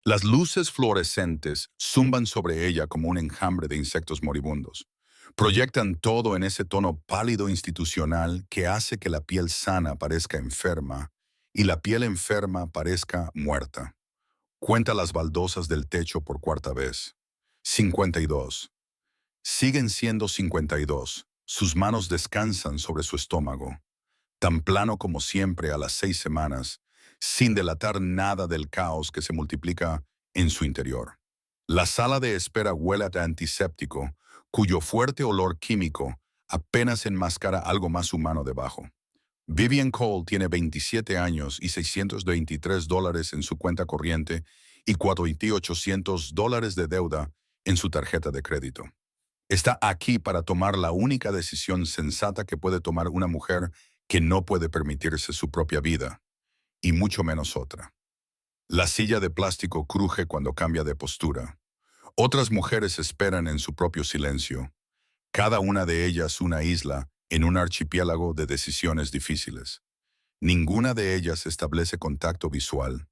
Las luces fluorescentes zumban sobre ella como un enjambre de insectos moribundos. Proyectan todo en ese tono pálido institucional que hace que la piel sana parezca enferma y la piel enferma parezca muerta. Cuenta las baldosas del techo por cuarta vez. 52. Siguen siendo 52. Sus manos descansan sobre su estómago, tan plano como siempre a las 6 semanas, sin delatar nada del caos que se multiplica en su interior. La sala de espera huele a antiséptico, cuyo fuerte olor químico apenas enmascara algo más humano debajo. Vivian Cole tiene 27 años y $623 en su cuenta corriente y $4,800 de deuda en su tarjeta de crédito. Está aquí para tomar la única decisión sensata que puede tomar una mujer que no puede permitirse su propia vida, y mucho menos otra. La silla de plástico cruje cuando cambia de postura. Otras mujeres esperan en su propio silencio, cada una de ellas una isla en un archipiélago de decisiones difíciles. Ninguna de ellas establece contacto visual.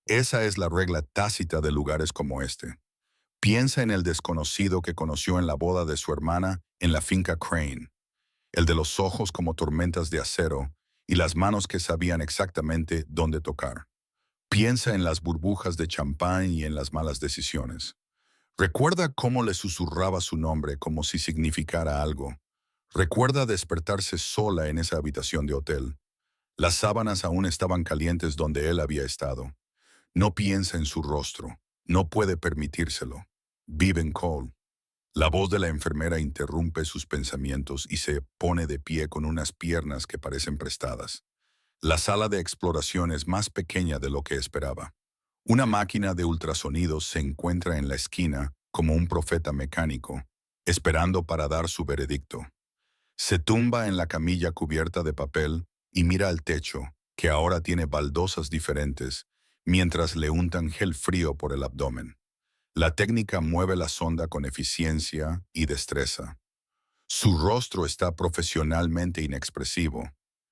Esa es la regla tácita de lugares como este. Piensa en el desconocido que conoció en la boda de su hermana en la finca Crane, el de los ojos como tormentas de acero y las manos que sabían exactamente dónde tocar. Piensa en las burbujas de champán y en las malas decisiones. Recuerda cómo le susurraba su nombre como si significara algo. Recuerda despertarse sola en esa habitación de hotel. Las sábanas aún estaban calientes donde él había estado. No piensa en su rostro. No puede permitírselo. Vive en Cole. La voz de la enfermera interrumpe sus pensamientos y se pone de pie con unas piernas que parecen prestadas. La sala de exploración es más pequeña de lo que esperaba. Una máquina de ultrasonidos se encuentra en la esquina como un profeta mecánico, esperando para dar su veredicto. Se tumba en la camilla cubierta de papel y mira al techo, que ahora tiene baldosas diferentes, mientras le untan gel frío por el abdomen. La técnica mueve la sonda con eficiencia y destreza. Su rostro está profesionalmente inexpresivo,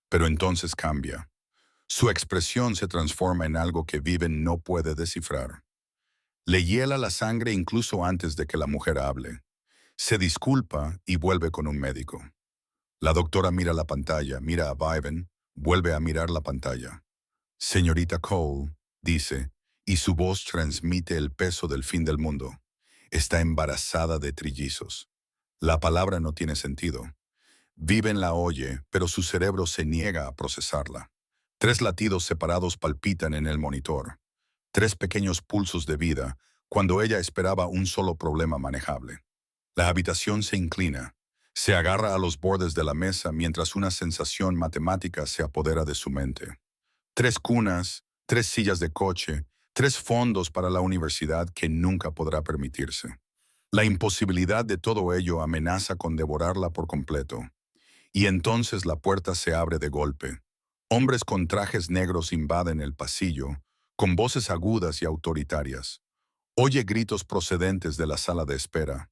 pero entonces cambia. Su expresión se transforma en algo que Viven no puede descifrar. Le hiela la sangre incluso antes de que la mujer hable. Se disculpa y vuelve con un médico. La doctora mira la pantalla, mira a Viven, vuelve a mirar la pantalla. Señorita Cole, dice, y su voz transmite el peso del fin del mundo. Está embarazada de trillizos. La palabra no tiene sentido. Viven la oye, pero su cerebro se niega a procesarla. 3 latidos separados palpitan en el monitor. 3 pequeños pulsos de vida, cuando ella esperaba un solo problema manejable. La habitación se inclina. Se agarra a los bordes de la mesa mientras una sensación matemática se apodera de su mente. 3 cunas, 3 sillas de coche, 3 fondos para la universidad que nunca podrá permitirse. La imposibilidad de todo ello amenaza con devorarla por completo. Y entonces la puerta se abre de golpe. Hombres con trajes negros invaden el pasillo, con voces agudas y autoritarias. Oye gritos procedentes de la sala de espera.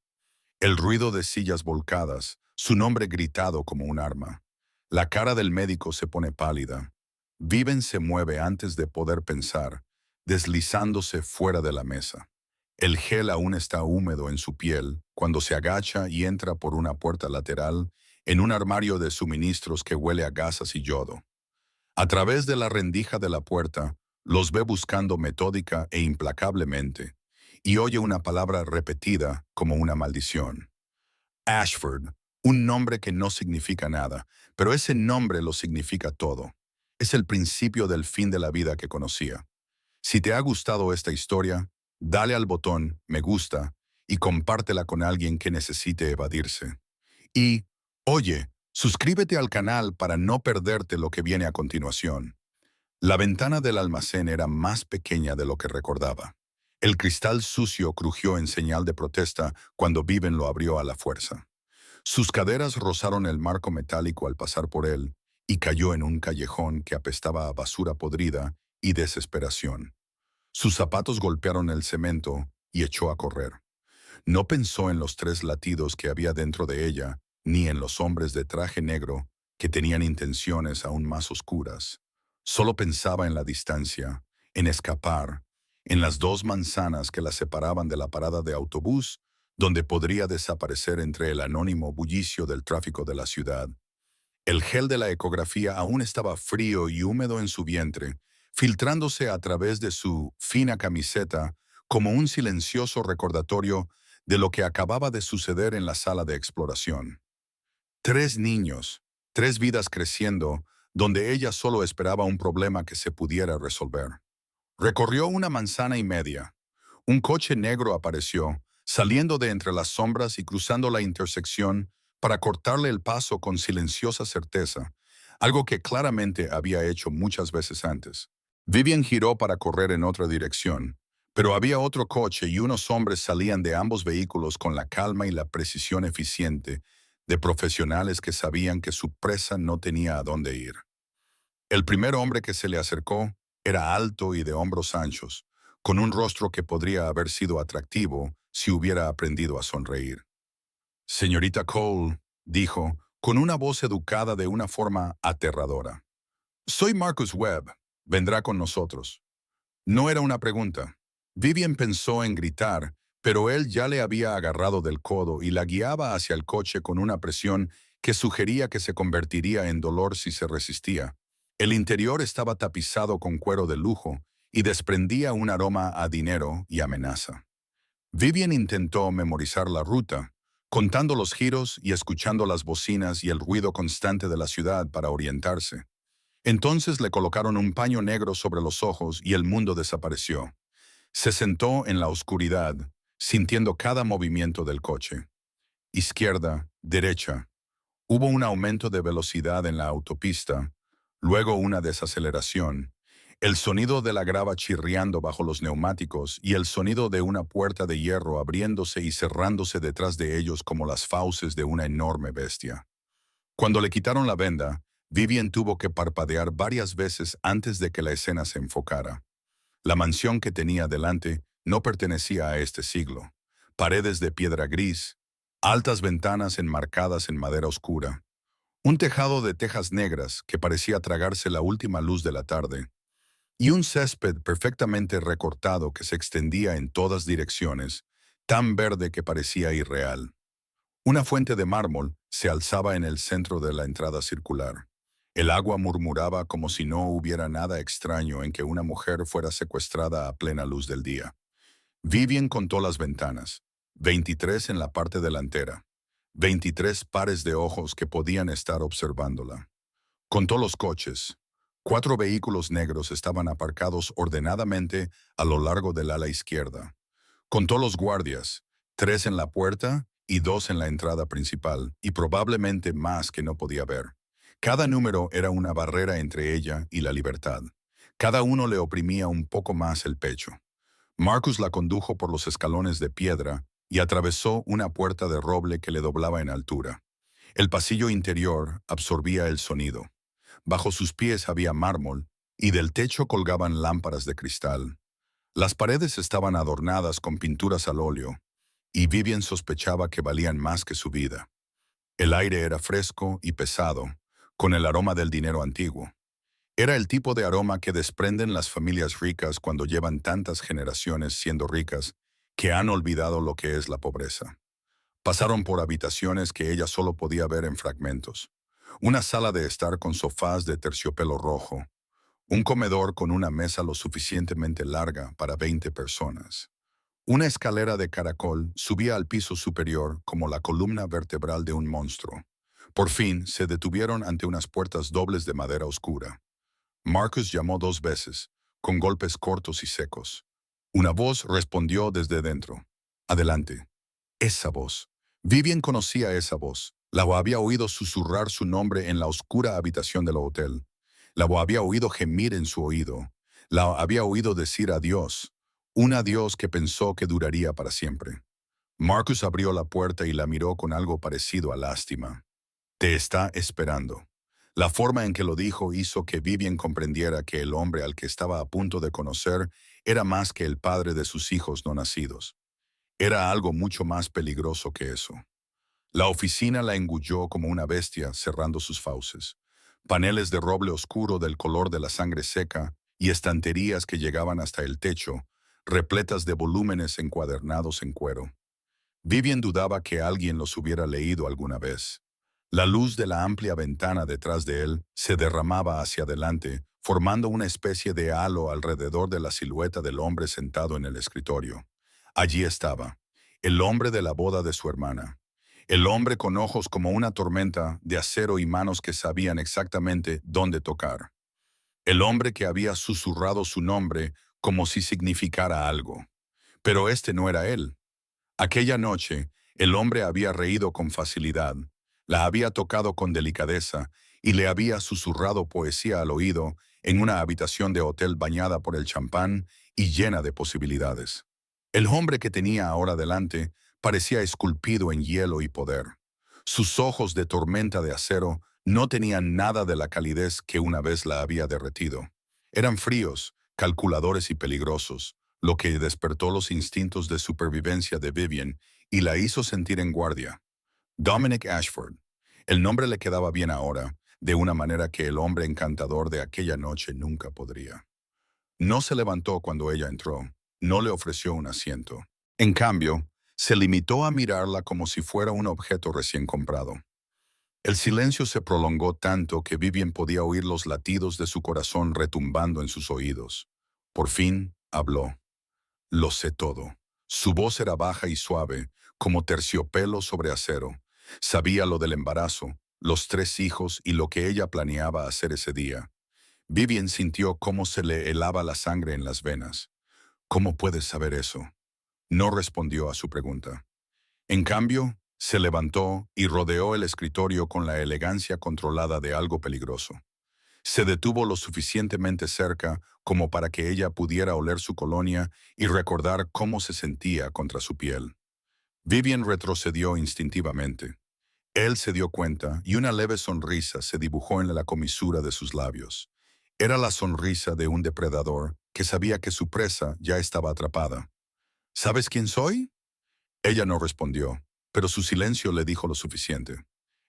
El ruido de sillas volcadas, su nombre gritado como un arma. La cara del médico se pone pálida. Viven se mueve antes de poder pensar, deslizándose fuera de la mesa. El gel aún está húmedo en su piel cuando se agacha y entra por una puerta lateral en un armario de suministros que huele a gasas y yodo. A través de la rendija de la puerta, los ve buscando metódica e implacablemente, y oye una palabra repetida como una maldición. Ashford, un nombre que no significa nada, pero ese nombre lo significa todo. Es el principio del fin de la vida que conocía. Si te ha gustado esta historia, dale al botón me gusta y compártela con alguien que necesite evadirse. Y, oye, suscríbete al canal para no perderte lo que viene a continuación. La ventana del almacén era más pequeña de lo que recordaba. El cristal sucio crujió en señal de protesta cuando Viven lo abrió a la fuerza. Sus caderas rozaron el marco metálico al pasar por él y cayó en un callejón que apestaba a basura podrida y desesperación. Sus zapatos golpearon el cemento y echó a correr. No pensó en los 3 latidos que había dentro de ella, ni en los hombres de traje negro que tenían intenciones aún más oscuras. Solo pensaba en la distancia, en escapar, en las 2 manzanas que la separaban de la parada de autobús, donde podría desaparecer entre el anónimo bullicio del tráfico de la ciudad. El gel de la ecografía aún estaba frío y húmedo en su vientre, filtrándose a través de su fina camiseta como un silencioso recordatorio de lo que acababa de suceder en la sala de exploración. 3 niños, 3 vidas creciendo, donde ella solo esperaba un problema que se pudiera resolver. Recorrió 1 manzana y media. Un coche negro apareció, saliendo de entre las sombras y cruzando la intersección para cortarle el paso con silenciosa certeza, algo que claramente había hecho muchas veces antes. Vivian giró para correr en otra dirección, pero había otro coche y unos hombres salían de ambos vehículos con la calma y la precisión eficiente de profesionales que sabían que su presa no tenía a dónde ir. El primer hombre que se le acercó era alto y de hombros anchos, con un rostro que podría haber sido atractivo si hubiera aprendido a sonreír. Señorita Cole, dijo, con una voz educada de una forma aterradora. Soy Marcus Webb. Vendrá con nosotros. No era una pregunta. Vivian pensó en gritar, pero él ya le había agarrado del codo y la guiaba hacia el coche con una presión que sugería que se convertiría en dolor si se resistía. El interior estaba tapizado con cuero de lujo y desprendía un aroma a dinero y amenaza. Vivian intentó memorizar la ruta, contando los giros y escuchando las bocinas y el ruido constante de la ciudad para orientarse. Entonces le colocaron un paño negro sobre los ojos y el mundo desapareció. Se sentó en la oscuridad, sintiendo cada movimiento del coche. Izquierda, derecha. Hubo un aumento de velocidad en la autopista, luego una desaceleración, el sonido de la grava chirriando bajo los neumáticos y el sonido de una puerta de hierro abriéndose y cerrándose detrás de ellos como las fauces de una enorme bestia. Cuando le quitaron la venda, Vivian tuvo que parpadear varias veces antes de que la escena se enfocara. La mansión que tenía delante no pertenecía a este siglo. Paredes de piedra gris, altas ventanas enmarcadas en madera oscura, un tejado de tejas negras que parecía tragarse la última luz de la tarde, y un césped perfectamente recortado que se extendía en todas direcciones, tan verde que parecía irreal. Una fuente de mármol se alzaba en el centro de la entrada circular. El agua murmuraba como si no hubiera nada extraño en que una mujer fuera secuestrada a plena luz del día. Vivian contó las ventanas, 23 en la parte delantera, 23 pares de ojos que podían estar observándola. Contó los coches. 4 vehículos negros estaban aparcados ordenadamente a lo largo del ala izquierda. Contó los guardias, 3 en la puerta y 2 en la entrada principal, y probablemente más que no podía ver. Cada número era una barrera entre ella y la libertad. Cada uno le oprimía un poco más el pecho. Marcus la condujo por los escalones de piedra y atravesó una puerta de roble que le doblaba en altura. El pasillo interior absorbía el sonido. Bajo sus pies había mármol y del techo colgaban lámparas de cristal. Las paredes estaban adornadas con pinturas al óleo, y Vivian sospechaba que valían más que su vida. El aire era fresco y pesado, con el aroma del dinero antiguo. Era el tipo de aroma que desprenden las familias ricas cuando llevan tantas generaciones siendo ricas que han olvidado lo que es la pobreza. Pasaron por habitaciones que ella solo podía ver en fragmentos. Una sala de estar con sofás de terciopelo rojo. Un comedor con una mesa lo suficientemente larga para 20 personas. Una escalera de caracol subía al piso superior como la columna vertebral de un monstruo. Por fin se detuvieron ante unas puertas dobles de madera oscura. Marcus llamó 2 veces, con golpes cortos y secos. Una voz respondió desde dentro. Adelante. Esa voz. Vivian conocía esa voz. La había oído susurrar su nombre en la oscura habitación del hotel. La había oído gemir en su oído. La había oído decir adiós. Un adiós que pensó que duraría para siempre. Marcus abrió la puerta y la miró con algo parecido a lástima. Te está esperando. La forma en que lo dijo hizo que Vivian comprendiera que el hombre al que estaba a punto de conocer era más que el padre de sus hijos no nacidos. Era algo mucho más peligroso que eso. La oficina la engulló como una bestia cerrando sus fauces. Paneles de roble oscuro del color de la sangre seca y estanterías que llegaban hasta el techo repletas de volúmenes encuadernados en cuero. Vivian dudaba que alguien los hubiera leído alguna vez. La luz de la amplia ventana detrás de él se derramaba hacia adelante, formando una especie de halo alrededor de la silueta del hombre sentado en el escritorio. Allí estaba, el hombre de la boda de su hermana. El hombre con ojos como una tormenta de acero y manos que sabían exactamente dónde tocar. El hombre que había susurrado su nombre como si significara algo. Pero este no era él. Aquella noche, el hombre había reído con facilidad, la había tocado con delicadeza y le había susurrado poesía al oído en una habitación de hotel bañada por el champán y llena de posibilidades. El hombre que tenía ahora delante parecía esculpido en hielo y poder. Sus ojos de tormenta de acero no tenían nada de la calidez que una vez la había derretido. Eran fríos, calculadores y peligrosos, lo que despertó los instintos de supervivencia de Vivian y la hizo sentir en guardia. Dominic Ashford. El nombre le quedaba bien ahora, de una manera que el hombre encantador de aquella noche nunca podría. No se levantó cuando ella entró, no le ofreció un asiento. En cambio, se limitó a mirarla como si fuera un objeto recién comprado. El silencio se prolongó tanto que Vivian podía oír los latidos de su corazón retumbando en sus oídos. Por fin, habló. Lo sé todo. Su voz era baja y suave, como terciopelo sobre acero. Sabía lo del embarazo, los 3 hijos y lo que ella planeaba hacer ese día. Vivian sintió cómo se le helaba la sangre en las venas. ¿Cómo puedes saber eso? No respondió a su pregunta. En cambio, se levantó y rodeó el escritorio con la elegancia controlada de algo peligroso. Se detuvo lo suficientemente cerca como para que ella pudiera oler su colonia y recordar cómo se sentía contra su piel. Vivian retrocedió instintivamente. Él se dio cuenta y una leve sonrisa se dibujó en la comisura de sus labios. Era la sonrisa de un depredador que sabía que su presa ya estaba atrapada. ¿Sabes quién soy? Ella no respondió, pero su silencio le dijo lo suficiente.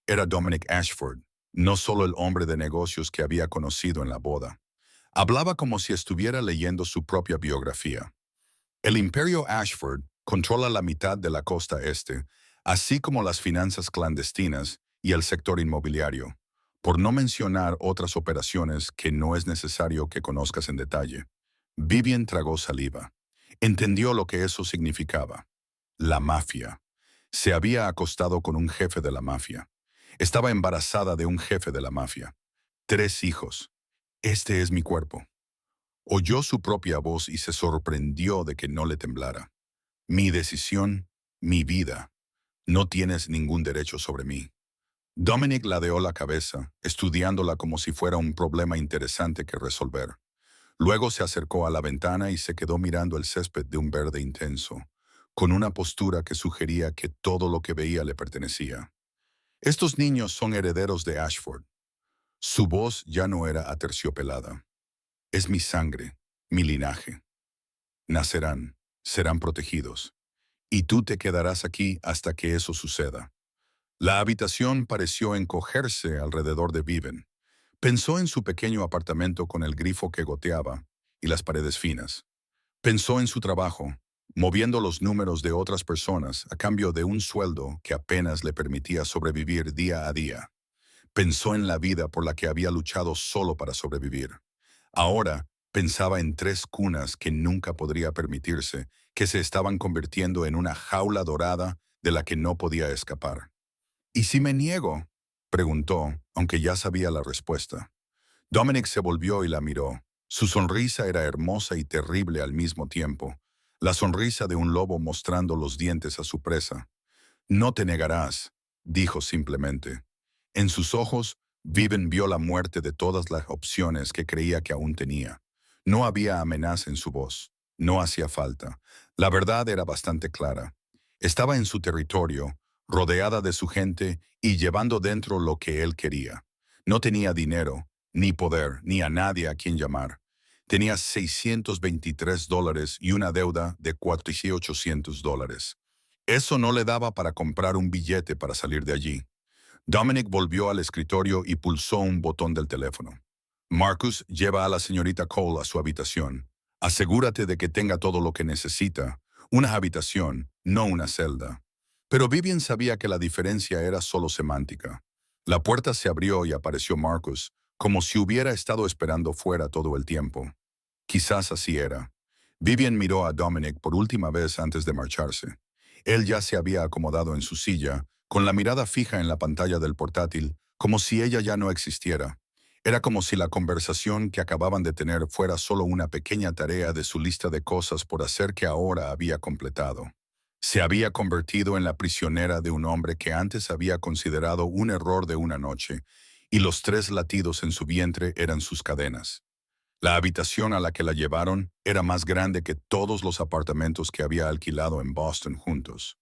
Era Dominic Ashford, no solo el hombre de negocios que había conocido en la boda. Hablaba como si estuviera leyendo su propia biografía. El imperio Ashford controla la mitad de la costa este, así como las finanzas clandestinas y el sector inmobiliario, por no mencionar otras operaciones que no es necesario que conozcas en detalle. Vivian tragó saliva. Entendió lo que eso significaba. La mafia. Se había acostado con un jefe de la mafia. Estaba embarazada de un jefe de la mafia. 3 hijos. Este es mi cuerpo. Oyó su propia voz y se sorprendió de que no le temblara. Mi decisión, mi vida. No tienes ningún derecho sobre mí. Dominic ladeó la cabeza, estudiándola como si fuera un problema interesante que resolver. Luego se acercó a la ventana y se quedó mirando el césped de un verde intenso, con una postura que sugería que todo lo que veía le pertenecía. Estos niños son herederos de Ashford. Su voz ya no era aterciopelada. Es mi sangre, mi linaje. Nacerán, serán protegidos. Y tú te quedarás aquí hasta que eso suceda. La habitación pareció encogerse alrededor de Viven. Pensó en su pequeño apartamento con el grifo que goteaba y las paredes finas. Pensó en su trabajo, moviendo los números de otras personas a cambio de un sueldo que apenas le permitía sobrevivir día a día. Pensó en la vida por la que había luchado solo para sobrevivir. Ahora pensaba en 3 cunas que nunca podría permitirse, que se estaban convirtiendo en una jaula dorada de la que no podía escapar. ¿Y si me niego?, preguntó, aunque ya sabía la respuesta. Dominic se volvió y la miró. Su sonrisa era hermosa y terrible al mismo tiempo, la sonrisa de un lobo mostrando los dientes a su presa. No te negarás, dijo simplemente. En sus ojos, Viven vio la muerte de todas las opciones que creía que aún tenía. No había amenaza en su voz. No hacía falta. La verdad era bastante clara. Estaba en su territorio, rodeada de su gente y llevando dentro lo que él quería. No tenía dinero, ni poder, ni a nadie a quien llamar. Tenía $623 y una deuda de $4,800. Eso no le daba para comprar un billete para salir de allí. Dominic volvió al escritorio y pulsó un botón del teléfono. Marcus lleva a la señorita Cole a su habitación. Asegúrate de que tenga todo lo que necesita, una habitación, no una celda. Pero Vivian sabía que la diferencia era solo semántica. La puerta se abrió y apareció Marcus, como si hubiera estado esperando fuera todo el tiempo. Quizás así era. Vivian miró a Dominic por última vez antes de marcharse. Él ya se había acomodado en su silla, con la mirada fija en la pantalla del portátil, como si ella ya no existiera. Era como si la conversación que acababan de tener fuera solo una pequeña tarea de su lista de cosas por hacer que ahora había completado. Se había convertido en la prisionera de un hombre que antes había considerado un error de una noche, y los 3 latidos en su vientre eran sus cadenas. La habitación a la que la llevaron era más grande que todos los apartamentos que había alquilado en Boston juntos.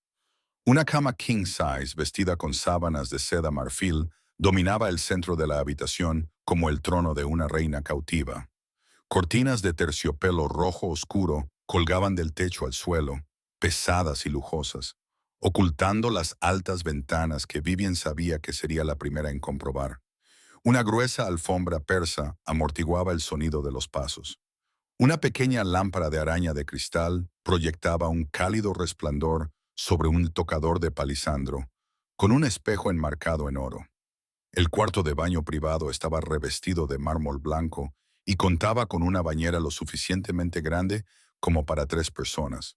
Una cama king size vestida con sábanas de seda marfil dominaba el centro de la habitación como el trono de una reina cautiva. Cortinas de terciopelo rojo oscuro colgaban del techo al suelo, pesadas y lujosas, ocultando las altas ventanas que Vivian sabía que sería la primera en comprobar. Una gruesa alfombra persa amortiguaba el sonido de los pasos. Una pequeña lámpara de araña de cristal proyectaba un cálido resplandor sobre un tocador de palisandro, con un espejo enmarcado en oro. El cuarto de baño privado estaba revestido de mármol blanco y contaba con una bañera lo suficientemente grande como para 3 personas.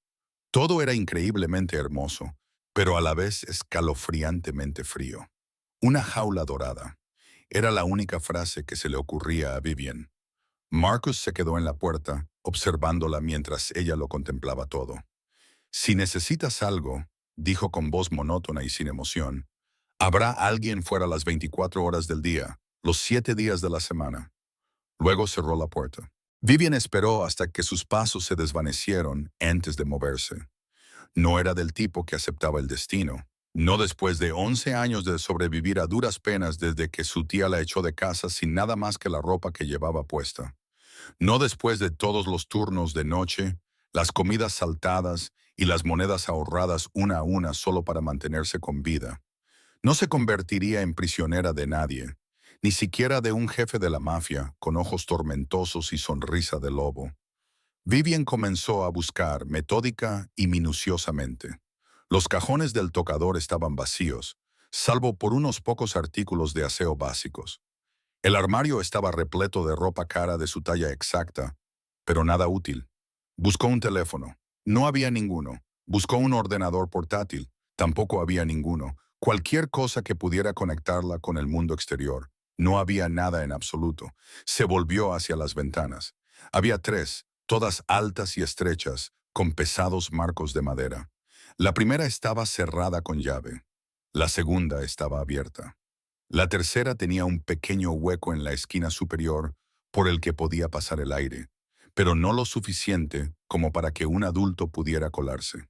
Todo era increíblemente hermoso, pero a la vez escalofriantemente frío. Una jaula dorada. Era la única frase que se le ocurría a Vivian. Marcus se quedó en la puerta, observándola mientras ella lo contemplaba todo. Si necesitas algo, dijo con voz monótona y sin emoción, habrá alguien fuera las 24 horas del día, los 7 días de la semana. Luego cerró la puerta. Vivian esperó hasta que sus pasos se desvanecieron antes de moverse. No era del tipo que aceptaba el destino. No después de 11 años de sobrevivir a duras penas desde que su tía la echó de casa sin nada más que la ropa que llevaba puesta. No después de todos los turnos de noche, las comidas saltadas y las monedas ahorradas una a una solo para mantenerse con vida. No se convertiría en prisionera de nadie, ni siquiera de un jefe de la mafia con ojos tormentosos y sonrisa de lobo. Vivian comenzó a buscar metódica y minuciosamente. Los cajones del tocador estaban vacíos, salvo por unos pocos artículos de aseo básicos. El armario estaba repleto de ropa cara de su talla exacta, pero nada útil. Buscó un teléfono. No había ninguno. Buscó un ordenador portátil. Tampoco había ninguno. Cualquier cosa que pudiera conectarla con el mundo exterior. No había nada en absoluto. Se volvió hacia las ventanas. Había 3, todas altas y estrechas, con pesados marcos de madera. La primera estaba cerrada con llave. La segunda estaba abierta. La tercera tenía un pequeño hueco en la esquina superior por el que podía pasar el aire, pero no lo suficiente como para que un adulto pudiera colarse.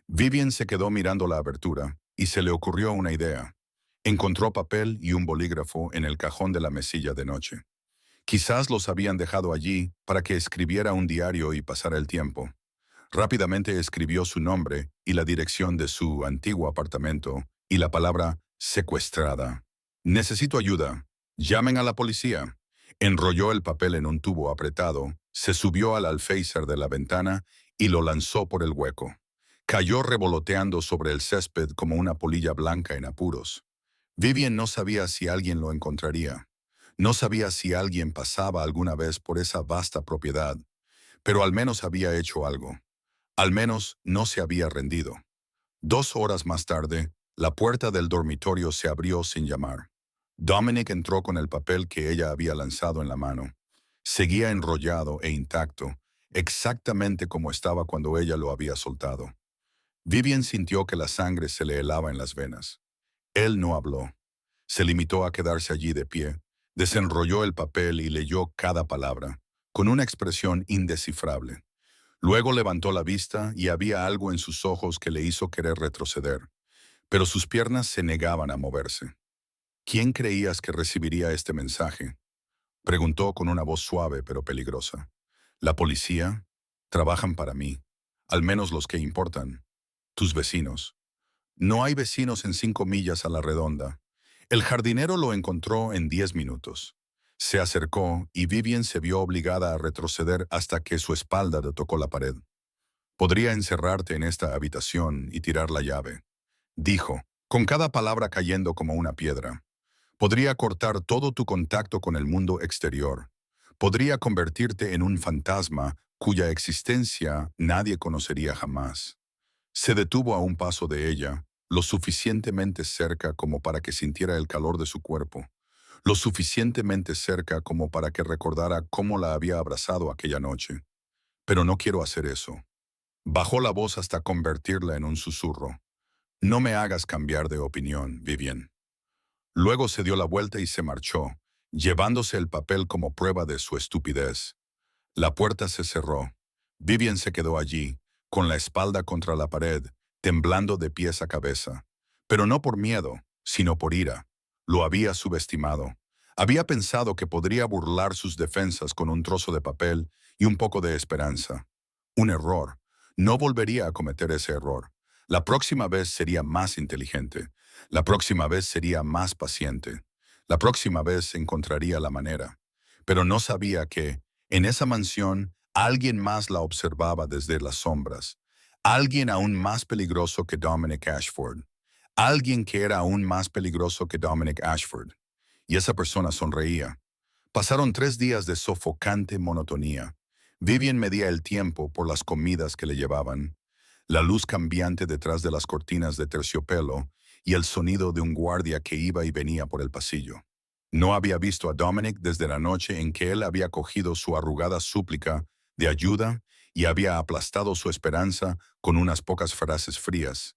Vivian se quedó mirando la abertura y se le ocurrió una idea. Encontró papel y un bolígrafo en el cajón de la mesilla de noche. Quizás los habían dejado allí para que escribiera un diario y pasara el tiempo. Rápidamente escribió su nombre y la dirección de su antiguo apartamento y la palabra secuestrada. Necesito ayuda. Llamen a la policía. Enrolló el papel en un tubo apretado, se subió al alféizar de la ventana y lo lanzó por el hueco. Cayó revoloteando sobre el césped como una polilla blanca en apuros. Vivian no sabía si alguien lo encontraría. No sabía si alguien pasaba alguna vez por esa vasta propiedad, pero al menos había hecho algo. Al menos no se había rendido. 2 horas más tarde, la puerta del dormitorio se abrió sin llamar. Dominic entró con el papel que ella había lanzado en la mano. Seguía enrollado e intacto, exactamente como estaba cuando ella lo había soltado. Vivian sintió que la sangre se le helaba en las venas. Él no habló. Se limitó a quedarse allí de pie, desenrolló el papel y leyó cada palabra, con una expresión indescifrable. Luego levantó la vista y había algo en sus ojos que le hizo querer retroceder, pero sus piernas se negaban a moverse. ¿Quién creías que recibiría este mensaje?, preguntó con una voz suave pero peligrosa. ¿La policía? Trabajan para mí, al menos los que importan. Tus vecinos. No hay vecinos en 5 millas a la redonda. El jardinero lo encontró en 10 minutos. Se acercó y Vivian se vio obligada a retroceder hasta que su espalda le tocó la pared. Podría encerrarte en esta habitación y tirar la llave, dijo, con cada palabra cayendo como una piedra. Podría cortar todo tu contacto con el mundo exterior. Podría convertirte en un fantasma cuya existencia nadie conocería jamás. Se detuvo a un paso de ella, lo suficientemente cerca como para que sintiera el calor de su cuerpo, lo suficientemente cerca como para que recordara cómo la había abrazado aquella noche. Pero no quiero hacer eso. Bajó la voz hasta convertirla en un susurro. No me hagas cambiar de opinión, Vivian. Luego se dio la vuelta y se marchó, llevándose el papel como prueba de su estupidez. La puerta se cerró. Vivian se quedó allí, con la espalda contra la pared, temblando de pies a cabeza. Pero no por miedo, sino por ira. Lo había subestimado. Había pensado que podría burlar sus defensas con un trozo de papel y un poco de esperanza. Un error. No volvería a cometer ese error. La próxima vez sería más inteligente. La próxima vez sería más paciente. La próxima vez encontraría la manera. Pero no sabía que, en esa mansión, alguien más la observaba desde las sombras. Alguien aún más peligroso que Dominic Ashford. Alguien que era aún más peligroso que Dominic Ashford. Y esa persona sonreía. Pasaron 3 días de sofocante monotonía. Vivian medía el tiempo por las comidas que le llevaban, la luz cambiante detrás de las cortinas de terciopelo y el sonido de un guardia que iba y venía por el pasillo. No había visto a Dominic desde la noche en que él había cogido su arrugada súplica de ayuda y había aplastado su esperanza con unas pocas frases frías.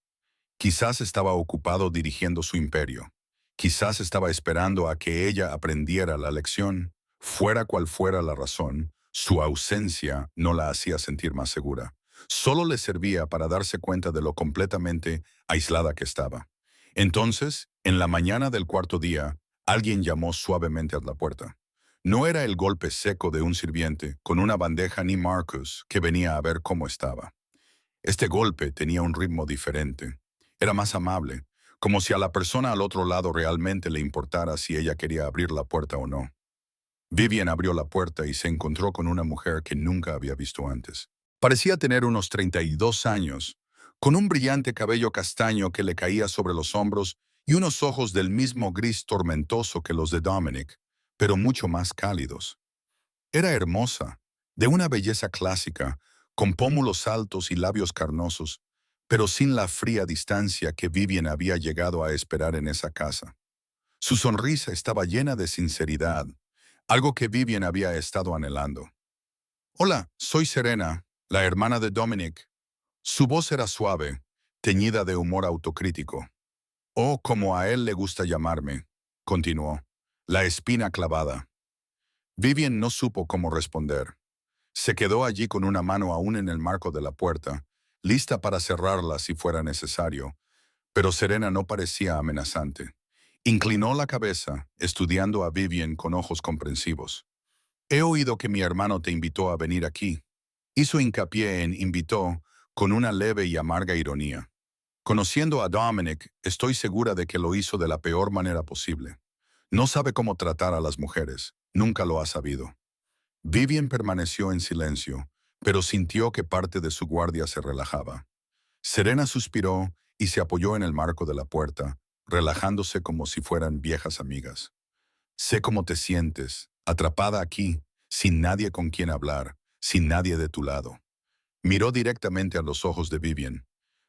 Quizás estaba ocupado dirigiendo su imperio. Quizás estaba esperando a que ella aprendiera la lección. Fuera cual fuera la razón, su ausencia no la hacía sentir más segura. Solo le servía para darse cuenta de lo completamente aislada que estaba. Entonces, en la mañana del cuarto día, alguien llamó suavemente a la puerta. No era el golpe seco de un sirviente con una bandeja ni Marcus, que venía a ver cómo estaba. Este golpe tenía un ritmo diferente. Era más amable, como si a la persona al otro lado realmente le importara si ella quería abrir la puerta o no. Vivian abrió la puerta y se encontró con una mujer que nunca había visto antes. Parecía tener unos 32 años, con un brillante cabello castaño que le caía sobre los hombros y unos ojos del mismo gris tormentoso que los de Dominic, pero mucho más cálidos. Era hermosa, de una belleza clásica, con pómulos altos y labios carnosos, pero sin la fría distancia que Vivian había llegado a esperar en esa casa. Su sonrisa estaba llena de sinceridad, algo que Vivian había estado anhelando. Hola, soy Serena, la hermana de Dominic. Su voz era suave, teñida de humor autocrítico. O como a él le gusta llamarme, continuó, la espina clavada. Vivian no supo cómo responder. Se quedó allí con una mano aún en el marco de la puerta, lista para cerrarla si fuera necesario, pero Serena no parecía amenazante. Inclinó la cabeza, estudiando a Vivian con ojos comprensivos. He oído que mi hermano te invitó a venir aquí. Hizo hincapié en invitó con una leve y amarga ironía. Conociendo a Dominic, estoy segura de que lo hizo de la peor manera posible. No sabe cómo tratar a las mujeres, nunca lo ha sabido. Vivian permaneció en silencio, pero sintió que parte de su guardia se relajaba. Serena suspiró y se apoyó en el marco de la puerta, relajándose como si fueran viejas amigas. Sé cómo te sientes, atrapada aquí, sin nadie con quien hablar, sin nadie de tu lado. Miró directamente a los ojos de Vivian.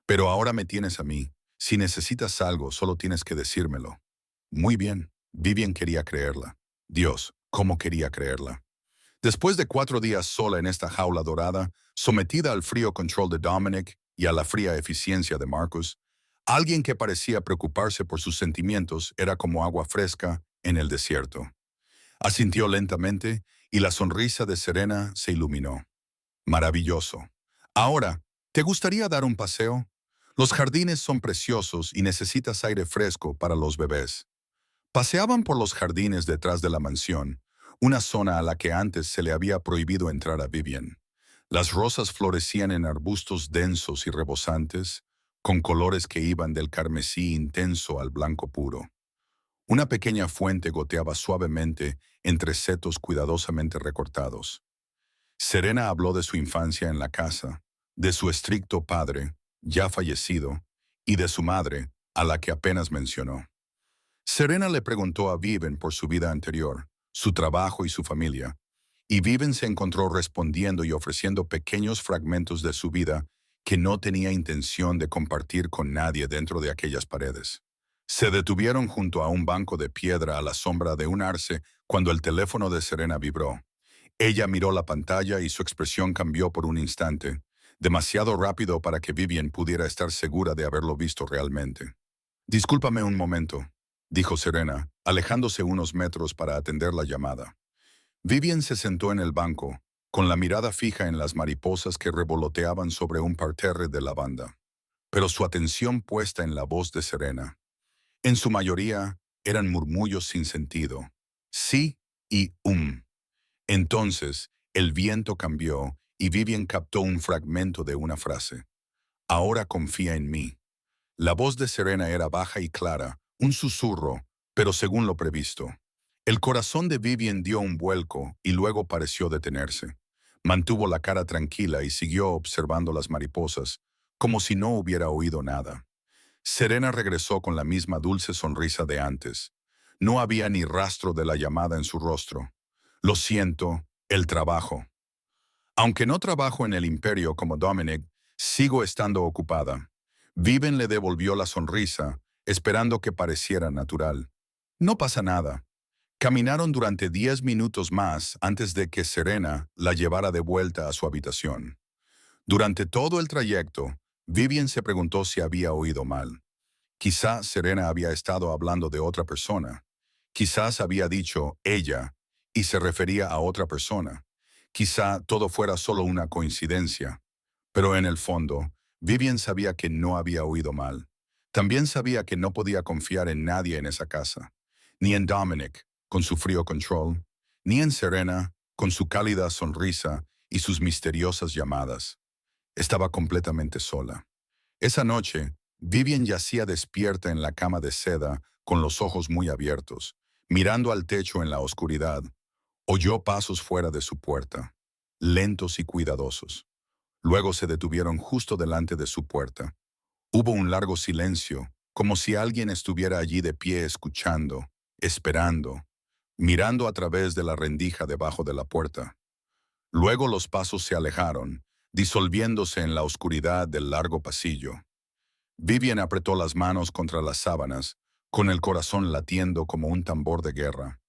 Pero ahora me tienes a mí. Si necesitas algo, solo tienes que decírmelo. Muy bien. Vivian quería creerla. Dios, cómo quería creerla. Después de 4 días sola en esta jaula dorada, sometida al frío control de Dominic y a la fría eficiencia de Marcus, alguien que parecía preocuparse por sus sentimientos era como agua fresca en el desierto. Asintió lentamente y la sonrisa de Serena se iluminó. Maravilloso. Ahora, ¿te gustaría dar un paseo? Los jardines son preciosos y necesitas aire fresco para los bebés. Paseaban por los jardines detrás de la mansión, una zona a la que antes se le había prohibido entrar a Vivian. Las rosas florecían en arbustos densos y rebosantes, con colores que iban del carmesí intenso al blanco puro. Una pequeña fuente goteaba suavemente entre setos cuidadosamente recortados. Serena habló de su infancia en la casa, de su estricto padre, ya fallecido, y de su madre, a la que apenas mencionó. Serena le preguntó a Viven por su vida anterior, su trabajo y su familia, y Viven se encontró respondiendo y ofreciendo pequeños fragmentos de su vida que no tenía intención de compartir con nadie dentro de aquellas paredes. Se detuvieron junto a un banco de piedra a la sombra de un arce cuando el teléfono de Serena vibró. Ella miró la pantalla y su expresión cambió por un instante, demasiado rápido para que Vivian pudiera estar segura de haberlo visto realmente. Discúlpame un momento, dijo Serena, alejándose unos metros para atender la llamada. Vivian se sentó en el banco, con la mirada fija en las mariposas que revoloteaban sobre un parterre de lavanda, pero su atención puesta en la voz de Serena. En su mayoría, eran murmullos sin sentido. Sí y Entonces, el viento cambió y Vivian captó un fragmento de una frase. Ahora confía en mí. La voz de Serena era baja y clara, un susurro, pero según lo previsto. El corazón de Vivian dio un vuelco y luego pareció detenerse. Mantuvo la cara tranquila y siguió observando las mariposas, como si no hubiera oído nada. Serena regresó con la misma dulce sonrisa de antes. No había ni rastro de la llamada en su rostro. Lo siento, el trabajo. Aunque no trabajo en el imperio como Dominic, sigo estando ocupada. Viven le devolvió la sonrisa, esperando que pareciera natural. No pasa nada. Caminaron durante 10 minutos más antes de que Serena la llevara de vuelta a su habitación. Durante todo el trayecto, Vivian se preguntó si había oído mal. Quizá Serena había estado hablando de otra persona. Quizás había dicho ella y se refería a otra persona. Quizá todo fuera solo una coincidencia. Pero en el fondo, Vivian sabía que no había oído mal. También sabía que no podía confiar en nadie en esa casa. Ni en Dominic, con su frío control, ni en Serena, con su cálida sonrisa y sus misteriosas llamadas. Estaba completamente sola. Esa noche, Vivian yacía despierta en la cama de seda, con los ojos muy abiertos, mirando al techo en la oscuridad. Oyó pasos fuera de su puerta, lentos y cuidadosos. Luego se detuvieron justo delante de su puerta. Hubo un largo silencio, como si alguien estuviera allí de pie escuchando, esperando, mirando a través de la rendija debajo de la puerta. Luego los pasos se alejaron, disolviéndose en la oscuridad del largo pasillo. Vivian apretó las manos contra las sábanas, con el corazón latiendo como un tambor de guerra.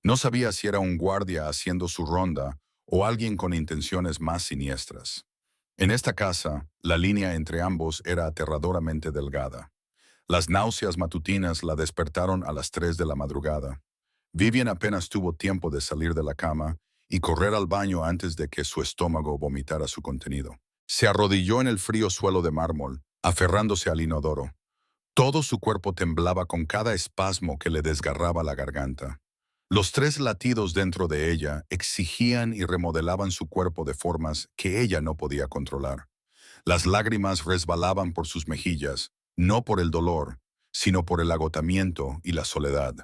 No sabía si era un guardia haciendo su ronda o alguien con intenciones más siniestras. En esta casa, la línea entre ambos era aterradoramente delgada. Las náuseas matutinas la despertaron a las 3 de la madrugada. Vivian apenas tuvo tiempo de salir de la cama y correr al baño antes de que su estómago vomitara su contenido. Se arrodilló en el frío suelo de mármol, aferrándose al inodoro. Todo su cuerpo temblaba con cada espasmo que le desgarraba la garganta. Los 3 latidos dentro de ella exigían y remodelaban su cuerpo de formas que ella no podía controlar. Las lágrimas resbalaban por sus mejillas, no por el dolor, sino por el agotamiento y la soledad,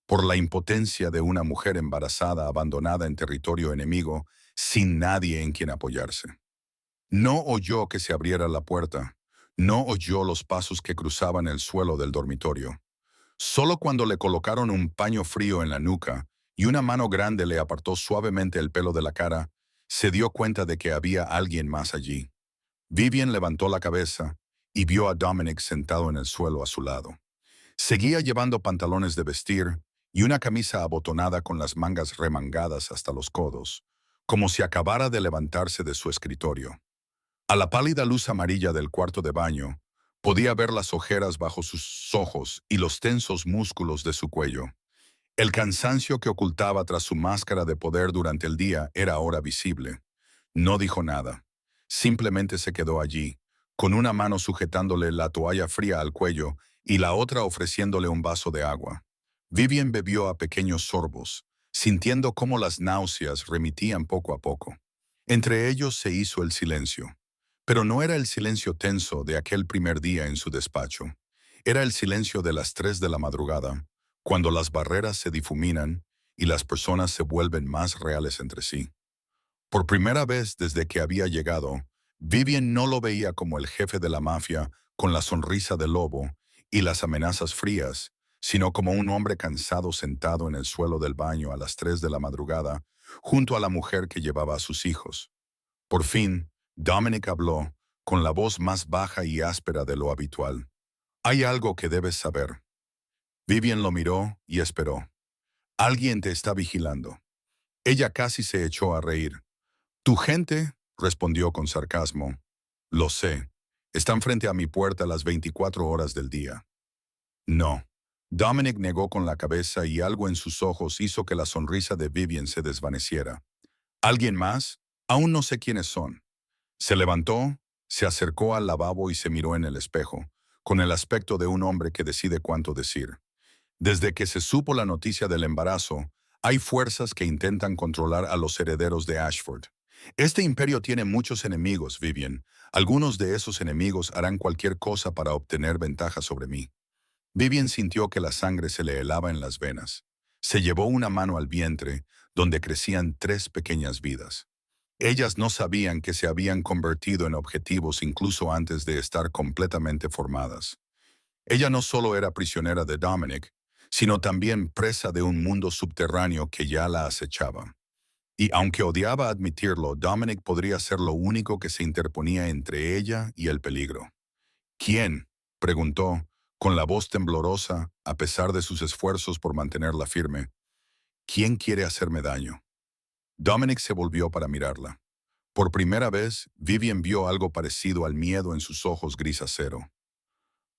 por la impotencia de una mujer embarazada abandonada en territorio enemigo, sin nadie en quien apoyarse. No oyó que se abriera la puerta, no oyó los pasos que cruzaban el suelo del dormitorio. Solo cuando le colocaron un paño frío en la nuca y una mano grande le apartó suavemente el pelo de la cara, se dio cuenta de que había alguien más allí. Vivian levantó la cabeza y vio a Dominic sentado en el suelo a su lado. Seguía llevando pantalones de vestir y una camisa abotonada con las mangas remangadas hasta los codos, como si acabara de levantarse de su escritorio. A la pálida luz amarilla del cuarto de baño, podía ver las ojeras bajo sus ojos y los tensos músculos de su cuello. El cansancio que ocultaba tras su máscara de poder durante el día era ahora visible. No dijo nada. Simplemente se quedó allí, con una mano sujetándole la toalla fría al cuello y la otra ofreciéndole un vaso de agua. Vivian bebió a pequeños sorbos, sintiendo cómo las náuseas remitían poco a poco. Entre ellos se hizo el silencio. Pero no era el silencio tenso de aquel primer día en su despacho. Era el silencio de las 3 de la madrugada, cuando las barreras se difuminan y las personas se vuelven más reales entre sí. Por primera vez desde que había llegado, Vivian no lo veía como el jefe de la mafia con la sonrisa de lobo y las amenazas frías, sino como un hombre cansado sentado en el suelo del baño a las 3 de la madrugada, junto a la mujer que llevaba a sus hijos. Por fin, Dominic habló, con la voz más baja y áspera de lo habitual. «Hay algo que debes saber». Vivian lo miró y esperó. «Alguien te está vigilando». Ella casi se echó a reír. «¿Tu gente?», respondió con sarcasmo. «Lo sé. Están frente a mi puerta las 24 horas del día». «No». Dominic negó con la cabeza y algo en sus ojos hizo que la sonrisa de Vivian se desvaneciera. «¿Alguien más? Aún no sé quiénes son». Se levantó, se acercó al lavabo y se miró en el espejo, con el aspecto de un hombre que decide cuánto decir. Desde que se supo la noticia del embarazo, hay fuerzas que intentan controlar a los herederos de Ashford. Este imperio tiene muchos enemigos, Vivian. Algunos de esos enemigos harán cualquier cosa para obtener ventaja sobre mí. Vivian sintió que la sangre se le helaba en las venas. Se llevó una mano al vientre, donde crecían 3 pequeñas vidas. Ellas no sabían que se habían convertido en objetivos incluso antes de estar completamente formadas. Ella no solo era prisionera de Dominic, sino también presa de un mundo subterráneo que ya la acechaba. Y aunque odiaba admitirlo, Dominic podría ser lo único que se interponía entre ella y el peligro. «¿Quién?», preguntó, con la voz temblorosa, a pesar de sus esfuerzos por mantenerla firme. «¿Quién quiere hacerme daño?». Dominic se volvió para mirarla. Por primera vez, Vivian vio algo parecido al miedo en sus ojos gris acero.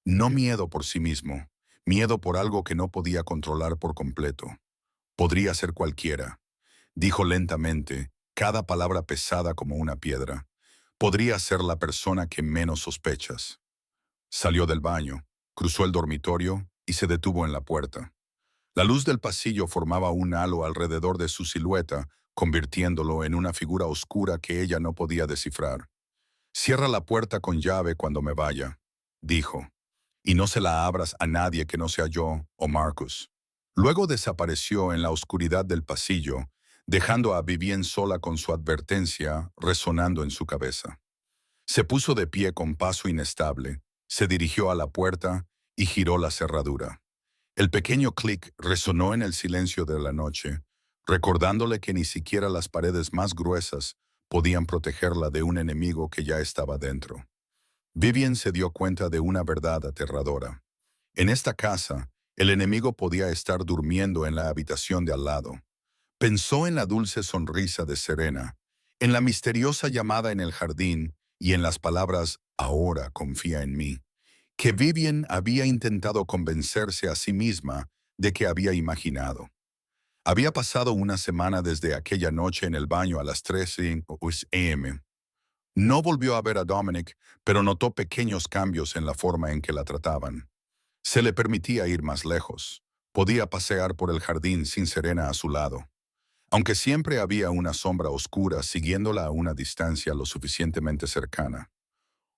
No miedo por sí mismo, miedo por algo que no podía controlar por completo. «Podría ser cualquiera», dijo lentamente, cada palabra pesada como una piedra. «Podría ser la persona que menos sospechas». Salió del baño, cruzó el dormitorio y se detuvo en la puerta. La luz del pasillo formaba un halo alrededor de su silueta, convirtiéndolo en una figura oscura que ella no podía descifrar. «Cierra la puerta con llave cuando me vaya», dijo, «y no se la abras a nadie que no sea yo o Marcus». Luego desapareció en la oscuridad del pasillo, dejando a Vivian sola con su advertencia resonando en su cabeza. Se puso de pie con paso inestable, se dirigió a la puerta y giró la cerradura. El pequeño clic resonó en el silencio de la noche, recordándole que ni siquiera las paredes más gruesas podían protegerla de un enemigo que ya estaba dentro. Vivian se dio cuenta de una verdad aterradora. En esta casa, el enemigo podía estar durmiendo en la habitación de al lado. Pensó en la dulce sonrisa de Serena, en la misteriosa llamada en el jardín y en las palabras «ahora confía en mí», que Vivian había intentado convencerse a sí misma de que había imaginado. Había pasado una semana desde aquella noche en el baño a las 3 a.m. No volvió a ver a Dominic, pero notó pequeños cambios en la forma en que la trataban. Se le permitía ir más lejos. Podía pasear por el jardín sin Serena a su lado. Aunque siempre había una sombra oscura siguiéndola a una distancia lo suficientemente cercana.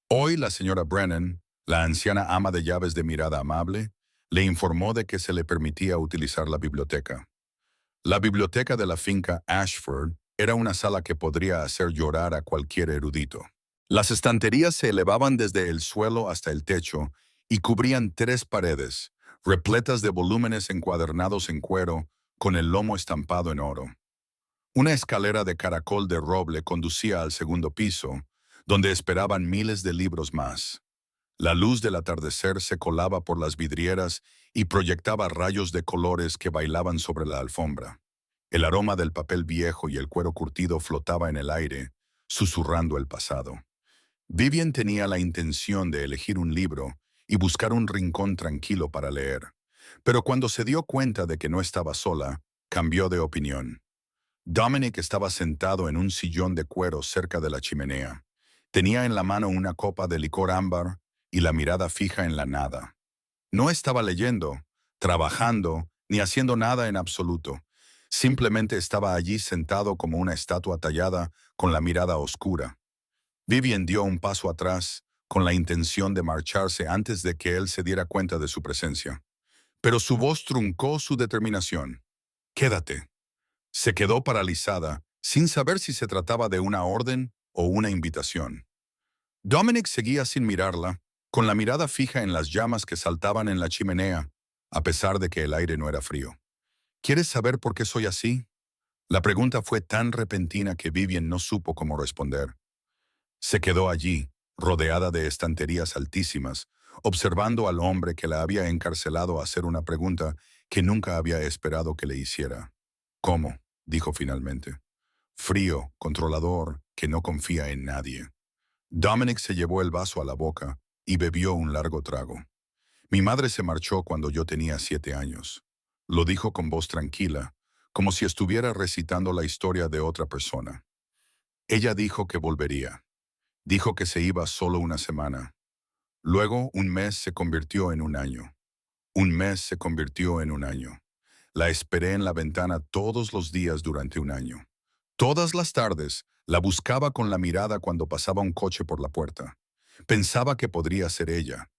Hoy la señora Brennan, la anciana ama de llaves de mirada amable, le informó de que se le permitía utilizar la biblioteca. La biblioteca de la finca Ashford era una sala que podría hacer llorar a cualquier erudito. Las estanterías se elevaban desde el suelo hasta el techo y cubrían 3 paredes, repletas de volúmenes encuadernados en cuero con el lomo estampado en oro. Una escalera de caracol de roble conducía al segundo piso, donde esperaban miles de libros más. La luz del atardecer se colaba por las vidrieras y proyectaba rayos de colores que bailaban sobre la alfombra. El aroma del papel viejo y el cuero curtido flotaba en el aire, susurrando el pasado. Vivian tenía la intención de elegir un libro y buscar un rincón tranquilo para leer, pero cuando se dio cuenta de que no estaba sola, cambió de opinión. Dominic estaba sentado en un sillón de cuero cerca de la chimenea. Tenía en la mano una copa de licor ámbar y la mirada fija en la nada. No estaba leyendo, trabajando, ni haciendo nada en absoluto. Simplemente estaba allí sentado como una estatua tallada con la mirada oscura. Vivian dio un paso atrás con la intención de marcharse antes de que él se diera cuenta de su presencia. Pero su voz truncó su determinación. Quédate. Se quedó paralizada, sin saber si se trataba de una orden o una invitación. Dominic seguía sin mirarla, con la mirada fija en las llamas que saltaban en la chimenea, a pesar de que el aire no era frío. ¿Quieres saber por qué soy así? La pregunta fue tan repentina que Vivian no supo cómo responder. Se quedó allí, rodeada de estanterías altísimas, observando al hombre que la había encarcelado a hacer una pregunta que nunca había esperado que le hiciera. ¿Cómo?, dijo finalmente. Frío, controlador, que no confía en nadie. Dominic se llevó el vaso a la boca y bebió un largo trago. Mi madre se marchó cuando yo tenía 7 años. Lo dijo con voz tranquila, como si estuviera recitando la historia de otra persona. Ella dijo que volvería. Dijo que se iba solo una semana. Luego, un mes se convirtió en un año. Un mes se convirtió en un año. La esperé en la ventana todos los días durante un año. Todas las tardes, la buscaba con la mirada cuando pasaba un coche por la puerta. Pensaba que podría ser ella.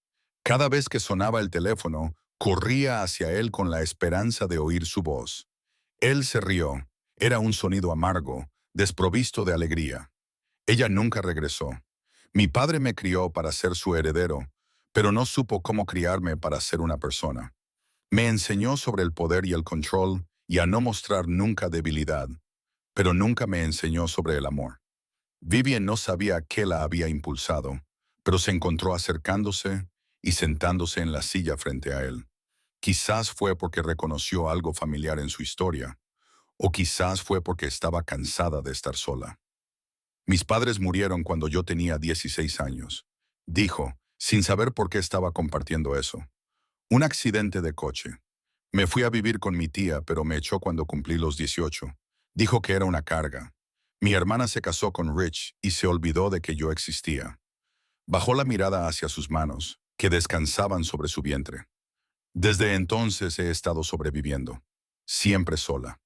Cada vez que sonaba el teléfono, corría hacia él con la esperanza de oír su voz. Él se rió. Era un sonido amargo, desprovisto de alegría. Ella nunca regresó. Mi padre me crió para ser su heredero, pero no supo cómo criarme para ser una persona. Me enseñó sobre el poder y el control y a no mostrar nunca debilidad, pero nunca me enseñó sobre el amor. Vivian no sabía qué la había impulsado, pero se encontró acercándose y sentándose en la silla frente a él. Quizás fue porque reconoció algo familiar en su historia, o quizás fue porque estaba cansada de estar sola. Mis padres murieron cuando yo tenía 16 años, dijo, sin saber por qué estaba compartiendo eso. Un accidente de coche. Me fui a vivir con mi tía, pero me echó cuando cumplí los 18. Dijo que era una carga. Mi hermana se casó con Rich y se olvidó de que yo existía. Bajó la mirada hacia sus manos, que descansaban sobre su vientre. Desde entonces he estado sobreviviendo, siempre sola.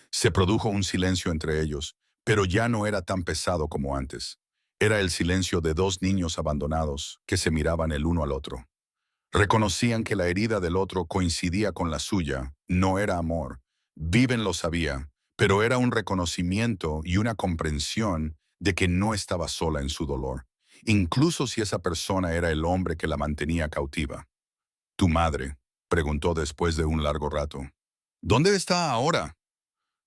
Se produjo un silencio entre ellos, pero ya no era tan pesado como antes. Era el silencio de dos niños abandonados que se miraban el uno al otro. Reconocían que la herida del otro coincidía con la suya, no era amor. Viven lo sabía, pero era un reconocimiento y una comprensión de que no estaba sola en su dolor, incluso si esa persona era el hombre que la mantenía cautiva. «¿Tu madre?», preguntó después de un largo rato. «¿Dónde está ahora?».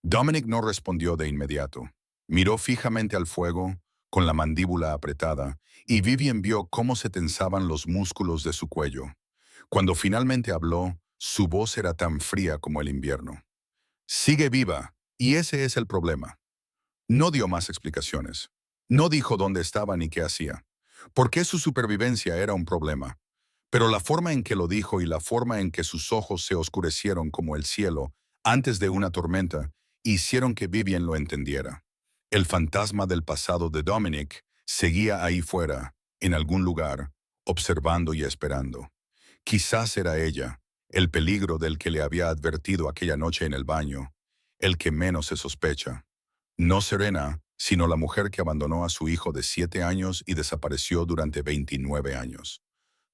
Dominic no respondió de inmediato. Miró fijamente al fuego, con la mandíbula apretada, y Vivian vio cómo se tensaban los músculos de su cuello. Cuando finalmente habló, su voz era tan fría como el invierno. «Sigue viva, y ese es el problema». No dio más explicaciones. No dijo dónde estaba ni qué hacía. ¿Por qué su supervivencia era un problema? Pero la forma en que lo dijo y la forma en que sus ojos se oscurecieron como el cielo antes de una tormenta hicieron que Vivian lo entendiera. El fantasma del pasado de Dominic seguía ahí fuera, en algún lugar, observando y esperando. Quizás era ella, el peligro del que le había advertido aquella noche en el baño, el que menos se sospecha. No Serena, sino la mujer que abandonó a su hijo de 7 años y desapareció durante 29 años.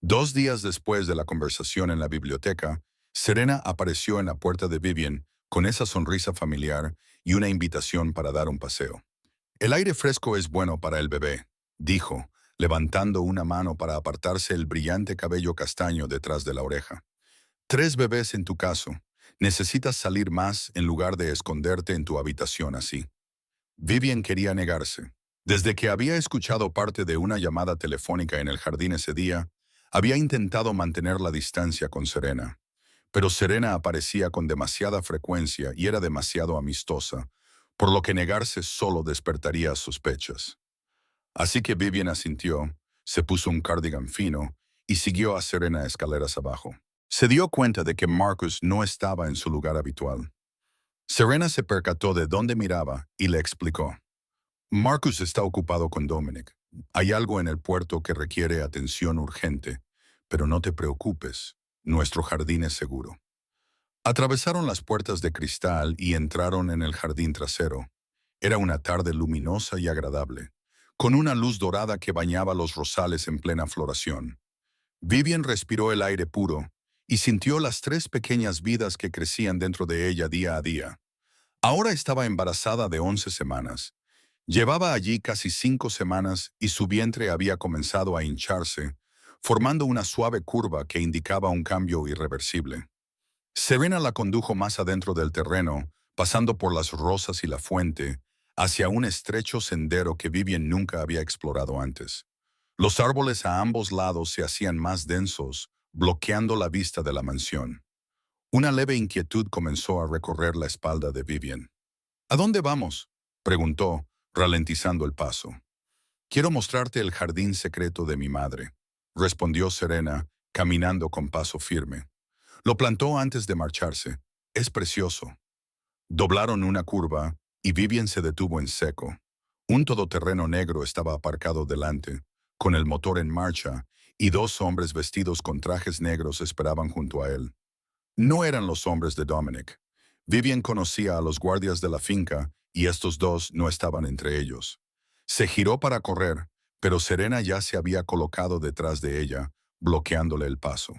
2 días después de la conversación en la biblioteca, Serena apareció en la puerta de Vivian con esa sonrisa familiar y una invitación para dar un paseo. «El aire fresco es bueno para el bebé», dijo, levantando una mano para apartarse el brillante cabello castaño detrás de la oreja. «3 bebés en tu caso. Necesitas salir más en lugar de esconderte en tu habitación así». Vivian quería negarse. Desde que había escuchado parte de una llamada telefónica en el jardín ese día, había intentado mantener la distancia con Serena. Pero Serena aparecía con demasiada frecuencia y era demasiado amistosa, por lo que negarse solo despertaría sospechas. Así que Vivian asintió, se puso un cardigan fino y siguió a Serena escaleras abajo. Se dio cuenta de que Marcus no estaba en su lugar habitual. Serena se percató de dónde miraba y le explicó. «Marcus está ocupado con Dominic. Hay algo en el puerto que requiere atención urgente, pero no te preocupes, nuestro jardín es seguro». Atravesaron las puertas de cristal y entraron en el jardín trasero. Era una tarde luminosa y agradable, con una luz dorada que bañaba los rosales en plena floración. Vivian respiró el aire puro y sintió las tres pequeñas vidas que crecían dentro de ella día a día. Ahora estaba embarazada de 11 semanas. Llevaba allí casi 5 semanas y su vientre había comenzado a hincharse, formando una suave curva que indicaba un cambio irreversible. Serena la condujo más adentro del terreno, pasando por las rosas y la fuente, hacia un estrecho sendero que Vivian nunca había explorado antes. Los árboles a ambos lados se hacían más densos, bloqueando la vista de la mansión. Una leve inquietud comenzó a recorrer la espalda de Vivian. ¿A dónde vamos?, preguntó, ralentizando el paso. Quiero mostrarte el jardín secreto de mi madre, respondió Serena, caminando con paso firme. Lo plantó antes de marcharse. Es precioso. Doblaron una curva y Vivian se detuvo en seco. Un todoterreno negro estaba aparcado delante, con el motor en marcha, y dos hombres vestidos con trajes negros esperaban junto a él. No eran los hombres de Dominic. Vivian conocía a los guardias de la finca y estos dos no estaban entre ellos. Se giró para correr, pero Serena ya se había colocado detrás de ella, bloqueándole el paso.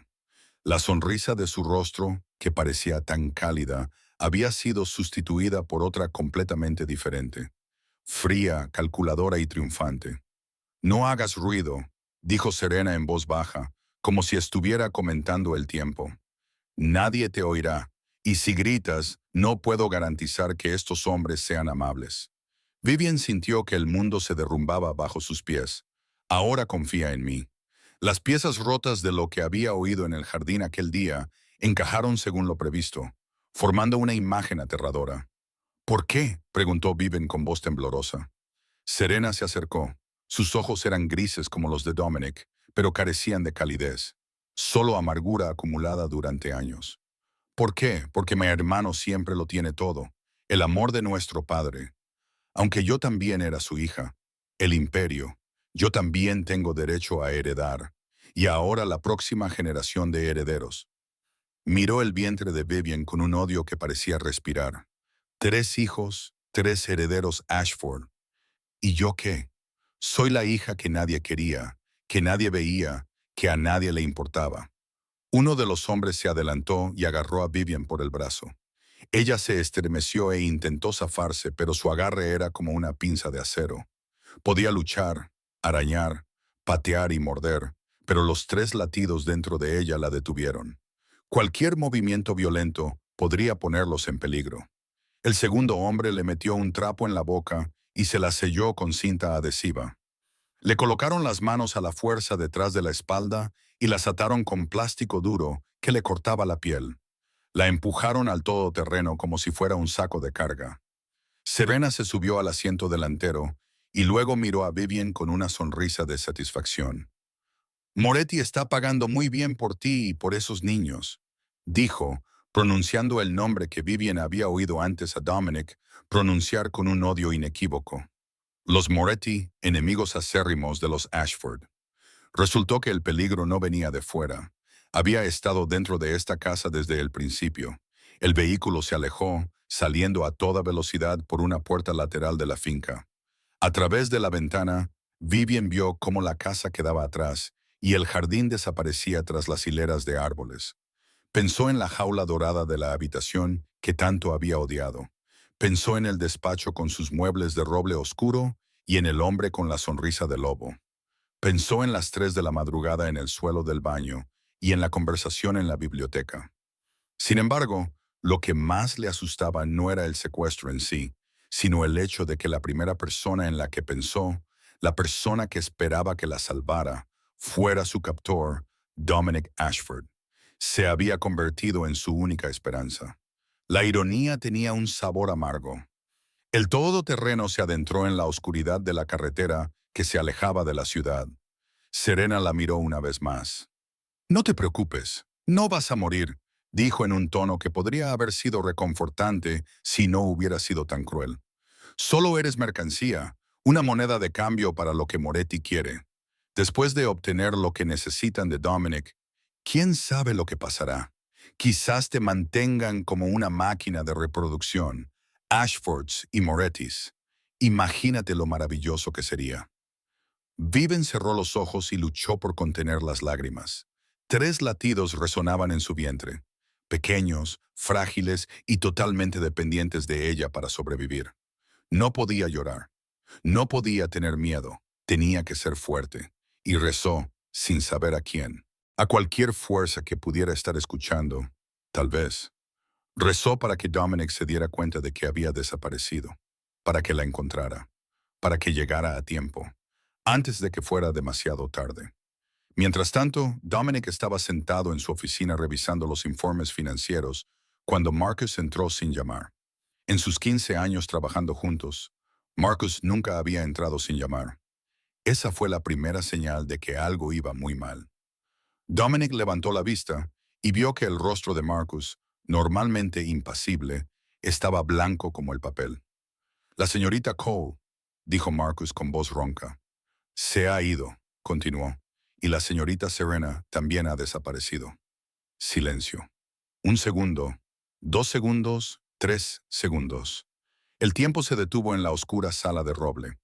La sonrisa de su rostro, que parecía tan cálida, había sido sustituida por otra completamente diferente. Fría, calculadora y triunfante. No hagas ruido, dijo Serena en voz baja, como si estuviera comentando el tiempo. Nadie te oirá, y si gritas, no puedo garantizar que estos hombres sean amables. Vivian sintió que el mundo se derrumbaba bajo sus pies. Ahora confía en mí. Las piezas rotas de lo que había oído en el jardín aquel día encajaron según lo previsto, formando una imagen aterradora. ¿Por qué?, preguntó Vivian con voz temblorosa. Serena se acercó. Sus ojos eran grises como los de Dominic, pero carecían de calidez. Solo amargura acumulada durante años. ¿Por qué? Porque mi hermano siempre lo tiene todo. El amor de nuestro padre. Aunque yo también era su hija. El imperio. Yo también tengo derecho a heredar. Y ahora la próxima generación de herederos. Miró el vientre de Vivian con un odio que parecía respirar. 3 hijos, 3 herederos Ashford. ¿Y yo qué? Soy la hija que nadie quería, que nadie veía, que a nadie le importaba. Uno de los hombres se adelantó y agarró a Vivian por el brazo. Ella se estremeció e intentó zafarse, pero su agarre era como una pinza de acero. Podía luchar, arañar, patear y morder, pero los 3 latidos dentro de ella la detuvieron. Cualquier movimiento violento podría ponerlos en peligro. El segundo hombre le metió un trapo en la boca y se la selló con cinta adhesiva. Le colocaron las manos a la fuerza detrás de la espalda y las ataron con plástico duro que le cortaba la piel. La empujaron al todoterreno como si fuera un saco de carga. Serena se subió al asiento delantero y luego miró a Vivian con una sonrisa de satisfacción. Moretti está pagando muy bien por ti y por esos niños, dijo, pronunciando el nombre que Vivian había oído antes a Dominic pronunciar con un odio inequívoco. Los Moretti, enemigos acérrimos de los Ashford. Resultó que el peligro no venía de fuera. Había estado dentro de esta casa desde el principio. El vehículo se alejó, saliendo a toda velocidad por una puerta lateral de la finca. A través de la ventana, Vivian vio cómo la casa quedaba atrás y el jardín desaparecía tras las hileras de árboles. Pensó en la jaula dorada de la habitación que tanto había odiado. Pensó en el despacho con sus muebles de roble oscuro y en el hombre con la sonrisa de lobo. Pensó en las 3 de la madrugada en el suelo del baño y en la conversación en la biblioteca. Sin embargo, lo que más le asustaba no era el secuestro en sí, sino el hecho de que la primera persona en la que pensó, la persona que esperaba que la salvara, fuera su captor, Dominic Ashford. Se había convertido en su única esperanza. La ironía tenía un sabor amargo. El todoterreno se adentró en la oscuridad de la carretera que se alejaba de la ciudad. Serena la miró una vez más. No te preocupes, no vas a morir, dijo en un tono que podría haber sido reconfortante si no hubiera sido tan cruel. Solo eres mercancía, una moneda de cambio para lo que Moretti quiere. Después de obtener lo que necesitan de Dominic, ¿quién sabe lo que pasará? Quizás te mantengan como una máquina de reproducción, Ashfords y Morettis. Imagínate lo maravilloso que sería. Viven cerró los ojos y luchó por contener las lágrimas. 3 latidos resonaban en su vientre, pequeños, frágiles y totalmente dependientes de ella para sobrevivir. No podía llorar, no podía tener miedo, tenía que ser fuerte, y rezó, sin saber a quién, a cualquier fuerza que pudiera estar escuchando, tal vez. Rezó para que Dominic se diera cuenta de que había desaparecido, para que la encontrara, para que llegara a tiempo, antes de que fuera demasiado tarde. Mientras tanto, Dominic estaba sentado en su oficina revisando los informes financieros cuando Marcus entró sin llamar. En sus 15 años trabajando juntos, Marcus nunca había entrado sin llamar. Esa fue la primera señal de que algo iba muy mal. Dominic levantó la vista y vio que el rostro de Marcus, normalmente impasible, estaba blanco como el papel. La señorita Cole, dijo Marcus con voz ronca. Se ha ido, continuó, y la señorita Serena también ha desaparecido. Silencio. 1 segundo, 2 segundos, 3 segundos. El tiempo se detuvo en la oscura sala de roble.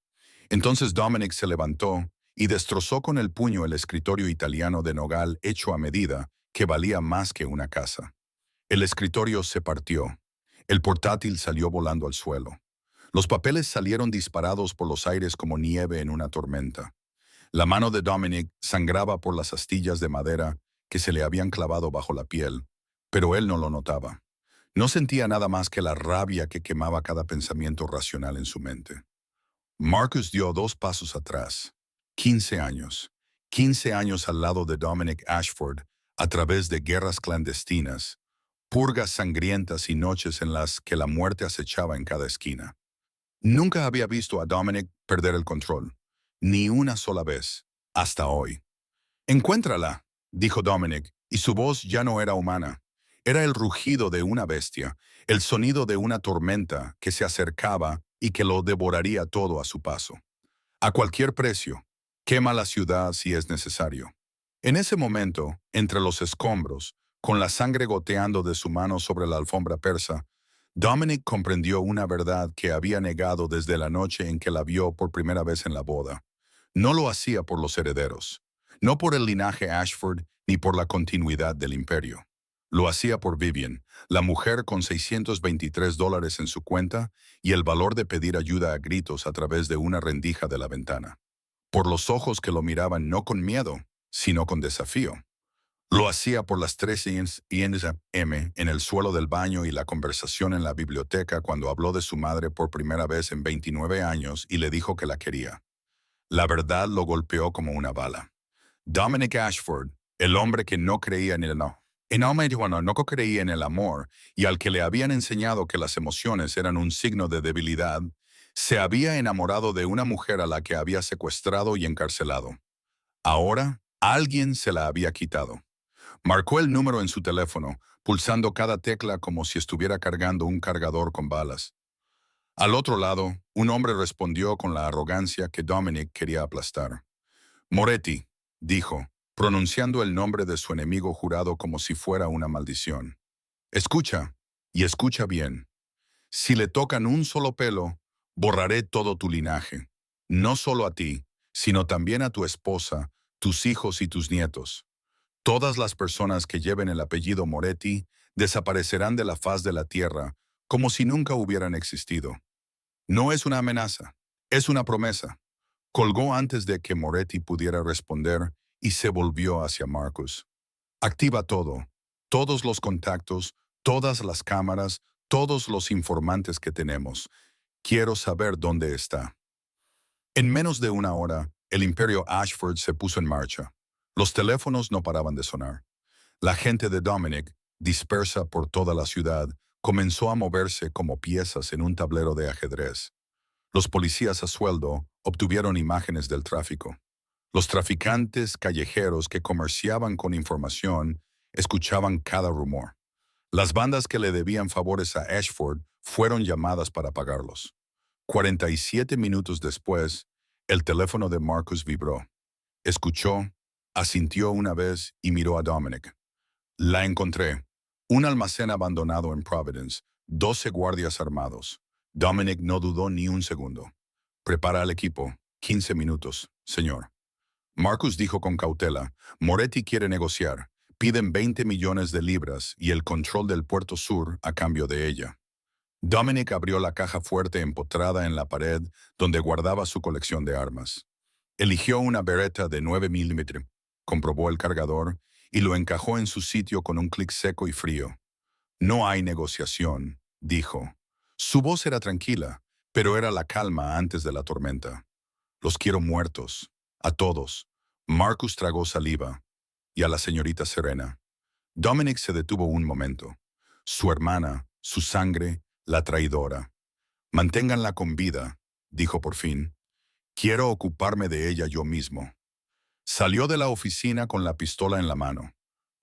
Entonces Dominic se levantó y destrozó con el puño el escritorio italiano de nogal hecho a medida que valía más que una casa. El escritorio se partió. El portátil salió volando al suelo. Los papeles salieron disparados por los aires como nieve en una tormenta. La mano de Dominic sangraba por las astillas de madera que se le habían clavado bajo la piel, pero él no lo notaba. No sentía nada más que la rabia que quemaba cada pensamiento racional en su mente. Marcus dio 2 pasos atrás. 15 años. 15 años al lado de Dominic Ashford, a través de guerras clandestinas, purgas sangrientas y noches en las que la muerte acechaba en cada esquina. Nunca había visto a Dominic perder el control, ni una sola vez, hasta hoy. Encuéntrala, dijo Dominic, y su voz ya no era humana. Era el rugido de una bestia, el sonido de una tormenta que se acercaba y que lo devoraría todo a su paso. A cualquier precio, quema la ciudad si es necesario. En ese momento, entre los escombros, con la sangre goteando de su mano sobre la alfombra persa, Dominic comprendió una verdad que había negado desde la noche en que la vio por primera vez en la boda. No lo hacía por los herederos, no por el linaje Ashford ni por la continuidad del imperio. Lo hacía por Vivian, la mujer con $623 en su cuenta y el valor de pedir ayuda a gritos a través de una rendija de la ventana. Por los ojos que lo miraban no con miedo, sino con desafío. Lo hacía por las 3 a.m. en el suelo del baño y la conversación en la biblioteca cuando habló de su madre por primera vez en 29 años y le dijo que la quería. La verdad lo golpeó como una bala. Dominic Ashford, el hombre que no creía en el no creía en el amor y al que le habían enseñado que las emociones eran un signo de debilidad, se había enamorado de una mujer a la que había secuestrado y encarcelado. Ahora, alguien se la había quitado. Marcó el número en su teléfono, pulsando cada tecla como si estuviera cargando un cargador con balas. Al otro lado, un hombre respondió con la arrogancia que Dominic quería aplastar. Moretti, dijo, pronunciando el nombre de su enemigo jurado como si fuera una maldición. Escucha, y escucha bien. Si le tocan un solo pelo, borraré todo tu linaje. No solo a ti, sino también a tu esposa, tus hijos y tus nietos. Todas las personas que lleven el apellido Moretti desaparecerán de la faz de la tierra como si nunca hubieran existido. No es una amenaza, es una promesa. Colgó antes de que Moretti pudiera responder y se volvió hacia Marcus. Activa todo, todos los contactos, todas las cámaras, todos los informantes que tenemos. Quiero saber dónde está. En menos de una hora, el imperio Ashford se puso en marcha. Los teléfonos no paraban de sonar. La gente de Dominic, dispersa por toda la ciudad, comenzó a moverse como piezas en un tablero de ajedrez. Los policías a sueldo obtuvieron imágenes del tráfico. Los traficantes callejeros que comerciaban con información escuchaban cada rumor. Las bandas que le debían favores a Ashford fueron llamadas para pagarlos. 47 minutos después, el teléfono de Marcus vibró. Escuchó, asintió una vez y miró a Dominic. La encontré. Un almacén abandonado en Providence, 12 guardias armados. Dominic no dudó ni un segundo. Prepara al equipo. 15 minutos, señor. Marcus dijo con cautela, Moretti quiere negociar. Piden 20 millones de libras y el control del puerto sur a cambio de ella. Dominic abrió la caja fuerte empotrada en la pared donde guardaba su colección de armas. Eligió una Beretta de 9 milímetros, comprobó el cargador y lo encajó en su sitio con un clic seco y frío. No hay negociación, dijo. Su voz era tranquila, pero era la calma antes de la tormenta. Los quiero muertos, a todos. Marcus tragó saliva, y a la señorita Serena. Dominic se detuvo un momento. Su hermana, su sangre, la traidora. Manténganla con vida, dijo por fin. Quiero ocuparme de ella yo mismo. Salió de la oficina con la pistola en la mano.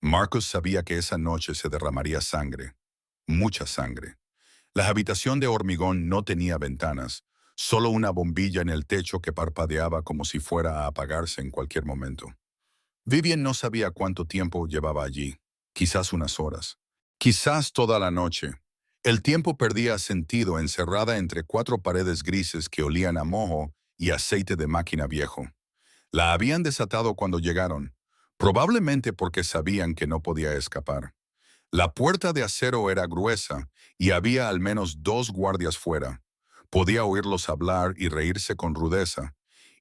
Marcus sabía que esa noche se derramaría sangre, mucha sangre. La habitación de hormigón no tenía ventanas, solo una bombilla en el techo que parpadeaba como si fuera a apagarse en cualquier momento. Vivian no sabía cuánto tiempo llevaba allí, quizás unas horas, quizás toda la noche. El tiempo perdía sentido encerrada entre 4 paredes grises que olían a moho y aceite de máquina viejo. La habían desatado cuando llegaron, probablemente porque sabían que no podía escapar. La puerta de acero era gruesa y había al menos 2 guardias fuera. Podía oírlos hablar y reírse con rudeza,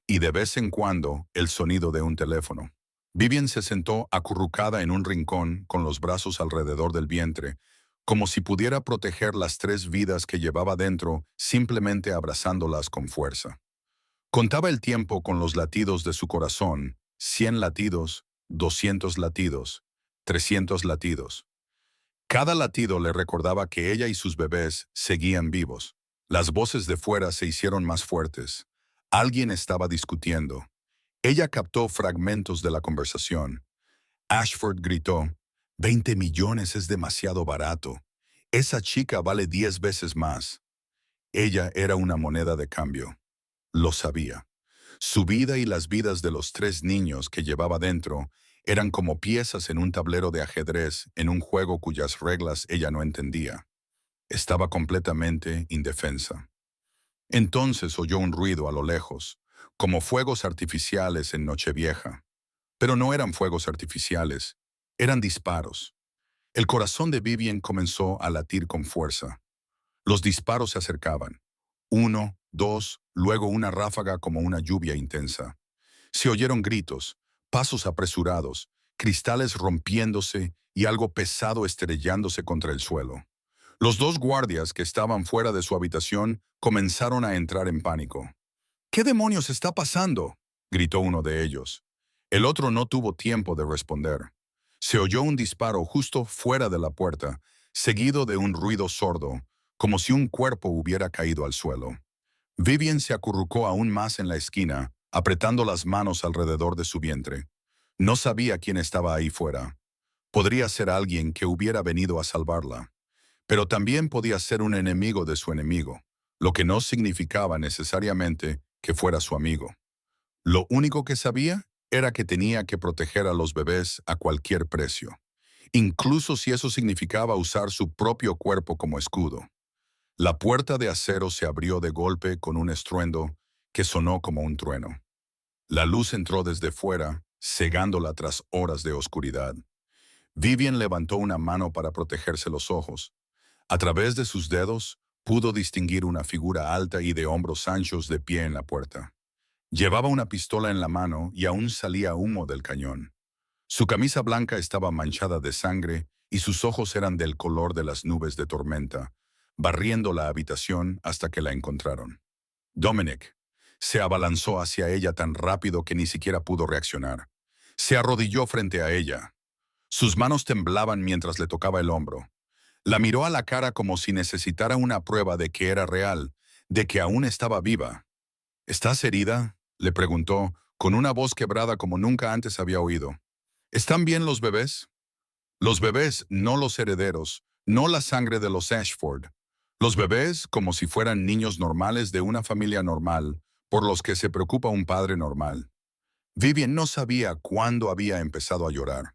y de vez en cuando el sonido de un teléfono. Vivian se sentó acurrucada en un rincón con los brazos alrededor del vientre, como si pudiera proteger las 3 vidas que llevaba dentro simplemente abrazándolas con fuerza. Contaba el tiempo con los latidos de su corazón, 100 latidos, 200 latidos, 300 latidos. Cada latido le recordaba que ella y sus bebés seguían vivos. Las voces de fuera se hicieron más fuertes. Alguien estaba discutiendo. Ella captó fragmentos de la conversación. Ashford gritó, 20 millones es demasiado barato. Esa chica vale 10 veces más. Ella era una moneda de cambio. Lo sabía. Su vida y las vidas de los 3 niños que llevaba dentro eran como piezas en un tablero de ajedrez en un juego cuyas reglas ella no entendía. Estaba completamente indefensa. Entonces oyó un ruido a lo lejos, como fuegos artificiales en Nochevieja. Pero no eran fuegos artificiales, eran disparos. El corazón de Vivian comenzó a latir con fuerza. Los disparos se acercaban. 1, 2, luego una ráfaga como una lluvia intensa. Se oyeron gritos, pasos apresurados, cristales rompiéndose y algo pesado estrellándose contra el suelo. Los 2 guardias que estaban fuera de su habitación comenzaron a entrar en pánico. ¿Qué demonios está pasando?, gritó uno de ellos. El otro no tuvo tiempo de responder. Se oyó un disparo justo fuera de la puerta, seguido de un ruido sordo, como si un cuerpo hubiera caído al suelo. Vivian se acurrucó aún más en la esquina, apretando las manos alrededor de su vientre. No sabía quién estaba ahí fuera. Podría ser alguien que hubiera venido a salvarla, pero también podía ser un enemigo de su enemigo, lo que no significaba necesariamente que fuera su amigo. Lo único que sabía era que tenía que proteger a los bebés a cualquier precio, incluso si eso significaba usar su propio cuerpo como escudo. La puerta de acero se abrió de golpe con un estruendo que sonó como un trueno. La luz entró desde fuera, cegándola tras horas de oscuridad. Vivian levantó una mano para protegerse los ojos. A través de sus dedos, pudo distinguir una figura alta y de hombros anchos de pie en la puerta. Llevaba una pistola en la mano y aún salía humo del cañón. Su camisa blanca estaba manchada de sangre y sus ojos eran del color de las nubes de tormenta, barriendo la habitación hasta que la encontraron. Dominic se abalanzó hacia ella tan rápido que ni siquiera pudo reaccionar. Se arrodilló frente a ella. Sus manos temblaban mientras le tocaba el hombro. La miró a la cara como si necesitara una prueba de que era real, de que aún estaba viva. ¿Estás herida?, le preguntó, con una voz quebrada como nunca antes había oído. ¿Están bien los bebés? Los bebés, no los herederos, no la sangre de los Ashford. Los bebés como si fueran niños normales de una familia normal, por los que se preocupa un padre normal. Vivian no sabía cuándo había empezado a llorar.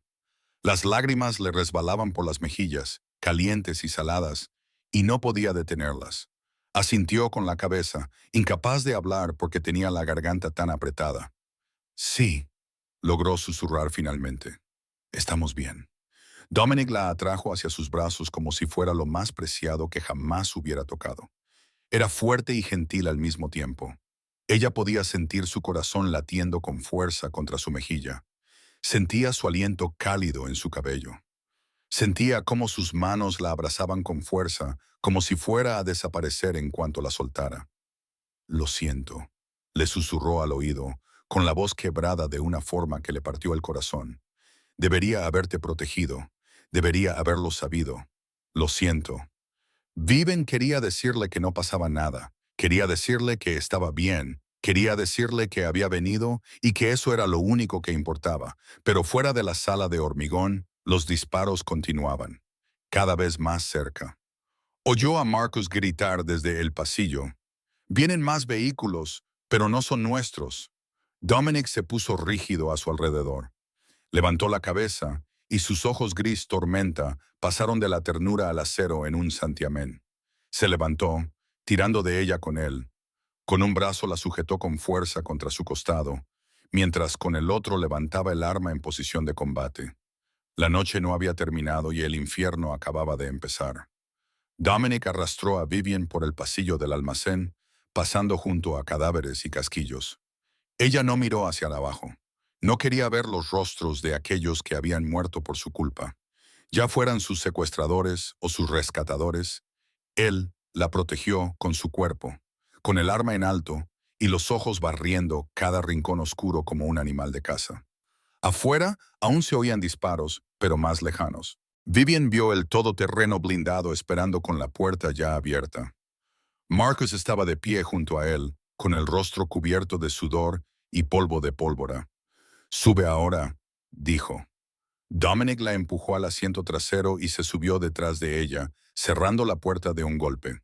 Las lágrimas le resbalaban por las mejillas, calientes y saladas, y no podía detenerlas. Asintió con la cabeza, incapaz de hablar porque tenía la garganta tan apretada. Sí, logró susurrar finalmente. Estamos bien. Dominic la atrajo hacia sus brazos como si fuera lo más preciado que jamás hubiera tocado. Era fuerte y gentil al mismo tiempo. Ella podía sentir su corazón latiendo con fuerza contra su mejilla. Sentía su aliento cálido en su cabello. Sentía cómo sus manos la abrazaban con fuerza, como si fuera a desaparecer en cuanto la soltara. «Lo siento», le susurró al oído, con la voz quebrada de una forma que le partió el corazón. «Debería haberte protegido. Debería haberlo sabido. Lo siento». Viven quería decirle que no pasaba nada. Quería decirle que estaba bien. Quería decirle que había venido y que eso era lo único que importaba. Pero fuera de la sala de hormigón, los disparos continuaban, cada vez más cerca. Oyó a Marcus gritar desde el pasillo. «Vienen más vehículos, pero no son nuestros». Dominic se puso rígido a su alrededor. Levantó la cabeza y sus ojos gris tormenta pasaron de la ternura al acero en un santiamén. Se levantó, tirando de ella con él. Con un brazo la sujetó con fuerza contra su costado, mientras con el otro levantaba el arma en posición de combate. La noche no había terminado y el infierno acababa de empezar. Dominic arrastró a Vivian por el pasillo del almacén, pasando junto a cadáveres y casquillos. Ella no miró hacia abajo. No quería ver los rostros de aquellos que habían muerto por su culpa. Ya fueran sus secuestradores o sus rescatadores, él la protegió con su cuerpo, con el arma en alto y los ojos barriendo cada rincón oscuro como un animal de caza. Afuera aún se oían disparos, pero más lejanos. Vivian vio el todoterreno blindado esperando con la puerta ya abierta. Marcus estaba de pie junto a él, con el rostro cubierto de sudor y polvo de pólvora. «Sube ahora», dijo. Dominic la empujó al asiento trasero y se subió detrás de ella, cerrando la puerta de un golpe.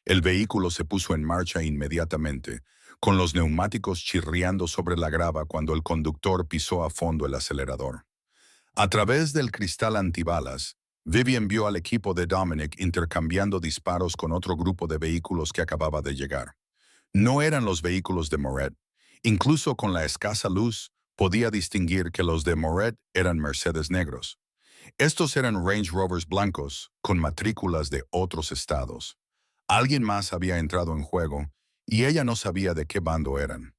El vehículo se puso en marcha inmediatamente, con los neumáticos chirriando sobre la grava cuando el conductor pisó a fondo el acelerador. A través del cristal antibalas, Vivian vio al equipo de Dominic intercambiando disparos con otro grupo de vehículos que acababa de llegar. No eran los vehículos de Moret. Incluso con la escasa luz, podía distinguir que los de Moret eran Mercedes negros. Estos eran Range Rovers blancos, con matrículas de otros estados. Alguien más había entrado en juego, y ella no sabía de qué bando eran.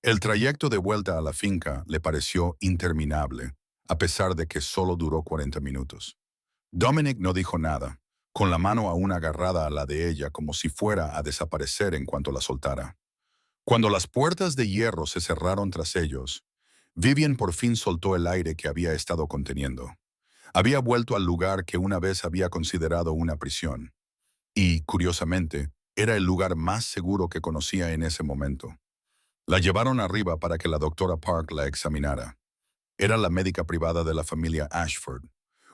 El trayecto de vuelta a la finca le pareció interminable, a pesar de que solo duró 40 minutos. Dominic no dijo nada, con la mano aún agarrada a la de ella como si fuera a desaparecer en cuanto la soltara. Cuando las puertas de hierro se cerraron tras ellos, Vivian por fin soltó el aire que había estado conteniendo. Había vuelto al lugar que una vez había considerado una prisión. Y, curiosamente, era el lugar más seguro que conocía en ese momento. La llevaron arriba para que la doctora Park la examinara. Era la médica privada de la familia Ashford,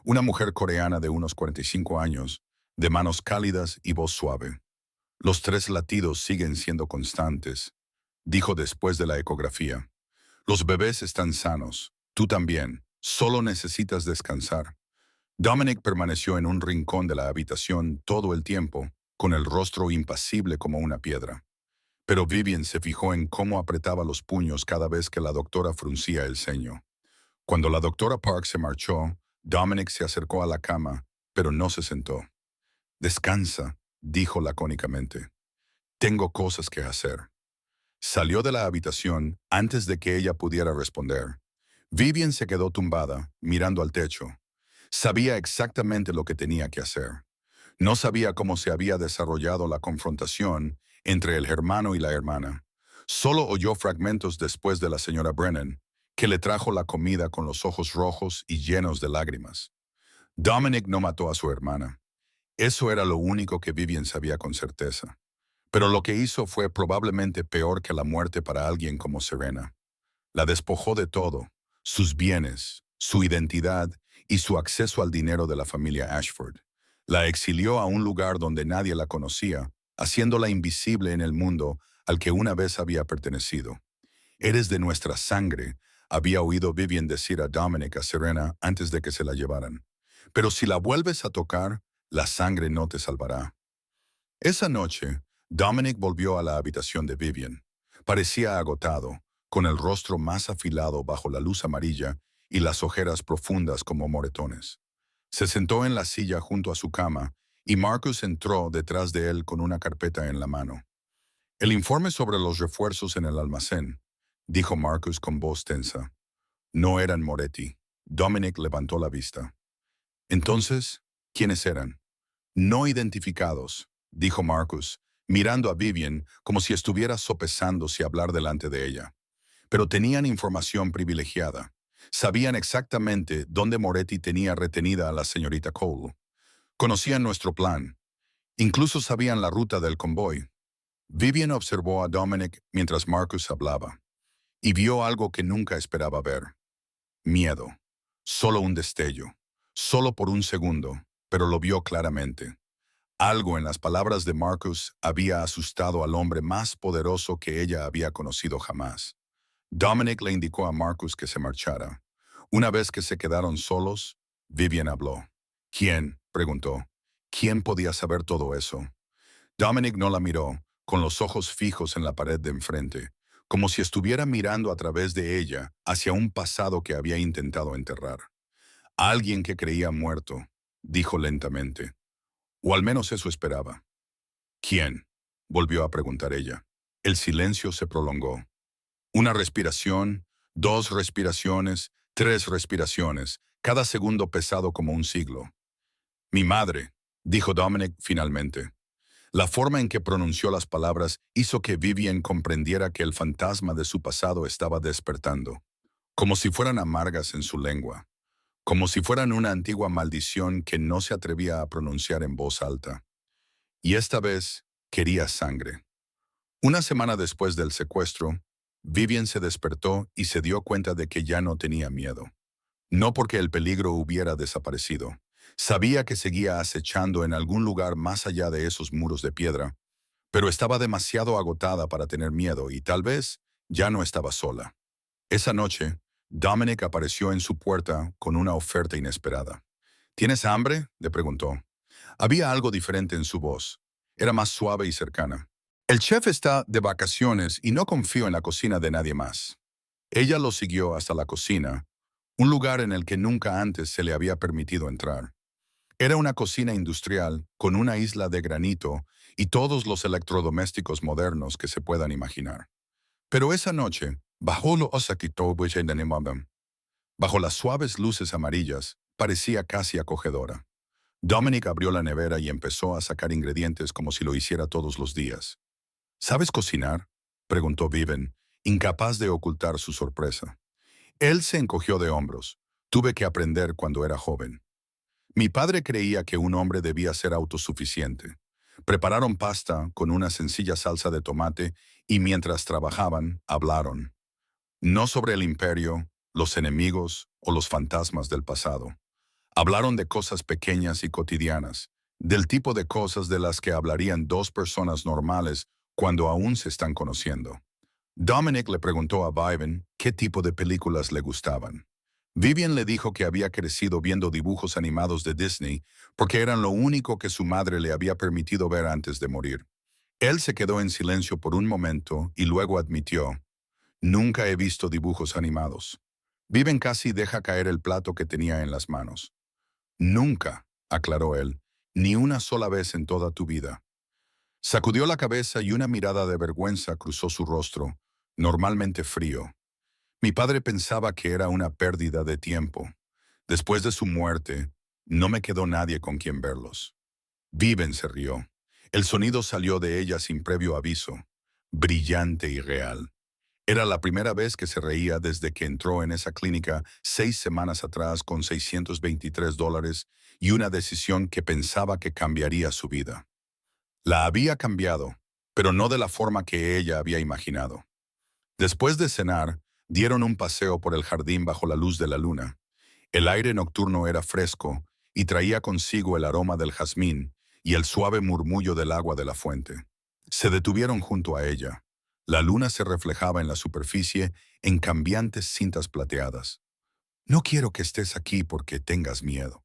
una mujer coreana de unos 45 años, de manos cálidas y voz suave. «Los 3 latidos siguen siendo constantes», dijo después de la ecografía. «Los bebés están sanos. Tú también. Solo necesitas descansar». Dominic permaneció en un rincón de la habitación todo el tiempo, con el rostro impasible como una piedra. Pero Vivian se fijó en cómo apretaba los puños cada vez que la doctora fruncía el ceño. Cuando la doctora Park se marchó, Dominic se acercó a la cama, pero no se sentó. «Descansa», dijo lacónicamente. «Tengo cosas que hacer». Salió de la habitación antes de que ella pudiera responder. Vivian se quedó tumbada, mirando al techo. Sabía exactamente lo que tenía que hacer. No sabía cómo se había desarrollado la confrontación entre el hermano y la hermana. Solo oyó fragmentos después de la señora Brennan, que le trajo la comida con los ojos rojos y llenos de lágrimas. Dominic no mató a su hermana. Eso era lo único que Vivian sabía con certeza. Pero lo que hizo fue probablemente peor que la muerte para alguien como Serena. La despojó de todo, sus bienes, su identidad y su acceso al dinero de la familia Ashford. La exilió a un lugar donde nadie la conocía, haciéndola invisible en el mundo al que una vez había pertenecido. «Eres de nuestra sangre», había oído Vivian decir a Dominic a Serena antes de que se la llevaran. «Pero si la vuelves a tocar, la sangre no te salvará». Esa noche, Dominic volvió a la habitación de Vivian. Parecía agotado, con el rostro más afilado bajo la luz amarilla y las ojeras profundas como moretones. Se sentó en la silla junto a su cama y Marcus entró detrás de él con una carpeta en la mano. El informe sobre los refuerzos en el almacén, dijo Marcus con voz tensa. No eran Moretti. Dominic levantó la vista. Entonces, ¿quiénes eran? No identificados, dijo Marcus, mirando a Vivian como si estuviera sopesando si hablar delante de ella. Pero tenían información privilegiada. Sabían exactamente dónde Moretti tenía retenida a la señorita Cole. Conocían nuestro plan. Incluso sabían la ruta del convoy. Vivian observó a Dominic mientras Marcus hablaba, y vio algo que nunca esperaba ver. Miedo. Solo un destello. Solo por un segundo, pero lo vio claramente. Algo en las palabras de Marcus había asustado al hombre más poderoso que ella había conocido jamás. Dominic le indicó a Marcus que se marchara. Una vez que se quedaron solos, Vivian habló. ¿Quién?, preguntó. ¿Quién podía saber todo eso? Dominic no la miró, con los ojos fijos en la pared de enfrente, como si estuviera mirando a través de ella hacia un pasado que había intentado enterrar. Alguien que creía muerto, dijo lentamente. O al menos eso esperaba. ¿Quién?, volvió a preguntar ella. El silencio se prolongó. Una respiración, dos respiraciones, tres respiraciones, cada segundo pesado como un siglo. Mi madre, dijo Dominic finalmente. La forma en que pronunció las palabras hizo que Vivian comprendiera que el fantasma de su pasado estaba despertando, como si fueran amargas en su lengua, como si fueran una antigua maldición que no se atrevía a pronunciar en voz alta. Y esta vez quería sangre. Una semana después del secuestro, Vivian se despertó y se dio cuenta de que ya no tenía miedo. No porque el peligro hubiera desaparecido. Sabía que seguía acechando en algún lugar más allá de esos muros de piedra, pero estaba demasiado agotada para tener miedo y tal vez ya no estaba sola. Esa noche, Dominic apareció en su puerta con una oferta inesperada. ¿Tienes hambre?, le preguntó. Había algo diferente en su voz. Era más suave y cercana. El chef está de vacaciones y no confío en la cocina de nadie más. Ella lo siguió hasta la cocina, un lugar en el que nunca antes se le había permitido entrar. Era una cocina industrial con una isla de granito y todos los electrodomésticos modernos que se puedan imaginar. Pero esa noche, bajo las suaves luces amarillas, parecía casi acogedora. Dominic abrió la nevera y empezó a sacar ingredientes como si lo hiciera todos los días. ¿Sabes cocinar?, preguntó Vivian, incapaz de ocultar su sorpresa. Él se encogió de hombros. Tuve que aprender cuando era joven. Mi padre creía que un hombre debía ser autosuficiente. Prepararon pasta con una sencilla salsa de tomate y mientras trabajaban, hablaron. No sobre el imperio, los enemigos o los fantasmas del pasado. Hablaron de cosas pequeñas y cotidianas, del tipo de cosas de las que hablarían dos personas normales cuando aún se están conociendo. Dominic le preguntó a Vivian qué tipo de películas le gustaban. Vivian le dijo que había crecido viendo dibujos animados de Disney porque eran lo único que su madre le había permitido ver antes de morir. Él se quedó en silencio por un momento y luego admitió, nunca he visto dibujos animados. Vivian casi deja caer el plato que tenía en las manos. Nunca, aclaró él, ni una sola vez en toda tu vida. Sacudió la cabeza y una mirada de vergüenza cruzó su rostro, normalmente frío. Mi padre pensaba que era una pérdida de tiempo. Después de su muerte, no me quedó nadie con quien verlos. Viven se rió. El sonido salió de ella sin previo aviso, brillante y real. Era la primera vez que se reía desde que entró en esa clínica 6 semanas atrás con $623 y una decisión que pensaba que cambiaría su vida. La había cambiado, pero no de la forma que ella había imaginado. Después de cenar, dieron un paseo por el jardín bajo la luz de la luna. El aire nocturno era fresco y traía consigo el aroma del jazmín y el suave murmullo del agua de la fuente. Se detuvieron junto a ella. La luna se reflejaba en la superficie en cambiantes cintas plateadas. «No quiero que estés aquí porque tengas miedo»,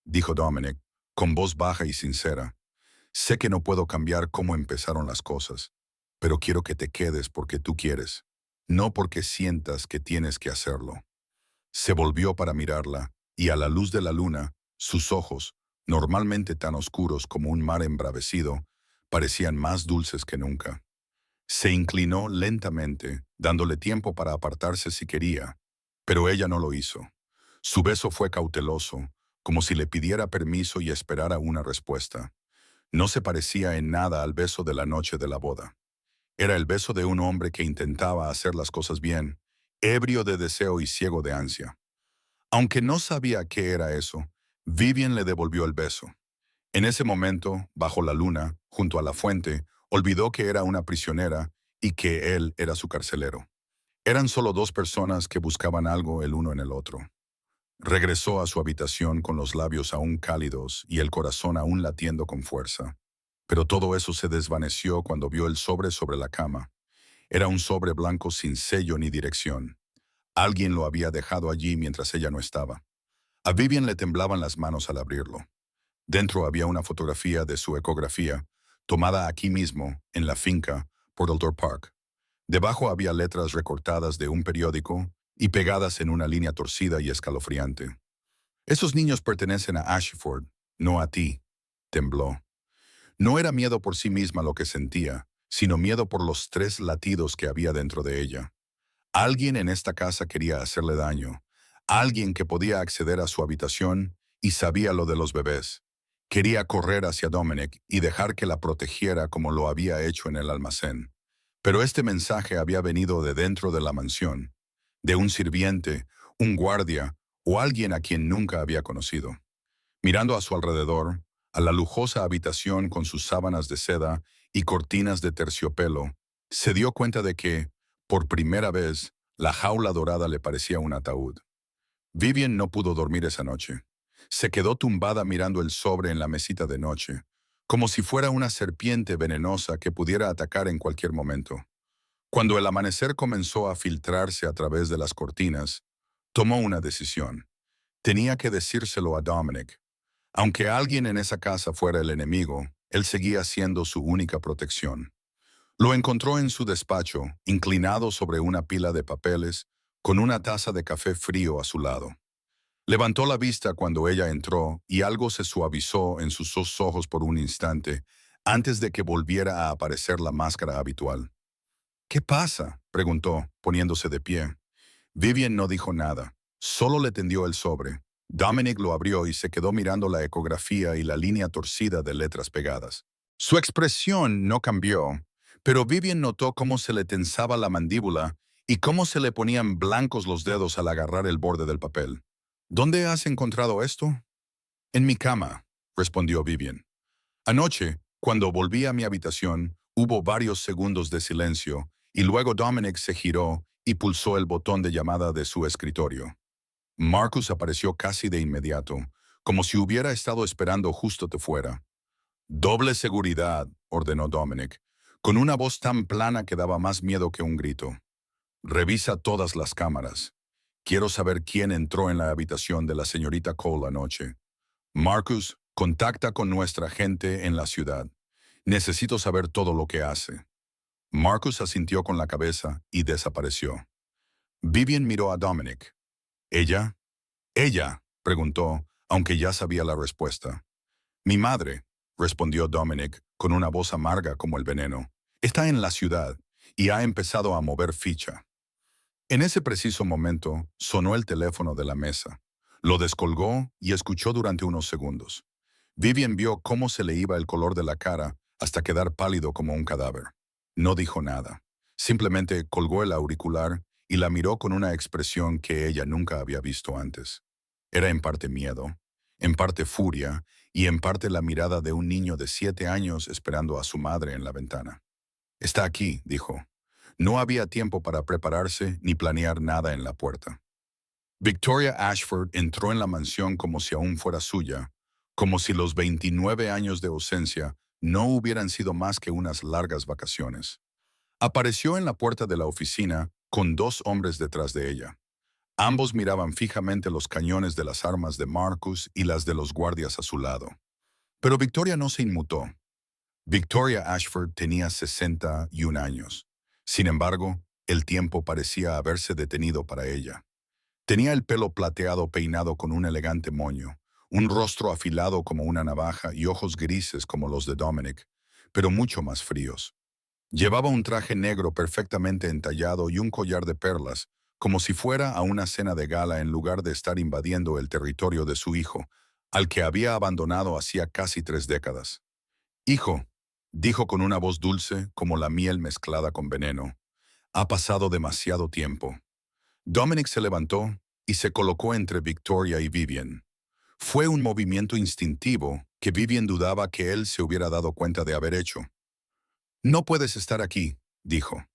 dijo Dominic, con voz baja y sincera. «Sé que no puedo cambiar cómo empezaron las cosas, pero quiero que te quedes porque tú quieres, no porque sientas que tienes que hacerlo». Se volvió para mirarla, y a la luz de la luna, Sus ojos, normalmente tan oscuros como un mar embravecido, parecían más dulces que nunca. Se inclinó lentamente, dándole tiempo para apartarse si quería, pero ella no lo hizo. Su beso fue cauteloso, como si le pidiera permiso y esperara una respuesta. No se parecía en nada al beso de la noche de la boda. Era el beso de un hombre que intentaba hacer las cosas bien, ebrio de deseo y ciego de ansia. Aunque no sabía qué era eso, Vivian le devolvió el beso. En ese momento, bajo la luna, junto a la fuente, olvidó que era una prisionera y que él era su carcelero. Eran solo dos personas que buscaban algo el uno en el otro. Regresó a su habitación con los labios aún cálidos y el corazón aún latiendo con fuerza. Pero todo eso se desvaneció cuando vio el sobre la cama. Era un sobre blanco sin sello ni dirección. Alguien lo había dejado allí mientras ella no estaba. A Vivian le temblaban las manos al abrirlo. Dentro había una fotografía de su ecografía, tomada aquí mismo, en la finca, por Alder Park. Debajo había letras recortadas de un periódico y pegadas en una línea torcida y escalofriante. Esos niños pertenecen a Ashford, no a ti, tembló. No era miedo por sí misma lo que sentía, sino miedo por los 3 latidos que había dentro de ella. Alguien en esta casa quería hacerle daño. Alguien que podía acceder a su habitación y sabía lo de los bebés. Quería correr hacia Dominic y dejar que la protegiera como lo había hecho en el almacén. Pero este mensaje había venido de dentro de la mansión, de un sirviente, un guardia o alguien a quien nunca había conocido. Mirando a su alrededor, a la lujosa habitación con sus sábanas de seda y cortinas de terciopelo, se dio cuenta de que, por primera vez, la jaula dorada le parecía un ataúd. Vivian no pudo dormir esa noche. Se quedó tumbada mirando el sobre en la mesita de noche, como si fuera una serpiente venenosa que pudiera atacar en cualquier momento. Cuando el amanecer comenzó a filtrarse a través de las cortinas, tomó una decisión. Tenía que decírselo a Dominic. Aunque alguien en esa casa fuera el enemigo, él seguía siendo su única protección. Lo encontró en su despacho, inclinado sobre una pila de papeles, con una taza de café frío a su lado. Levantó la vista cuando ella entró y algo se suavizó en sus dos ojos por un instante, antes de que volviera a aparecer la máscara habitual. ¿Qué pasa?, preguntó, poniéndose de pie. Vivian no dijo nada, solo le tendió el sobre. Dominic lo abrió y se quedó mirando la ecografía y la línea torcida de letras pegadas. Su expresión no cambió, pero Vivian notó cómo se le tensaba la mandíbula y cómo se le ponían blancos los dedos al agarrar el borde del papel. ¿Dónde has encontrado esto? En mi cama, respondió Vivian. Anoche, cuando volví a mi habitación, hubo varios segundos de silencio y luego Dominic se giró y pulsó el botón de llamada de su escritorio. Marcus apareció casi de inmediato, como si hubiera estado esperando justo te fuera. Doble seguridad, ordenó Dominic, con una voz tan plana que daba más miedo que un grito. Revisa todas las cámaras. Quiero saber quién entró en la habitación de la señorita Cole anoche. Marcus, contacta con nuestra gente en la ciudad. Necesito saber todo lo que hace. Marcus asintió con la cabeza y desapareció. Vivian miró a Dominic. ¿Ella? ¿Ella?, preguntó, aunque ya sabía la respuesta. Mi madre, respondió Dominic, con una voz amarga como el veneno. Está en la ciudad y ha empezado a mover ficha. En ese preciso momento, sonó el teléfono de la mesa. Lo descolgó y escuchó durante unos segundos. Vivian vio cómo se le iba el color de la cara hasta quedar pálido como un cadáver. No dijo nada. Simplemente colgó el auricular y la miró con una expresión que ella nunca había visto antes. Era en parte miedo, en parte furia y en parte la mirada de un niño de 7 años esperando a su madre en la ventana. Está aquí, dijo. No había tiempo para prepararse ni planear nada en la puerta. Victoria Ashford entró en la mansión como si aún fuera suya, como si los 29 años de ausencia no hubieran sido más que unas largas vacaciones. Apareció en la puerta de la oficina con 2 hombres detrás de ella. Ambos miraban fijamente los cañones de las armas de Marcus y las de los guardias a su lado. Pero Victoria no se inmutó. Victoria Ashford tenía 61 años. Sin embargo, el tiempo parecía haberse detenido para ella. Tenía el pelo plateado peinado con un elegante moño, un rostro afilado como una navaja y ojos grises como los de Dominic, pero mucho más fríos. Llevaba un traje negro perfectamente entallado y un collar de perlas, como si fuera a una cena de gala en lugar de estar invadiendo el territorio de su hijo, al que había abandonado hacía casi 3 décadas. Hijo, dijo con una voz dulce como la miel mezclada con veneno, ha pasado demasiado tiempo. Dominic se levantó y se colocó entre Victoria y Vivian. Fue un movimiento instintivo que Vivian dudaba que él se hubiera dado cuenta de haber hecho. No puedes estar aquí, dijo.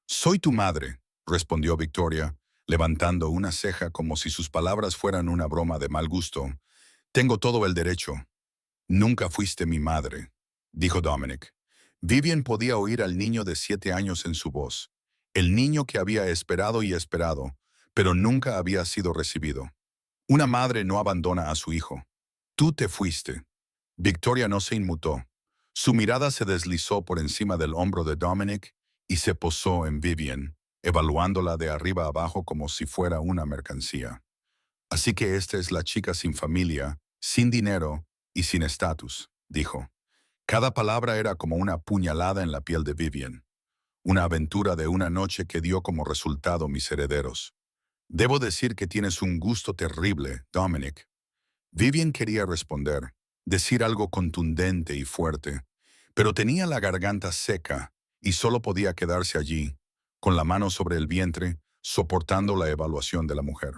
Soy tu madre, respondió Victoria, levantando una ceja como si sus palabras fueran una broma de mal gusto. Tengo todo el derecho. Nunca fuiste mi madre, dijo Dominic. Vivian podía oír al niño de 7 años en su voz, el niño que había esperado y esperado, pero nunca había sido recibido. Una madre no abandona a su hijo. Tú te fuiste. Victoria no se inmutó. Su mirada se deslizó por encima del hombro de Dominic y se posó en Vivian, evaluándola de arriba abajo como si fuera una mercancía. Así que esta es la chica sin familia, sin dinero y sin estatus, dijo. Cada palabra era como una puñalada en la piel de Vivian. Una aventura de una noche que dio como resultado mis herederos. Debo decir que tienes un gusto terrible, Dominic. Vivian quería responder, decir algo contundente y fuerte, pero tenía la garganta seca y solo podía quedarse allí, con la mano sobre el vientre, soportando la evaluación de la mujer.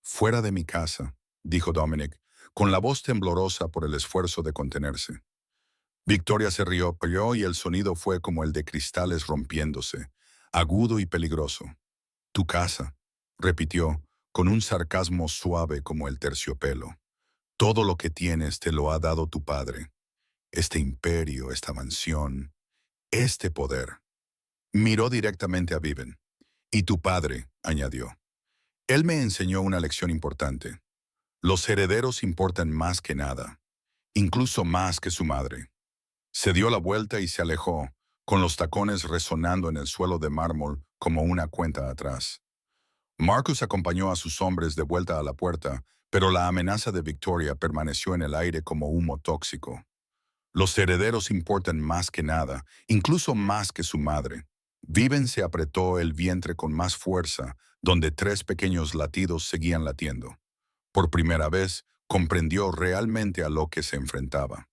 Fuera de mi casa, dijo Dominic, con la voz temblorosa por el esfuerzo de contenerse. Victoria se rió y el sonido fue como el de cristales rompiéndose, agudo y peligroso. Tu casa, repitió, con un sarcasmo suave como el terciopelo. Todo lo que tienes te lo ha dado tu padre. Este imperio, esta mansión, este poder. Miró directamente a Viven. Y tu padre, añadió. Él me enseñó una lección importante. Los herederos importan más que nada, incluso más que su madre. Se dio la vuelta y se alejó, con los tacones resonando en el suelo de mármol como una cuenta atrás. Marcus acompañó a sus hombres de vuelta a la puerta, pero la amenaza de Victoria permaneció en el aire como humo tóxico. Los herederos importan más que nada, incluso más que su madre. Viven se apretó el vientre con más fuerza, donde 3 pequeños latidos seguían latiendo. Por primera vez, comprendió realmente a lo que se enfrentaba.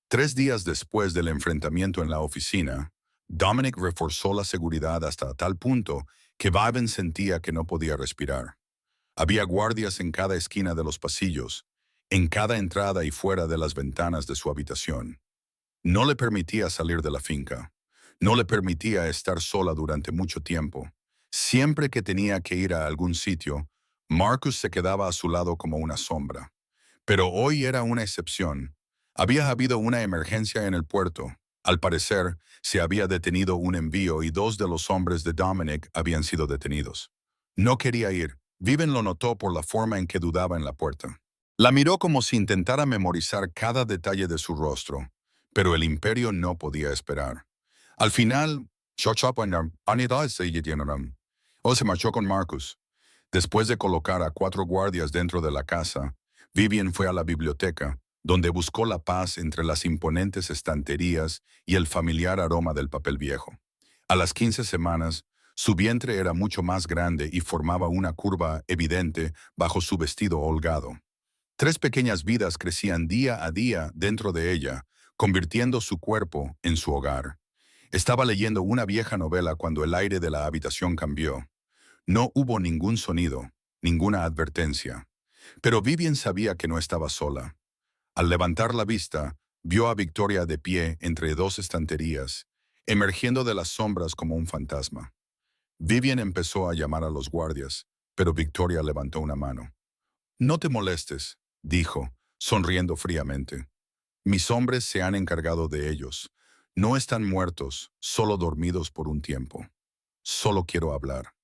3 días después del enfrentamiento en la oficina, Dominic reforzó la seguridad hasta tal punto que Viven sentía que no podía respirar. Había guardias en cada esquina de los pasillos, en cada entrada y fuera de las ventanas de su habitación. No le permitía salir de la finca. No le permitía estar sola durante mucho tiempo. Siempre que tenía que ir a algún sitio, Marcus se quedaba a su lado como una sombra. Pero hoy era una excepción. Había habido una emergencia en el puerto. Al parecer, se había detenido un envío y 2 de los hombres de Dominic habían sido detenidos. No quería ir. Viven lo notó por la forma en que dudaba en la puerta. La miró como si intentara memorizar cada detalle de su rostro, pero el imperio no podía esperar. Al final, o se marchó con Marcus. Después de colocar a 4 guardias dentro de la casa, Vivian fue a la biblioteca, donde buscó la paz entre las imponentes estanterías y el familiar aroma del papel viejo. A las 15 semanas, su vientre era mucho más grande y formaba una curva evidente bajo su vestido holgado. 3 pequeñas vidas crecían día a día dentro de ella, convirtiendo su cuerpo en su hogar. Estaba leyendo una vieja novela cuando el aire de la habitación cambió. No hubo ningún sonido, ninguna advertencia. Pero Vivian sabía que no estaba sola. Al levantar la vista, vio a Victoria de pie entre 2 estanterías, emergiendo de las sombras como un fantasma. Vivian empezó a llamar a los guardias, pero Victoria levantó una mano. No te molestes, dijo, sonriendo fríamente. Mis hombres se han encargado de ellos. No están muertos, solo dormidos por un tiempo. Solo quiero hablar.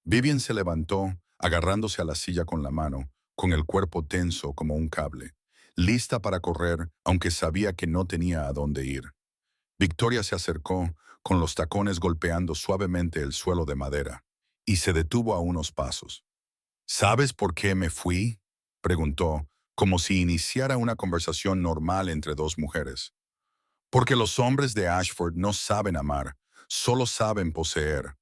Vivian se levantó, agarrándose a la silla con la mano, con el cuerpo tenso como un cable, lista para correr, aunque sabía que no tenía a dónde ir. Victoria se acercó, con los tacones golpeando suavemente el suelo de madera, y se detuvo a unos pasos. ¿Sabes por qué me fui?, preguntó, como si iniciara una conversación normal entre dos mujeres. Porque los hombres de Ashford no saben amar, solo saben poseer.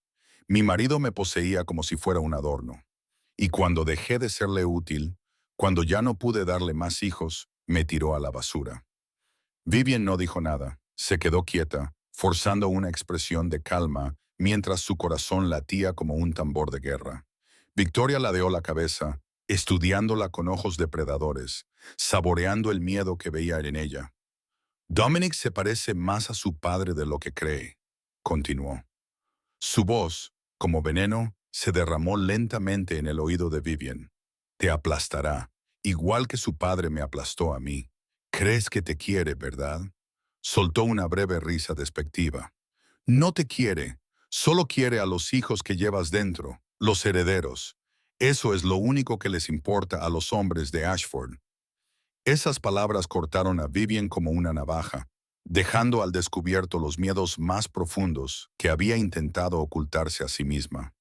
Mi marido me poseía como si fuera un adorno. Y cuando dejé de serle útil, cuando ya no pude darle más hijos, me tiró a la basura. Vivian no dijo nada, se quedó quieta, forzando una expresión de calma mientras su corazón latía como un tambor de guerra. Victoria ladeó la cabeza, estudiándola con ojos depredadores, saboreando el miedo que veía en ella. Dominic se parece más a su padre de lo que cree, continuó. Su voz, como veneno, se derramó lentamente en el oído de Vivian. Te aplastará, igual que su padre me aplastó a mí. ¿Crees que te quiere, verdad? Soltó una breve risa despectiva. No te quiere, solo quiere a los hijos que llevas dentro, los herederos. Eso es lo único que les importa a los hombres de Ashford. Esas palabras cortaron a Vivian como una navaja, dejando al descubierto los miedos más profundos que había intentado ocultarse a sí misma.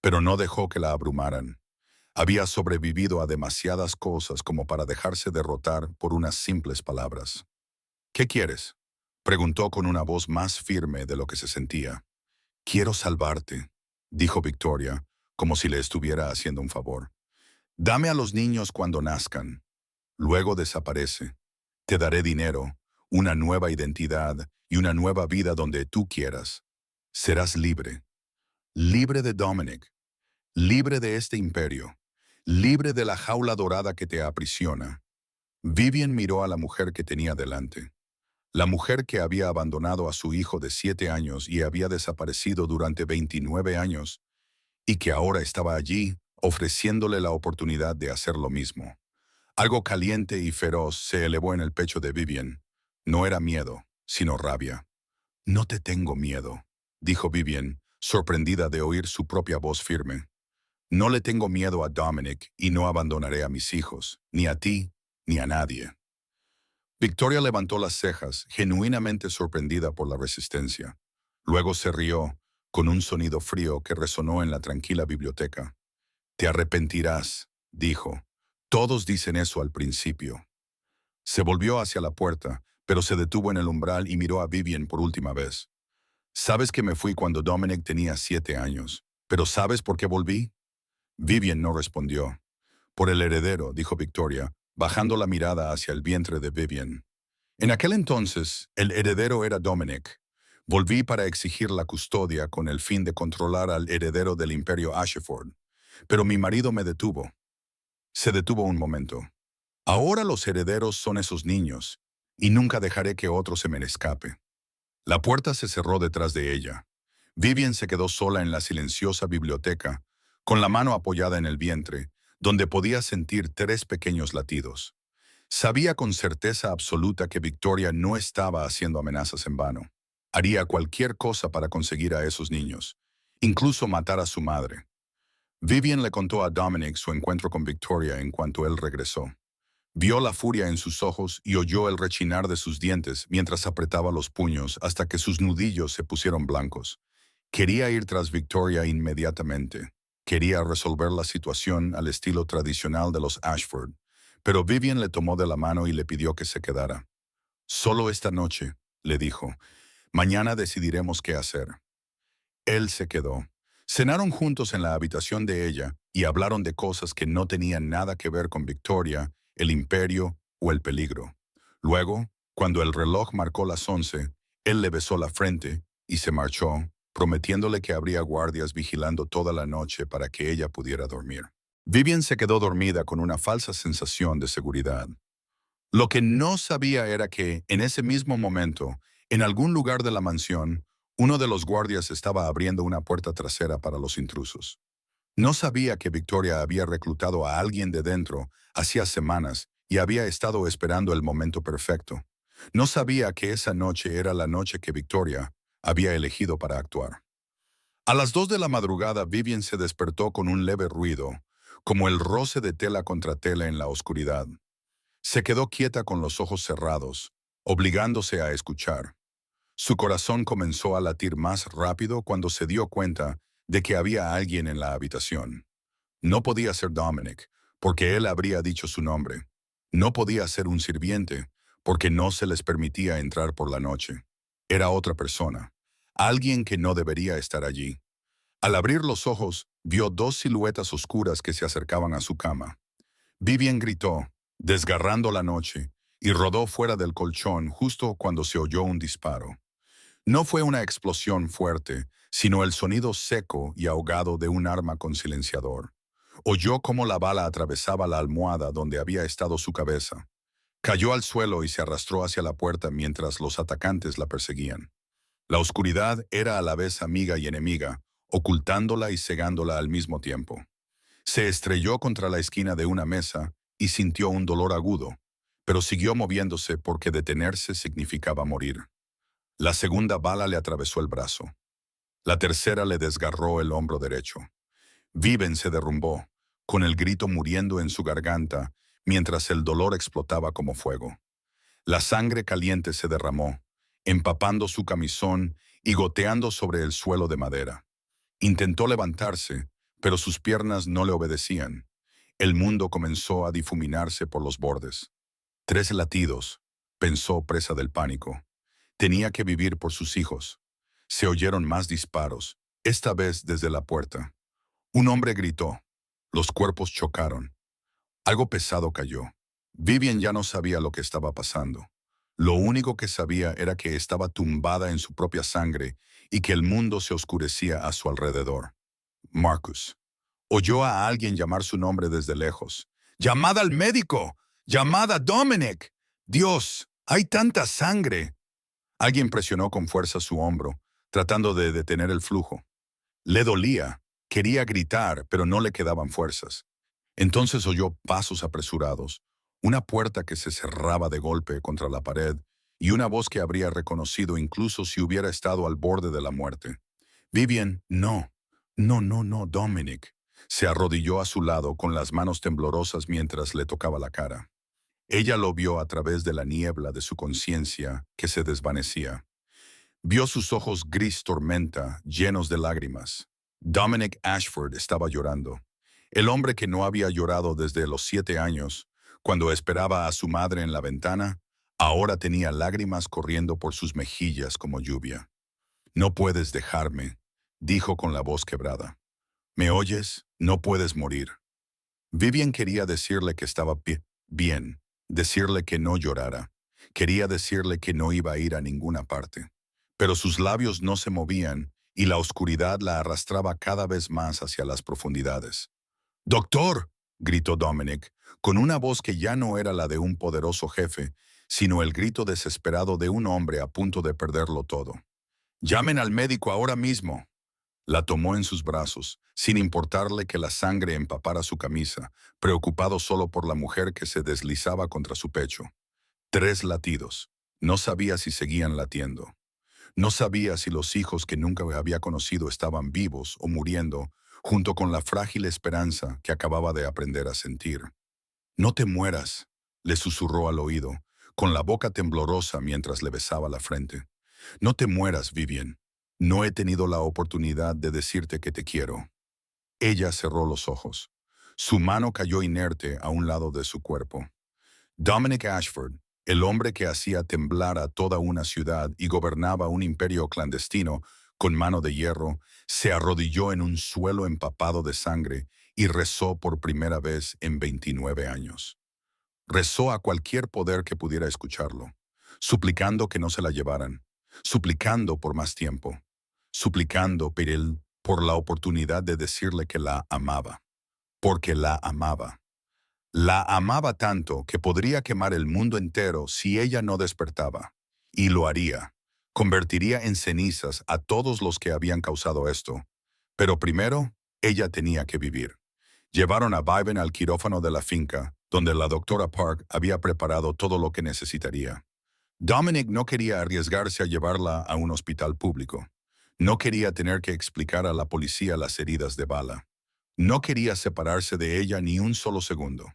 Pero no dejó que la abrumaran. Había sobrevivido a demasiadas cosas como para dejarse derrotar por unas simples palabras. ¿Qué quieres?, preguntó con una voz más firme de lo que se sentía. Quiero salvarte, dijo Victoria, como si le estuviera haciendo un favor. Dame a los niños cuando nazcan. Luego desaparece. Te daré dinero, una nueva identidad y una nueva vida donde tú quieras. Serás libre. Libre de Dominic. Libre de este imperio. Libre de la jaula dorada que te aprisiona. Vivian miró a la mujer que tenía delante. La mujer que había abandonado a su hijo de 7 años y había desaparecido durante 29 años, y que ahora estaba allí, ofreciéndole la oportunidad de hacer lo mismo. Algo caliente y feroz se elevó en el pecho de Vivian. No era miedo, sino rabia. No te tengo miedo, dijo Vivian, sorprendida de oír su propia voz firme. No le tengo miedo a Dominic y no abandonaré a mis hijos, ni a ti, ni a nadie. Victoria levantó las cejas, genuinamente sorprendida por la resistencia. Luego se rió, con un sonido frío que resonó en la tranquila biblioteca. Te arrepentirás, dijo. Todos dicen eso al principio. Se volvió hacia la puerta, pero se detuvo en el umbral y miró a Vivian por última vez. Sabes que me fui cuando Dominic tenía 7 años, pero ¿sabes por qué volví? Vivian no respondió. Por el heredero, dijo Victoria, bajando la mirada hacia el vientre de Vivian. En aquel entonces, el heredero era Dominic. Volví para exigir la custodia con el fin de controlar al heredero del imperio Ashford. Pero mi marido me detuvo. Se detuvo un momento. Ahora los herederos son esos niños, y nunca dejaré que otro se me escape. La puerta se cerró detrás de ella. Vivian se quedó sola en la silenciosa biblioteca, con la mano apoyada en el vientre, donde podía sentir 3 pequeños latidos. Sabía con certeza absoluta que Victoria no estaba haciendo amenazas en vano. Haría cualquier cosa para conseguir a esos niños, incluso matar a su madre. Vivian le contó a Dominic su encuentro con Victoria en cuanto él regresó. Vio la furia en sus ojos y oyó el rechinar de sus dientes mientras apretaba los puños hasta que sus nudillos se pusieron blancos. Quería ir tras Victoria inmediatamente. Quería resolver la situación al estilo tradicional de los Ashford, pero Vivian le tomó de la mano y le pidió que se quedara. Solo esta noche, le dijo. Mañana decidiremos qué hacer. Él se quedó. Cenaron juntos en la habitación de ella y hablaron de cosas que no tenían nada que ver con Victoria, el imperio o el peligro. Luego, cuando el reloj marcó las 11, él le besó la frente y se marchó, prometiéndole que habría guardias vigilando toda la noche para que ella pudiera dormir. Vivian se quedó dormida con una falsa sensación de seguridad. Lo que no sabía era que, en ese mismo momento, en algún lugar de la mansión, uno de los guardias estaba abriendo una puerta trasera para los intrusos. No sabía que Victoria había reclutado a alguien de dentro hacía semanas y había estado esperando el momento perfecto. No sabía que esa noche era la noche que Victoria había elegido para actuar. A las 2 de la madrugada, Vivian se despertó con un leve ruido, como el roce de tela contra tela en la oscuridad. Se quedó quieta con los ojos cerrados, obligándose a escuchar. Su corazón comenzó a latir más rápido cuando se dio cuenta de que había alguien en la habitación. No podía ser Dominic, porque él habría dicho su nombre. No podía ser un sirviente, porque no se les permitía entrar por la noche. Era otra persona, alguien que no debería estar allí. Al abrir los ojos, vio dos siluetas oscuras que se acercaban a su cama. Vivian gritó, desgarrando la noche, y rodó fuera del colchón justo cuando se oyó un disparo. No fue una explosión fuerte, sino el sonido seco y ahogado de un arma con silenciador. Oyó cómo la bala atravesaba la almohada donde había estado su cabeza. Cayó al suelo y se arrastró hacia la puerta mientras los atacantes la perseguían. La oscuridad era a la vez amiga y enemiga, ocultándola y cegándola al mismo tiempo. Se estrelló contra la esquina de una mesa y sintió un dolor agudo, pero siguió moviéndose porque detenerse significaba morir. La segunda bala le atravesó el brazo. La tercera le desgarró el hombro derecho. Viven se derrumbó, con el grito muriendo en su garganta, mientras el dolor explotaba como fuego. La sangre caliente se derramó, empapando su camisón y goteando sobre el suelo de madera. Intentó levantarse, pero sus piernas no le obedecían. El mundo comenzó a difuminarse por los bordes. 3 latidos, pensó presa del pánico. Tenía que vivir por sus hijos. Se oyeron más disparos, esta vez desde la puerta. Un hombre gritó. Los cuerpos chocaron. Algo pesado cayó. Vivian ya no sabía lo que estaba pasando. Lo único que sabía era que estaba tumbada en su propia sangre y que el mundo se oscurecía a su alrededor. Marcus. Oyó a alguien llamar su nombre desde lejos. ¡Llamad al médico! ¡Llamad a Dominic! ¡Dios! ¡Hay tanta sangre! Alguien presionó con fuerza su hombro, tratando de detener el flujo. Le dolía. Quería gritar, pero no le quedaban fuerzas. Entonces oyó pasos apresurados, una puerta que se cerraba de golpe contra la pared y una voz que habría reconocido incluso si hubiera estado al borde de la muerte. Vivian, no, no, no, no, Dominic. Se arrodilló a su lado con las manos temblorosas mientras le tocaba la cara. Ella lo vio a través de la niebla de su conciencia que se desvanecía. Vio sus ojos gris tormenta, llenos de lágrimas. Dominic Ashford estaba llorando. El hombre que no había llorado desde los 7 años, cuando esperaba a su madre en la ventana, ahora tenía lágrimas corriendo por sus mejillas como lluvia. No puedes dejarme, dijo con la voz quebrada. ¿Me oyes? No puedes morir. Vivian quería decirle que estaba bien, decirle que no llorara. Quería decirle que no iba a ir a ninguna parte. Pero sus labios no se movían y la oscuridad la arrastraba cada vez más hacia las profundidades. «¡Doctor!», gritó Dominic, con una voz que ya no era la de un poderoso jefe, sino el grito desesperado de un hombre a punto de perderlo todo. «¡Llamen al médico ahora mismo!». La tomó en sus brazos, sin importarle que la sangre empapara su camisa, preocupado solo por la mujer que se deslizaba contra su pecho. 3 latidos. No sabía si seguían latiendo. No sabía si los hijos que nunca había conocido estaban vivos o muriendo, junto con la frágil esperanza que acababa de aprender a sentir. «No te mueras», le susurró al oído, con la boca temblorosa mientras le besaba la frente. «No te mueras, Vivian. No he tenido la oportunidad de decirte que te quiero». Ella cerró los ojos. Su mano cayó inerte a un lado de su cuerpo. Dominic Ashford, el hombre que hacía temblar a toda una ciudad y gobernaba un imperio clandestino con mano de hierro, se arrodilló en un suelo empapado de sangre y rezó por primera vez en 29 años. Rezó a cualquier poder que pudiera escucharlo, suplicando que no se la llevaran, suplicando por más tiempo, suplicando por la oportunidad de decirle que la amaba, porque la amaba. La amaba tanto que podría quemar el mundo entero si ella no despertaba. Y lo haría. Convertiría en cenizas a todos los que habían causado esto. Pero primero, ella tenía que vivir. Llevaron a Viven al quirófano de la finca, donde la doctora Park había preparado todo lo que necesitaría. Dominic no quería arriesgarse a llevarla a un hospital público. No quería tener que explicar a la policía las heridas de bala. No quería separarse de ella ni un solo segundo.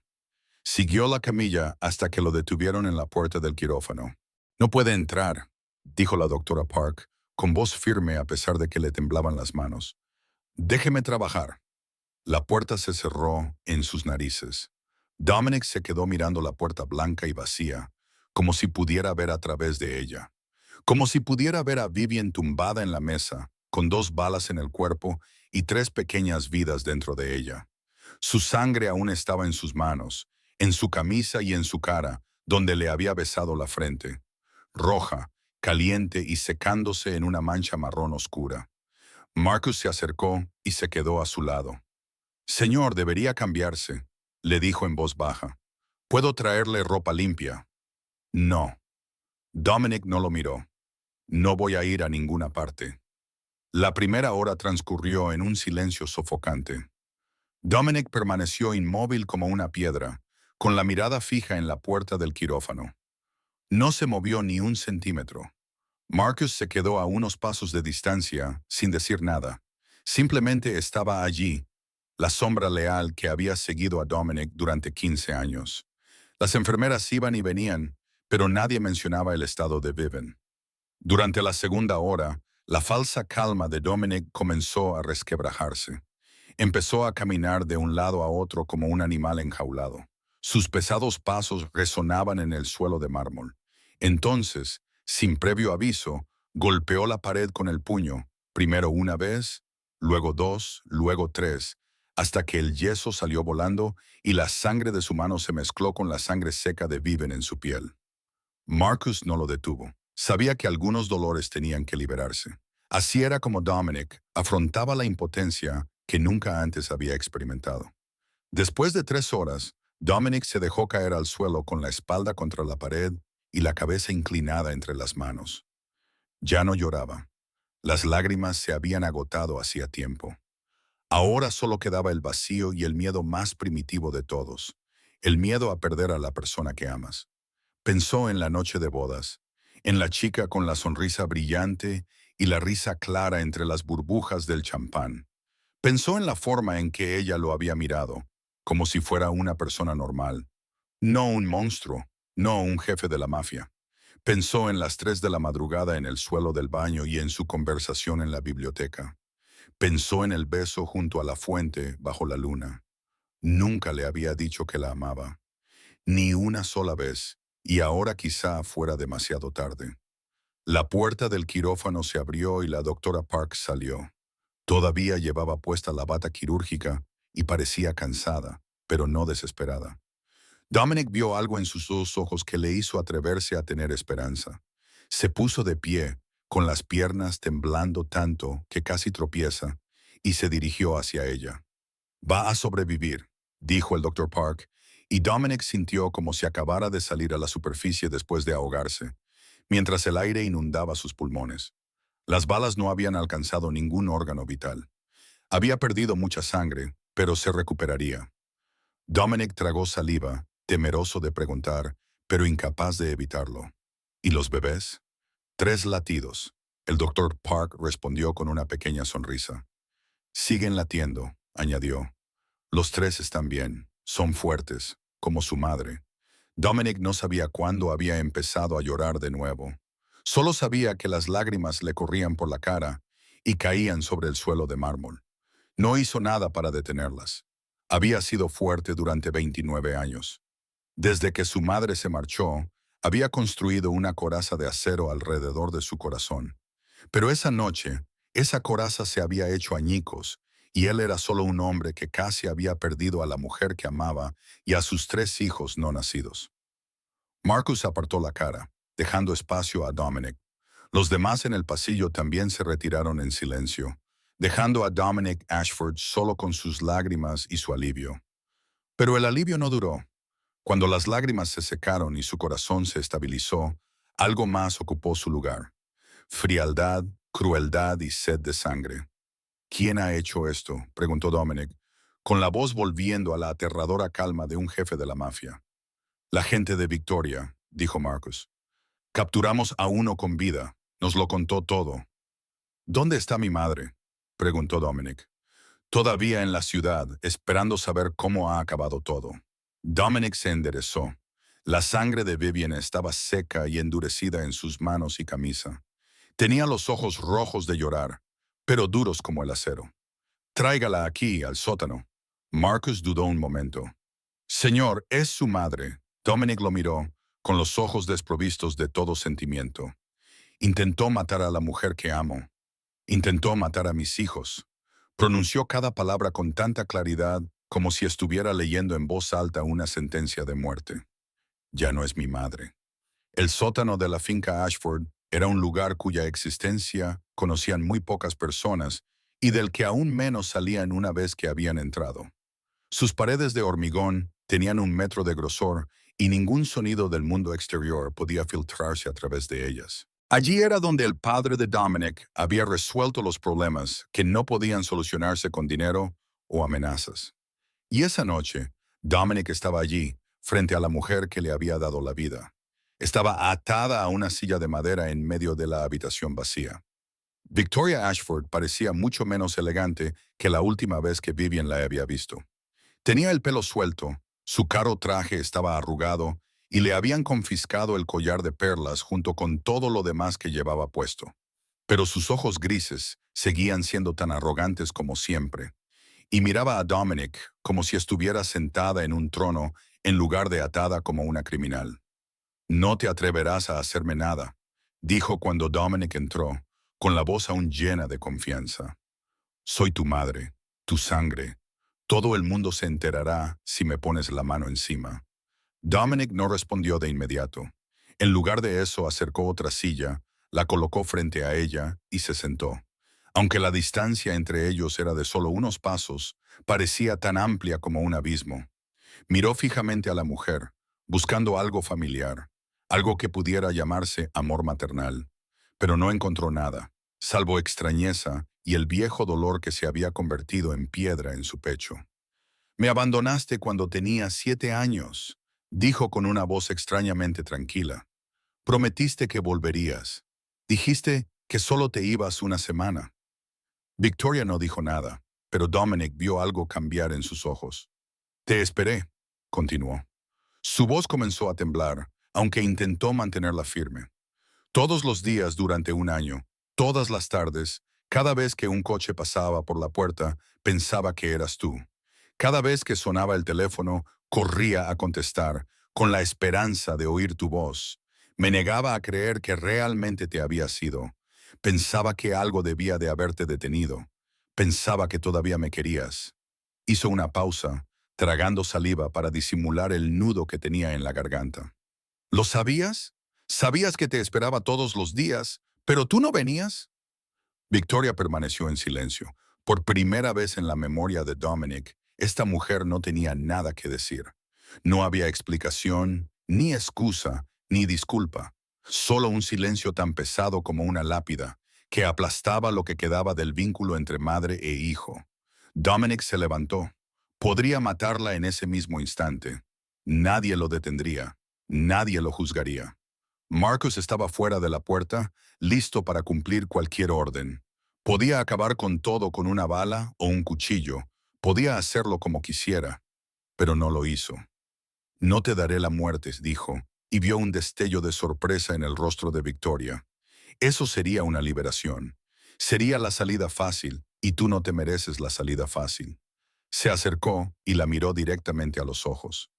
Siguió la camilla hasta que lo detuvieron en la puerta del quirófano. «No puede entrar», dijo la doctora Park, con voz firme a pesar de que le temblaban las manos. «Déjeme trabajar». La puerta se cerró en sus narices. Dominic se quedó mirando la puerta blanca y vacía, como si pudiera ver a través de ella. Como si pudiera ver a Vivian tumbada en la mesa, con 2 balas en el cuerpo y 3 pequeñas vidas dentro de ella. Su sangre aún estaba en sus manos, en su camisa y en su cara, donde le había besado la frente, roja, caliente y secándose en una mancha marrón oscura. Marcus se acercó y se quedó a su lado. «Señor, debería cambiarse», le dijo en voz baja. «¿Puedo traerle ropa limpia?» «No». Dominic no lo miró. «No voy a ir a ninguna parte». La primera hora transcurrió en un silencio sofocante. Dominic permaneció inmóvil como una piedra, con la mirada fija en la puerta del quirófano. No se movió ni un centímetro. Marcus se quedó a unos pasos de distancia, sin decir nada. Simplemente estaba allí, la sombra leal que había seguido a Dominic durante 15 años. Las enfermeras iban y venían, pero nadie mencionaba el estado de Vivian. Durante la segunda hora, la falsa calma de Dominic comenzó a resquebrajarse. Empezó a caminar de un lado a otro como un animal enjaulado. Sus pesados pasos resonaban en el suelo de mármol. Entonces, sin previo aviso, golpeó la pared con el puño, primero una vez, luego 2, luego 3, hasta que el yeso salió volando y la sangre de su mano se mezcló con la sangre seca de Viven en su piel. Marcus no lo detuvo. Sabía que algunos dolores tenían que liberarse. Así era como Dominic afrontaba la impotencia que nunca antes había experimentado. Después de 3 horas, Dominic se dejó caer al suelo con la espalda contra la pared y la cabeza inclinada entre las manos. Ya no lloraba. Las lágrimas se habían agotado hacía tiempo. Ahora solo quedaba el vacío y el miedo más primitivo de todos, el miedo a perder a la persona que amas. Pensó en la noche de bodas, en la chica con la sonrisa brillante y la risa clara entre las burbujas del champán. Pensó en la forma en que ella lo había mirado, como si fuera una persona normal, no un monstruo, no un jefe de la mafia. Pensó en las 3 de la madrugada en el suelo del baño y en su conversación en la biblioteca. Pensó en el beso junto a la fuente bajo la luna. Nunca le había dicho que la amaba, ni una sola vez, y ahora quizá fuera demasiado tarde. La puerta del quirófano se abrió y la doctora Park salió. Todavía llevaba puesta la bata quirúrgica y parecía cansada, pero no desesperada. Dominic vio algo en sus 2 ojos que le hizo atreverse a tener esperanza. Se puso de pie, con las piernas temblando tanto que casi tropieza, y se dirigió hacia ella. «Va a sobrevivir», dijo el doctor Park, y Dominic sintió como si acabara de salir a la superficie después de ahogarse, mientras el aire inundaba sus pulmones. Las balas no habían alcanzado ningún órgano vital. Había perdido mucha sangre, pero se recuperaría. Dominic tragó saliva, temeroso de preguntar, pero incapaz de evitarlo. ¿Y los bebés? 3 latidos. El doctor Park respondió con una pequeña sonrisa. «Siguen latiendo», añadió. «Los 3 están bien, son fuertes, como su madre». Dominic no sabía cuándo había empezado a llorar de nuevo. Solo sabía que las lágrimas le corrían por la cara y caían sobre el suelo de mármol. No hizo nada para detenerlas. Había sido fuerte durante 29 años. Desde que su madre se marchó, había construido una coraza de acero alrededor de su corazón. Pero esa noche, esa coraza se había hecho añicos, y él era solo un hombre que casi había perdido a la mujer que amaba y a sus 3 hijos no nacidos. Marcus apartó la cara, dejando espacio a Dominic. Los demás en el pasillo también se retiraron en silencio, dejando a Dominic Ashford solo con sus lágrimas y su alivio. Pero el alivio no duró. Cuando las lágrimas se secaron y su corazón se estabilizó, algo más ocupó su lugar. Frialdad, crueldad y sed de sangre. «¿Quién ha hecho esto?», preguntó Dominic, con la voz volviendo a la aterradora calma de un jefe de la mafia. «La gente de Victoria», dijo Marcus. «Capturamos a uno con vida. Nos lo contó todo». «¿Dónde está mi madre?», preguntó Dominic. «Todavía en la ciudad, esperando saber cómo ha acabado todo». Dominic se enderezó. La sangre de Vivian estaba seca y endurecida en sus manos y camisa. Tenía los ojos rojos de llorar, pero duros como el acero. «Tráigala aquí, al sótano». Marcus dudó un momento. Señor, es su madre. Dominic lo miró, con los ojos desprovistos de todo sentimiento. Intentó matar a la mujer que amo. Intentó matar a mis hijos. Pronunció cada palabra con tanta claridad como si estuviera leyendo en voz alta una sentencia de muerte. Ya no es mi madre. El sótano de la finca Ashford era un lugar cuya existencia conocían muy pocas personas y del que aún menos salían una vez que habían entrado. Sus paredes de hormigón tenían 1 metro de grosor y ningún sonido del mundo exterior podía filtrarse a través de ellas. Allí era donde el padre de Dominic había resuelto los problemas que no podían solucionarse con dinero o amenazas. Y esa noche, Dominic estaba allí, frente a la mujer que le había dado la vida. Estaba atada a una silla de madera en medio de la habitación vacía. Victoria Ashford parecía mucho menos elegante que la última vez que Vivian la había visto. Tenía el pelo suelto, su caro traje estaba arrugado y le habían confiscado el collar de perlas junto con todo lo demás que llevaba puesto. Pero sus ojos grises seguían siendo tan arrogantes como siempre, y miraba a Dominic como si estuviera sentada en un trono en lugar de atada como una criminal. No te atreverás a hacerme nada, dijo cuando Dominic entró, con la voz aún llena de confianza. Soy tu madre, tu sangre. Todo el mundo se enterará si me pones la mano encima. Dominic no respondió de inmediato. En lugar de eso, acercó otra silla, la colocó frente a ella y se sentó. Aunque la distancia entre ellos era de solo unos pasos, parecía tan amplia como un abismo. Miró fijamente a la mujer, buscando algo familiar, algo que pudiera llamarse amor maternal, pero no encontró nada, salvo extrañeza y el viejo dolor que se había convertido en piedra en su pecho. Me abandonaste cuando tenía 7 años, dijo con una voz extrañamente tranquila. Prometiste que volverías. Dijiste que solo te ibas una semana. Victoria no dijo nada, pero Dominic vio algo cambiar en sus ojos. Te esperé, continuó. Su voz comenzó a temblar, aunque intentó mantenerla firme. Todos los días durante un año, todas las tardes, cada vez que un coche pasaba por la puerta, pensaba que eras tú. Cada vez que sonaba el teléfono, corría a contestar, con la esperanza de oír tu voz. Me negaba a creer que realmente te había sido. Pensaba que algo debía de haberte detenido. Pensaba que todavía me querías. Hizo una pausa, tragando saliva para disimular el nudo que tenía en la garganta. ¿Lo sabías? Sabías que te esperaba todos los días, pero tú no venías. Victoria permaneció en silencio. Por primera vez en la memoria de Dominic, esta mujer no tenía nada que decir. No había explicación, ni excusa, ni disculpa. Solo un silencio tan pesado como una lápida, que aplastaba lo que quedaba del vínculo entre madre e hijo. Dominic se levantó. Podría matarla en ese mismo instante. Nadie lo detendría. Nadie lo juzgaría. Marcus estaba fuera de la puerta, listo para cumplir cualquier orden. Podía acabar con todo con una bala o un cuchillo. Podía hacerlo como quisiera, pero no lo hizo. No te daré la muerte, dijo, y vio un destello de sorpresa en el rostro de Victoria. Eso sería una liberación. Sería la salida fácil, y tú no te mereces la salida fácil. Se acercó y la miró directamente a los ojos.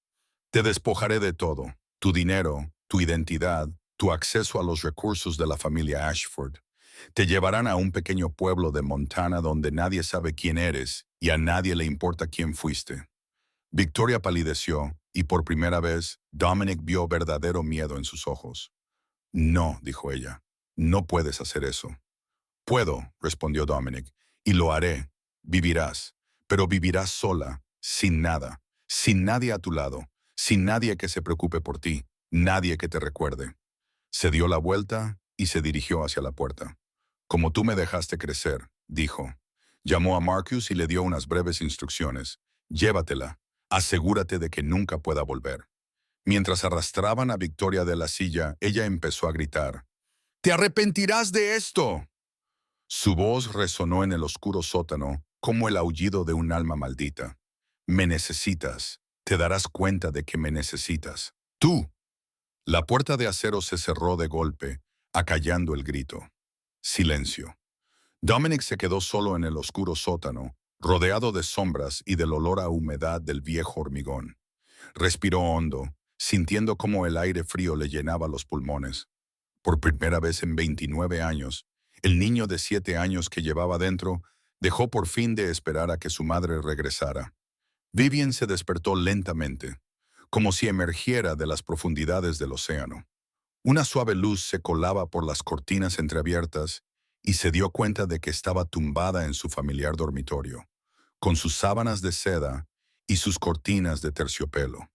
Te despojaré de todo, tu dinero, tu identidad, tu acceso a los recursos de la familia Ashford. Te llevarán a un pequeño pueblo de Montana donde nadie sabe quién eres y a nadie le importa quién fuiste. Victoria palideció y por primera vez Dominic vio verdadero miedo en sus ojos. No, dijo ella, no puedes hacer eso. Puedo, respondió Dominic, y lo haré. Vivirás, pero vivirás sola, sin nada, sin nadie a tu lado, sin nadie que se preocupe por ti, nadie que te recuerde. Se dio la vuelta y se dirigió hacia la puerta. Como tú me dejaste crecer, dijo. Llamó a Marcus y le dio unas breves instrucciones. Llévatela. Asegúrate de que nunca pueda volver. Mientras arrastraban a Victoria de la silla, ella empezó a gritar. ¡Te arrepentirás de esto! Su voz resonó en el oscuro sótano como el aullido de un alma maldita. Me necesitas. Te darás cuenta de que me necesitas. ¡Tú! La puerta de acero se cerró de golpe, acallando el grito. Silencio. Dominic se quedó solo en el oscuro sótano, rodeado de sombras y del olor a humedad del viejo hormigón. Respiró hondo, sintiendo cómo el aire frío le llenaba los pulmones. Por primera vez en 29 años, el niño de 7 años que llevaba dentro dejó por fin de esperar a que su madre regresara. Vivian se despertó lentamente, como si emergiera de las profundidades del océano. Una suave luz se colaba por las cortinas entreabiertas y se dio cuenta de que estaba tumbada en su familiar dormitorio, con sus sábanas de seda y sus cortinas de terciopelo.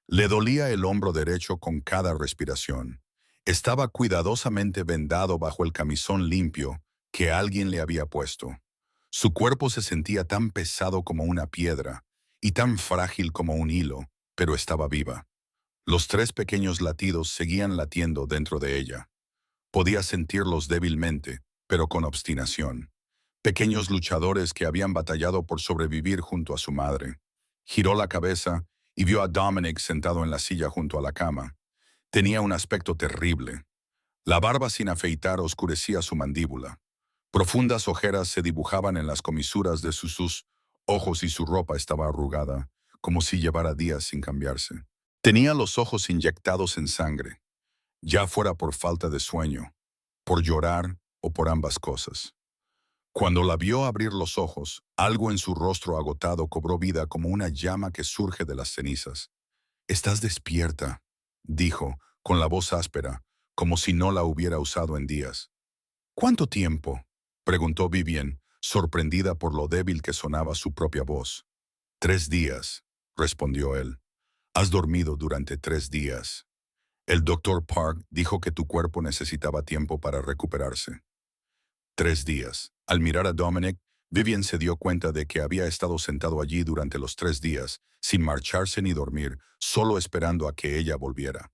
Le dolía el hombro derecho con cada respiración. Estaba cuidadosamente vendado bajo el camisón limpio que alguien le había puesto. Su cuerpo se sentía tan pesado como una piedra y tan frágil como un hilo, pero estaba viva. Los 3 pequeños latidos seguían latiendo dentro de ella. Podía sentirlos débilmente, pero con obstinación. Pequeños luchadores que habían batallado por sobrevivir junto a su madre. Giró la cabeza y vio a Dominic sentado en la silla junto a la cama. Tenía un aspecto terrible. La barba sin afeitar oscurecía su mandíbula. Profundas ojeras se dibujaban en las comisuras de sus ojos y su ropa estaba arrugada, como si llevara días sin cambiarse. Tenía los ojos inyectados en sangre, ya fuera por falta de sueño, por llorar o por ambas cosas. Cuando la vio abrir los ojos, algo en su rostro agotado cobró vida como una llama que surge de las cenizas. «Estás despierta», dijo, con la voz áspera, como si no la hubiera usado en días. «¿Cuánto tiempo?», preguntó Vivian, sorprendida por lo débil que sonaba su propia voz. «3 días», respondió él. «Has dormido durante 3 días. El doctor Park dijo que tu cuerpo necesitaba tiempo para recuperarse». 3 días. Al mirar a Dominic, Vivian se dio cuenta de que había estado sentado allí durante los 3 días, sin marcharse ni dormir, solo esperando a que ella volviera.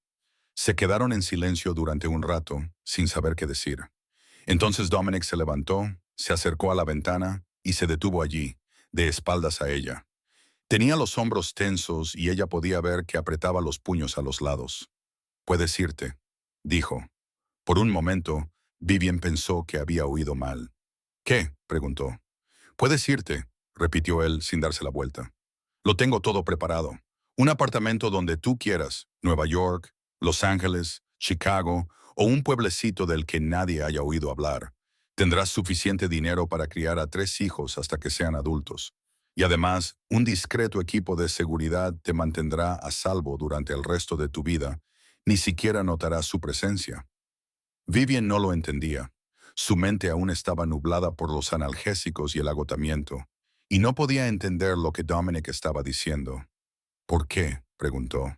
Se quedaron en silencio durante un rato, sin saber qué decir. Entonces Dominic se levantó, se acercó a la ventana y se detuvo allí, de espaldas a ella. Tenía los hombros tensos y ella podía ver que apretaba los puños a los lados. «Puedes irte», dijo. Por un momento, Vivian pensó que había oído mal. «¿Qué?», preguntó. «Puedes irte», repitió él sin darse la vuelta. «Lo tengo todo preparado. Un apartamento donde tú quieras, Nueva York, Los Ángeles, Chicago o un pueblecito del que nadie haya oído hablar. Tendrás suficiente dinero para criar a 3 hijos hasta que sean adultos. Y además, un discreto equipo de seguridad te mantendrá a salvo durante el resto de tu vida. Ni siquiera notarás su presencia». Vivian no lo entendía. Su mente aún estaba nublada por los analgésicos y el agotamiento, y no podía entender lo que Dominic estaba diciendo. «¿Por qué?», preguntó.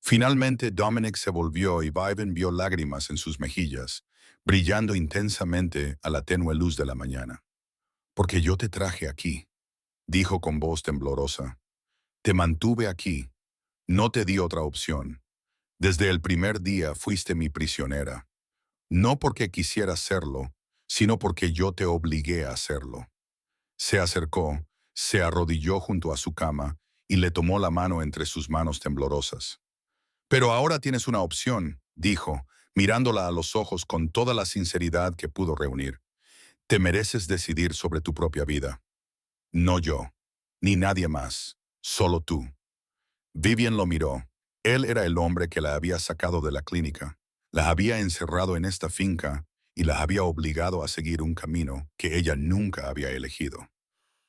Finalmente Dominic se volvió y Vivian vio lágrimas en sus mejillas, brillando intensamente a la tenue luz de la mañana. «Porque yo te traje aquí», dijo con voz temblorosa. «Te mantuve aquí. No te di otra opción. Desde el primer día fuiste mi prisionera. No porque quisiera serlo, sino porque yo te obligué a hacerlo». Se acercó, se arrodilló junto a su cama y le tomó la mano entre sus manos temblorosas. «Pero ahora tienes una opción», dijo, mirándola a los ojos con toda la sinceridad que pudo reunir. «Te mereces decidir sobre tu propia vida. No yo, ni nadie más, solo tú». Vivian lo miró. Él era el hombre que la había sacado de la clínica, la había encerrado en esta finca y la había obligado a seguir un camino que ella nunca había elegido.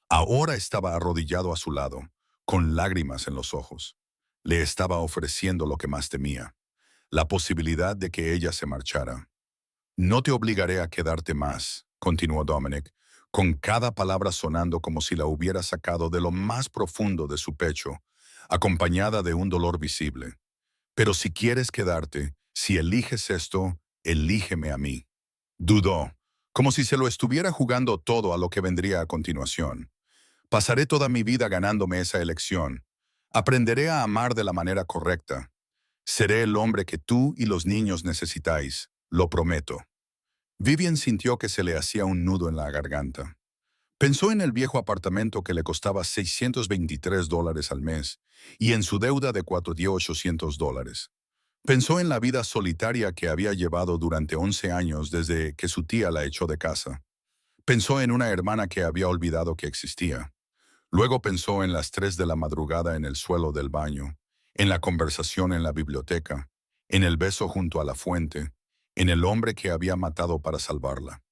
Ahora estaba arrodillado a su lado, con lágrimas en los ojos. Le estaba ofreciendo lo que más temía, la posibilidad de que ella se marchara. «No te obligaré a quedarte más», continuó Dominic, con cada palabra sonando como si la hubiera sacado de lo más profundo de su pecho, acompañada de un dolor visible. «Pero si quieres quedarte, si eliges esto, elígeme a mí». Dudó, como si se lo estuviera jugando todo a lo que vendría a continuación. «Pasaré toda mi vida ganándome esa elección. Aprenderé a amar de la manera correcta. Seré el hombre que tú y los niños necesitáis, lo prometo». Vivian sintió que se le hacía un nudo en la garganta. Pensó en el viejo apartamento que le costaba $623 al mes y en su deuda de $4.800. Pensó en la vida solitaria que había llevado durante 11 años desde que su tía la echó de casa. Pensó en una hermana que había olvidado que existía. Luego pensó en las 3 de la madrugada en el suelo del baño, en la conversación en la biblioteca, en el beso junto a la fuente, en el hombre que había matado para salvarla,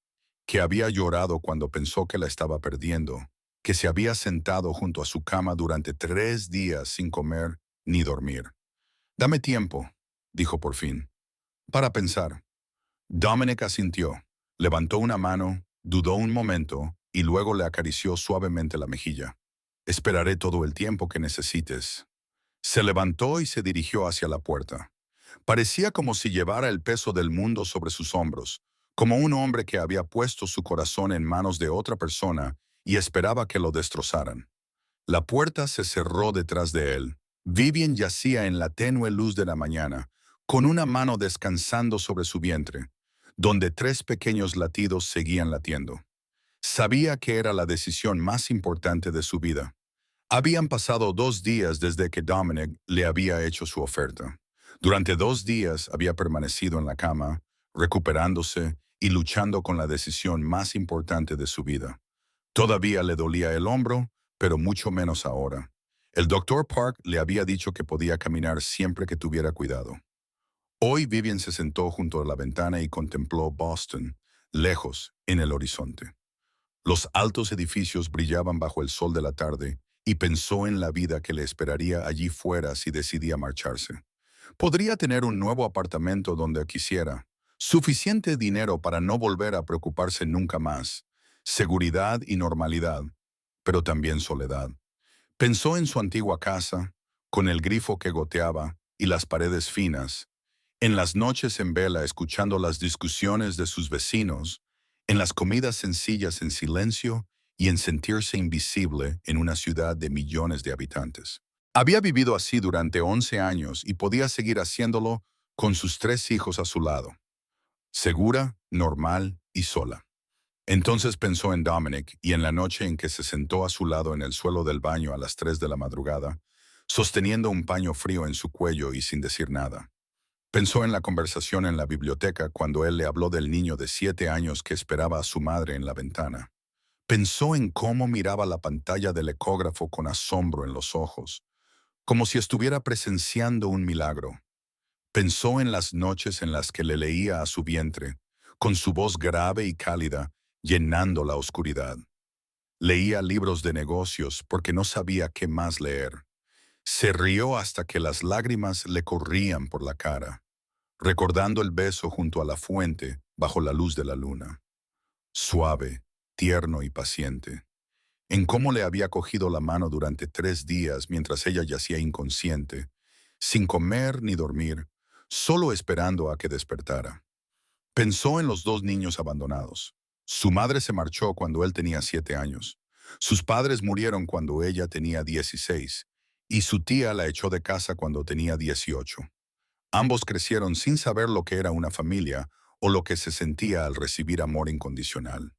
que había llorado cuando pensó que la estaba perdiendo, que se había sentado junto a su cama durante 3 días sin comer ni dormir. «Dame tiempo», dijo por fin, «para pensar». Dominic asintió, levantó una mano, dudó un momento y luego le acarició suavemente la mejilla. «Esperaré todo el tiempo que necesites». Se levantó y se dirigió hacia la puerta. Parecía como si llevara el peso del mundo sobre sus hombros, como un hombre que había puesto su corazón en manos de otra persona y esperaba que lo destrozaran. La puerta se cerró detrás de él. Vivian yacía en la tenue luz de la mañana, con una mano descansando sobre su vientre, donde 3 pequeños latidos seguían latiendo. Sabía que era la decisión más importante de su vida. Habían pasado 2 días desde que Dominic le había hecho su oferta. Durante 2 días había permanecido en la cama, recuperándose y luchando con la decisión más importante de su vida. Todavía le dolía el hombro, pero mucho menos ahora. El doctor Park le había dicho que podía caminar siempre que tuviera cuidado. Hoy Vivian se sentó junto a la ventana y contempló Boston, lejos, en el horizonte. Los altos edificios brillaban bajo el sol de la tarde y pensó en la vida que le esperaría allí fuera si decidía marcharse. Podría tener un nuevo apartamento donde quisiera, suficiente dinero para no volver a preocuparse nunca más, seguridad y normalidad, pero también soledad. Pensó en su antigua casa, con el grifo que goteaba y las paredes finas, en las noches en vela escuchando las discusiones de sus vecinos, en las comidas sencillas en silencio y en sentirse invisible en una ciudad de millones de habitantes. Había vivido así durante 11 años y podía seguir haciéndolo con sus 3 hijos a su lado, segura, normal y sola. Entonces pensó en Dominic y en la noche en que se sentó a su lado en el suelo del baño a las 3 de la madrugada, sosteniendo un paño frío en su cuello y sin decir nada. Pensó en la conversación en la biblioteca cuando él le habló del niño de 7 años que esperaba a su madre en la ventana. Pensó en cómo miraba la pantalla del ecógrafo con asombro en los ojos, como si estuviera presenciando un milagro. Pensó en las noches en las que le leía a su vientre, con su voz grave y cálida, llenando la oscuridad. Leía libros de negocios porque no sabía qué más leer. Se rió hasta que las lágrimas le corrían por la cara, recordando el beso junto a la fuente bajo la luz de la luna. Suave, tierno y paciente. En cómo le había cogido la mano durante 3 días mientras ella yacía inconsciente, sin comer ni dormir, solo esperando a que despertara. Pensó en los 2 niños abandonados. Su madre se marchó cuando él tenía 7 años. Sus padres murieron cuando ella tenía 16, y su tía la echó de casa cuando tenía 18. Ambos crecieron sin saber lo que era una familia o lo que se sentía al recibir amor incondicional.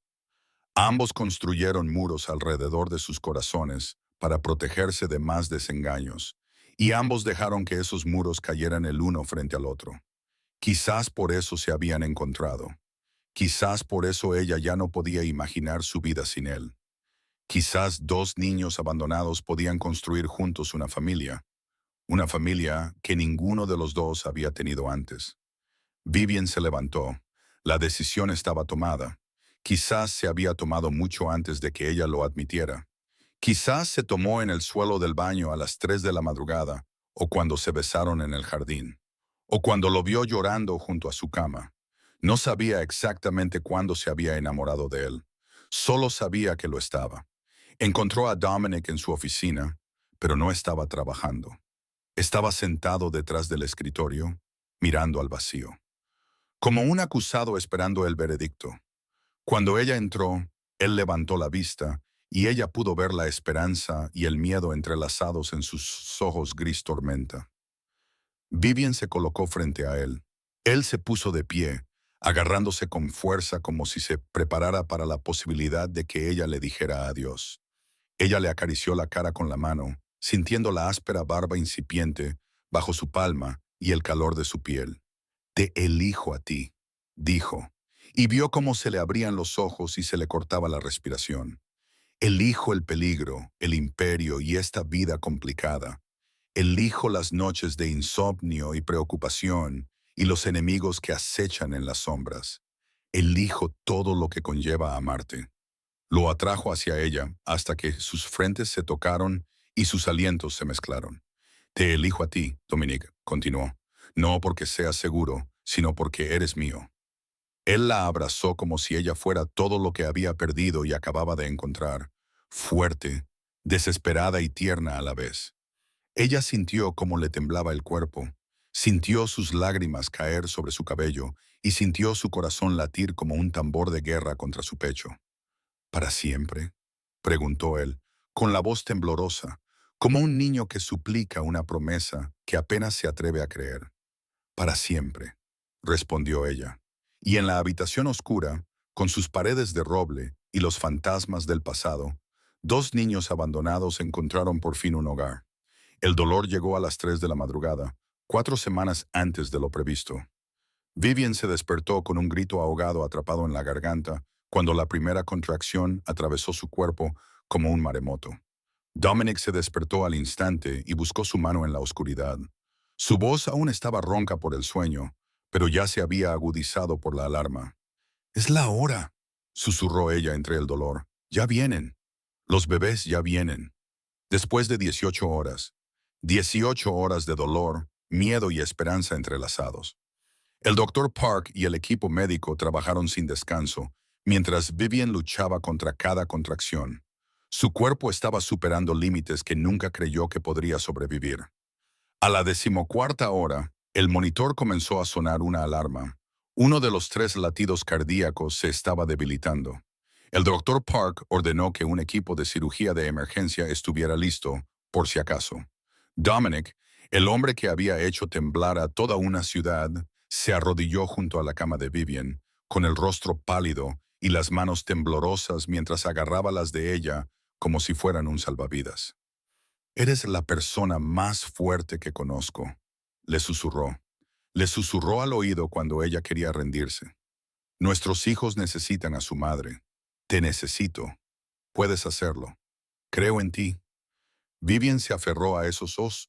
Ambos construyeron muros alrededor de sus corazones para protegerse de más desengaños, y ambos dejaron que esos muros cayeran el uno frente al otro. Quizás por eso se habían encontrado. Quizás por eso ella ya no podía imaginar su vida sin él. Quizás 2 niños abandonados podían construir juntos una familia que ninguno de los dos había tenido antes. Vivian se levantó. La decisión estaba tomada. Quizás se había tomado mucho antes de que ella lo admitiera. Quizás se tomó en el suelo del baño a las 3 de la madrugada, o cuando se besaron en el jardín, o cuando lo vio llorando junto a su cama. No sabía exactamente cuándo se había enamorado de él. Solo sabía que lo estaba. Encontró a Dominic en su oficina, pero no estaba trabajando. Estaba sentado detrás del escritorio, mirando al vacío, como un acusado esperando el veredicto. Cuando ella entró, él levantó la vista y ella pudo ver la esperanza y el miedo entrelazados en sus ojos gris tormenta. Vivian se colocó frente a él. Él se puso de pie, agarrándose con fuerza como si se preparara para la posibilidad de que ella le dijera adiós. Ella le acarició la cara con la mano, sintiendo la áspera barba incipiente bajo su palma y el calor de su piel. «Te elijo a ti», dijo, y vio cómo se le abrían los ojos y se le cortaba la respiración. «Elijo el peligro, el imperio y esta vida complicada. Elijo las noches de insomnio y preocupación y los enemigos que acechan en las sombras. Elijo todo lo que conlleva amarte. Lo atrajo hacia ella hasta que sus frentes se tocaron y sus alientos se mezclaron. Te elijo a ti, Dominique, continuó, no porque seas seguro, sino porque eres mío. Él la abrazó como si ella fuera todo lo que había perdido y acababa de encontrar, fuerte, desesperada y tierna a la vez. Ella sintió cómo le temblaba el cuerpo, sintió sus lágrimas caer sobre su cabello y sintió su corazón latir como un tambor de guerra contra su pecho. ¿Para siempre?, preguntó él, con la voz temblorosa, como un niño que suplica una promesa que apenas se atreve a creer. Para siempre, respondió ella. Y en la habitación oscura, con sus paredes de roble y los fantasmas del pasado, dos niños abandonados encontraron por fin un hogar. El dolor llegó a las 3 de la madrugada, 4 semanas antes de lo previsto. Vivian se despertó con un grito ahogado atrapado en la garganta cuando la primera contracción atravesó su cuerpo como un maremoto. Dominic se despertó al instante y buscó su mano en la oscuridad. Su voz aún estaba ronca por el sueño, pero ya se había agudizado por la alarma. «Es la hora», susurró ella entre el dolor. «Ya vienen. Los bebés ya vienen». Después de 18 horas. 18 horas de dolor, miedo y esperanza entrelazados. El doctor Park y el equipo médico trabajaron sin descanso, mientras Vivian luchaba contra cada contracción. Su cuerpo estaba superando límites que nunca creyó que podría sobrevivir. A la 14ª hora, el monitor comenzó a sonar una alarma. Uno de los 3 latidos cardíacos se estaba debilitando. El doctor Park ordenó que un equipo de cirugía de emergencia estuviera listo, por si acaso. Dominic, el hombre que había hecho temblar a toda una ciudad, se arrodilló junto a la cama de Vivian, con el rostro pálido y las manos temblorosas mientras agarraba las de ella como si fueran un salvavidas. «Eres la persona más fuerte que conozco», le susurró. Le susurró al oído cuando ella quería rendirse. «Nuestros hijos necesitan a su madre. Te necesito. Puedes hacerlo. Creo en ti». Vivian se aferró a esos ojos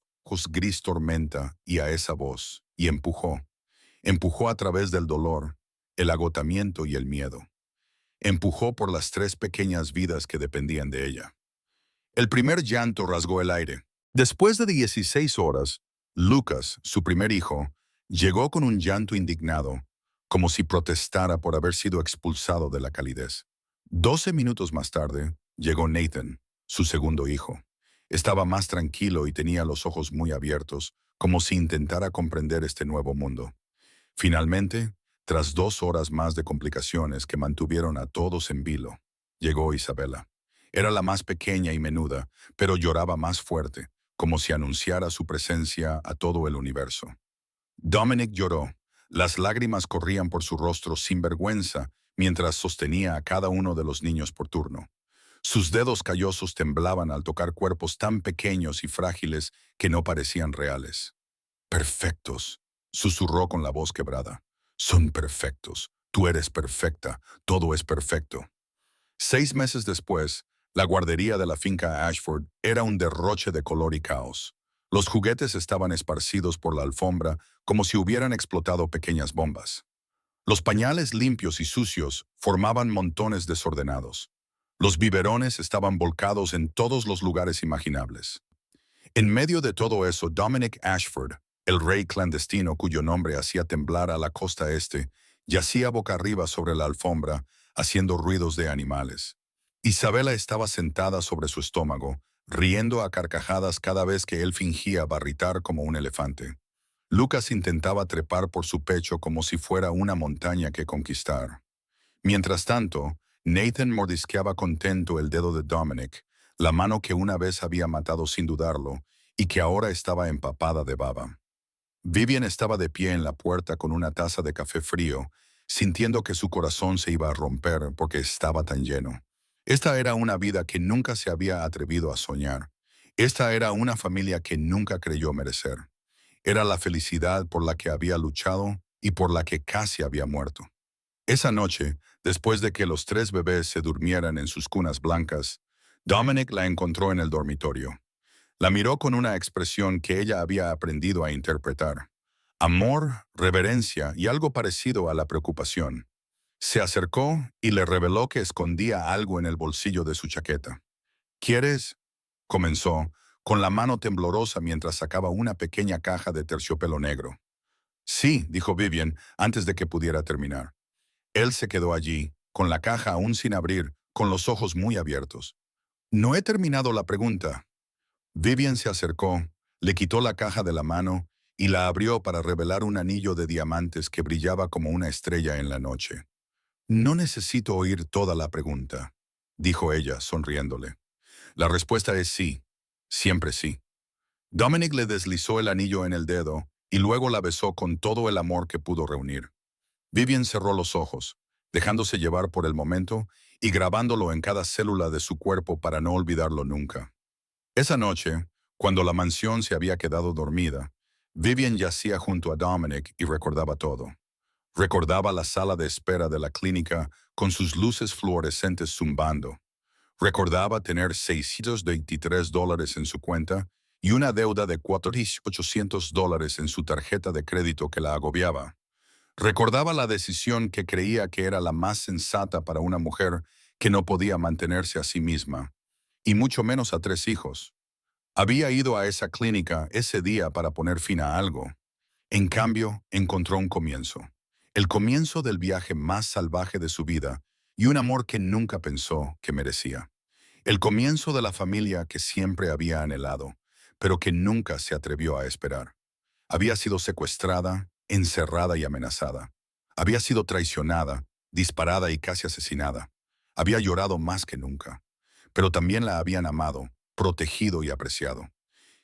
gris tormenta y a esa voz, y empujó. Empujó a través del dolor, el agotamiento y el miedo. Empujó por las 3 pequeñas vidas que dependían de ella. El primer llanto rasgó el aire. Después de 16 horas, Lucas, su primer hijo, llegó con un llanto indignado, como si protestara por haber sido expulsado de la calidez. 12 minutos más tarde, llegó Nathan, su segundo hijo. Estaba más tranquilo y tenía los ojos muy abiertos, como si intentara comprender este nuevo mundo. Finalmente, tras 2 horas más de complicaciones que mantuvieron a todos en vilo, llegó Isabela. Era la más pequeña y menuda, pero lloraba más fuerte, como si anunciara su presencia a todo el universo. Dominic lloró. Las lágrimas corrían por su rostro sin vergüenza mientras sostenía a cada uno de los niños por turno. Sus dedos callosos temblaban al tocar cuerpos tan pequeños y frágiles que no parecían reales. «Perfectos», susurró con la voz quebrada. «Son perfectos. Tú eres perfecta. Todo es perfecto». 6 meses después, la guardería de la finca Ashford era un derroche de color y caos. Los juguetes estaban esparcidos por la alfombra como si hubieran explotado pequeñas bombas. Los pañales limpios y sucios formaban montones desordenados. Los biberones estaban volcados en todos los lugares imaginables. En medio de todo eso, Dominic Ashford, el rey clandestino cuyo nombre hacía temblar a la costa este, yacía boca arriba sobre la alfombra, haciendo ruidos de animales. Isabela estaba sentada sobre su estómago, riendo a carcajadas cada vez que él fingía barritar como un elefante. Lucas intentaba trepar por su pecho como si fuera una montaña que conquistar. Mientras tanto, Nathan mordisqueaba contento el dedo de Dominic, la mano que una vez había matado sin dudarlo y que ahora estaba empapada de baba. Vivian estaba de pie en la puerta con una taza de café frío, sintiendo que su corazón se iba a romper porque estaba tan lleno. Esta era una vida que nunca se había atrevido a soñar. Esta era una familia que nunca creyó merecer. Era la felicidad por la que había luchado y por la que casi había muerto. Esa noche, después de que los 3 bebés se durmieran en sus cunas blancas, Dominic la encontró en el dormitorio. La miró con una expresión que ella había aprendido a interpretar. Amor, reverencia y algo parecido a la preocupación. Se acercó y le reveló que escondía algo en el bolsillo de su chaqueta. ¿Quieres? Comenzó, con la mano temblorosa mientras sacaba una pequeña caja de terciopelo negro. Sí, dijo Vivian antes de que pudiera terminar. Él se quedó allí, con la caja aún sin abrir, con los ojos muy abiertos. No he terminado la pregunta. Vivian se acercó, le quitó la caja de la mano y la abrió para revelar un anillo de diamantes que brillaba como una estrella en la noche. No necesito oír toda la pregunta, dijo ella, sonriéndole. La respuesta es sí, siempre sí. Dominic le deslizó el anillo en el dedo y luego la besó con todo el amor que pudo reunir. Vivian cerró los ojos, dejándose llevar por el momento y grabándolo en cada célula de su cuerpo para no olvidarlo nunca. Esa noche, cuando la mansión se había quedado dormida, Vivian yacía junto a Dominic y recordaba todo. Recordaba la sala de espera de la clínica con sus luces fluorescentes zumbando. Recordaba tener $623 en su cuenta y una deuda de $4,800 en su tarjeta de crédito que la agobiaba. Recordaba la decisión que creía que era la más sensata para una mujer que no podía mantenerse a sí misma, y mucho menos a 3 hijos. Había ido a esa clínica ese día para poner fin a algo. En cambio, encontró un comienzo. El comienzo del viaje más salvaje de su vida y un amor que nunca pensó que merecía. El comienzo de la familia que siempre había anhelado, pero que nunca se atrevió a esperar. Había sido secuestrada, encerrada y amenazada. Había sido traicionada, disparada y casi asesinada. Había llorado más que nunca. Pero también la habían amado, protegido y apreciado.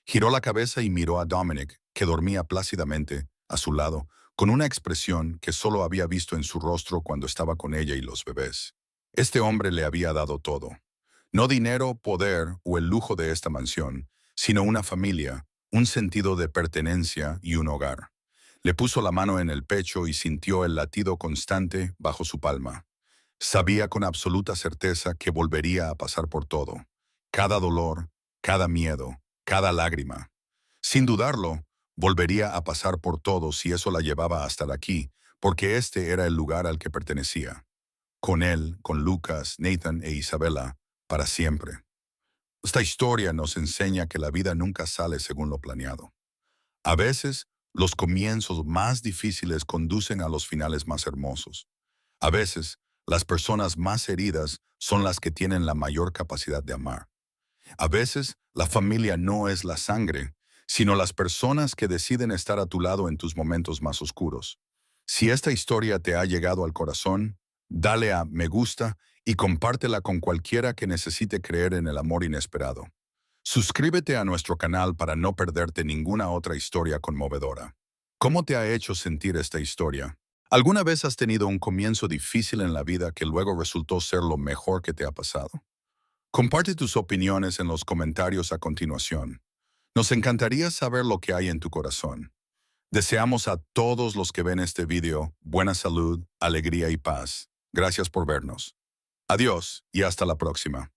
Giró la cabeza y miró a Dominic, que dormía plácidamente a su lado, con una expresión que solo había visto en su rostro cuando estaba con ella y los bebés. Este hombre le había dado todo. No dinero, poder o el lujo de esta mansión, sino una familia, un sentido de pertenencia y un hogar. Le puso la mano en el pecho y sintió el latido constante bajo su palma. Sabía con absoluta certeza que volvería a pasar por todo. Cada dolor, cada miedo, cada lágrima. Sin dudarlo, volvería a pasar por todo si eso la llevaba hasta aquí, porque este era el lugar al que pertenecía. Con él, con Lucas, Nathan e Isabella, para siempre. Esta historia nos enseña que la vida nunca sale según lo planeado. A veces, los comienzos más difíciles conducen a los finales más hermosos. A veces, las personas más heridas son las que tienen la mayor capacidad de amar. A veces, la familia no es la sangre, sino las personas que deciden estar a tu lado en tus momentos más oscuros. Si esta historia te ha llegado al corazón, dale a me gusta y compártela con cualquiera que necesite creer en el amor inesperado. Suscríbete a nuestro canal para no perderte ninguna otra historia conmovedora. ¿Cómo te ha hecho sentir esta historia? ¿Alguna vez has tenido un comienzo difícil en la vida que luego resultó ser lo mejor que te ha pasado? Comparte tus opiniones en los comentarios a continuación. Nos encantaría saber lo que hay en tu corazón. Deseamos a todos los que ven este video buena salud, alegría y paz. Gracias por vernos. Adiós y hasta la próxima.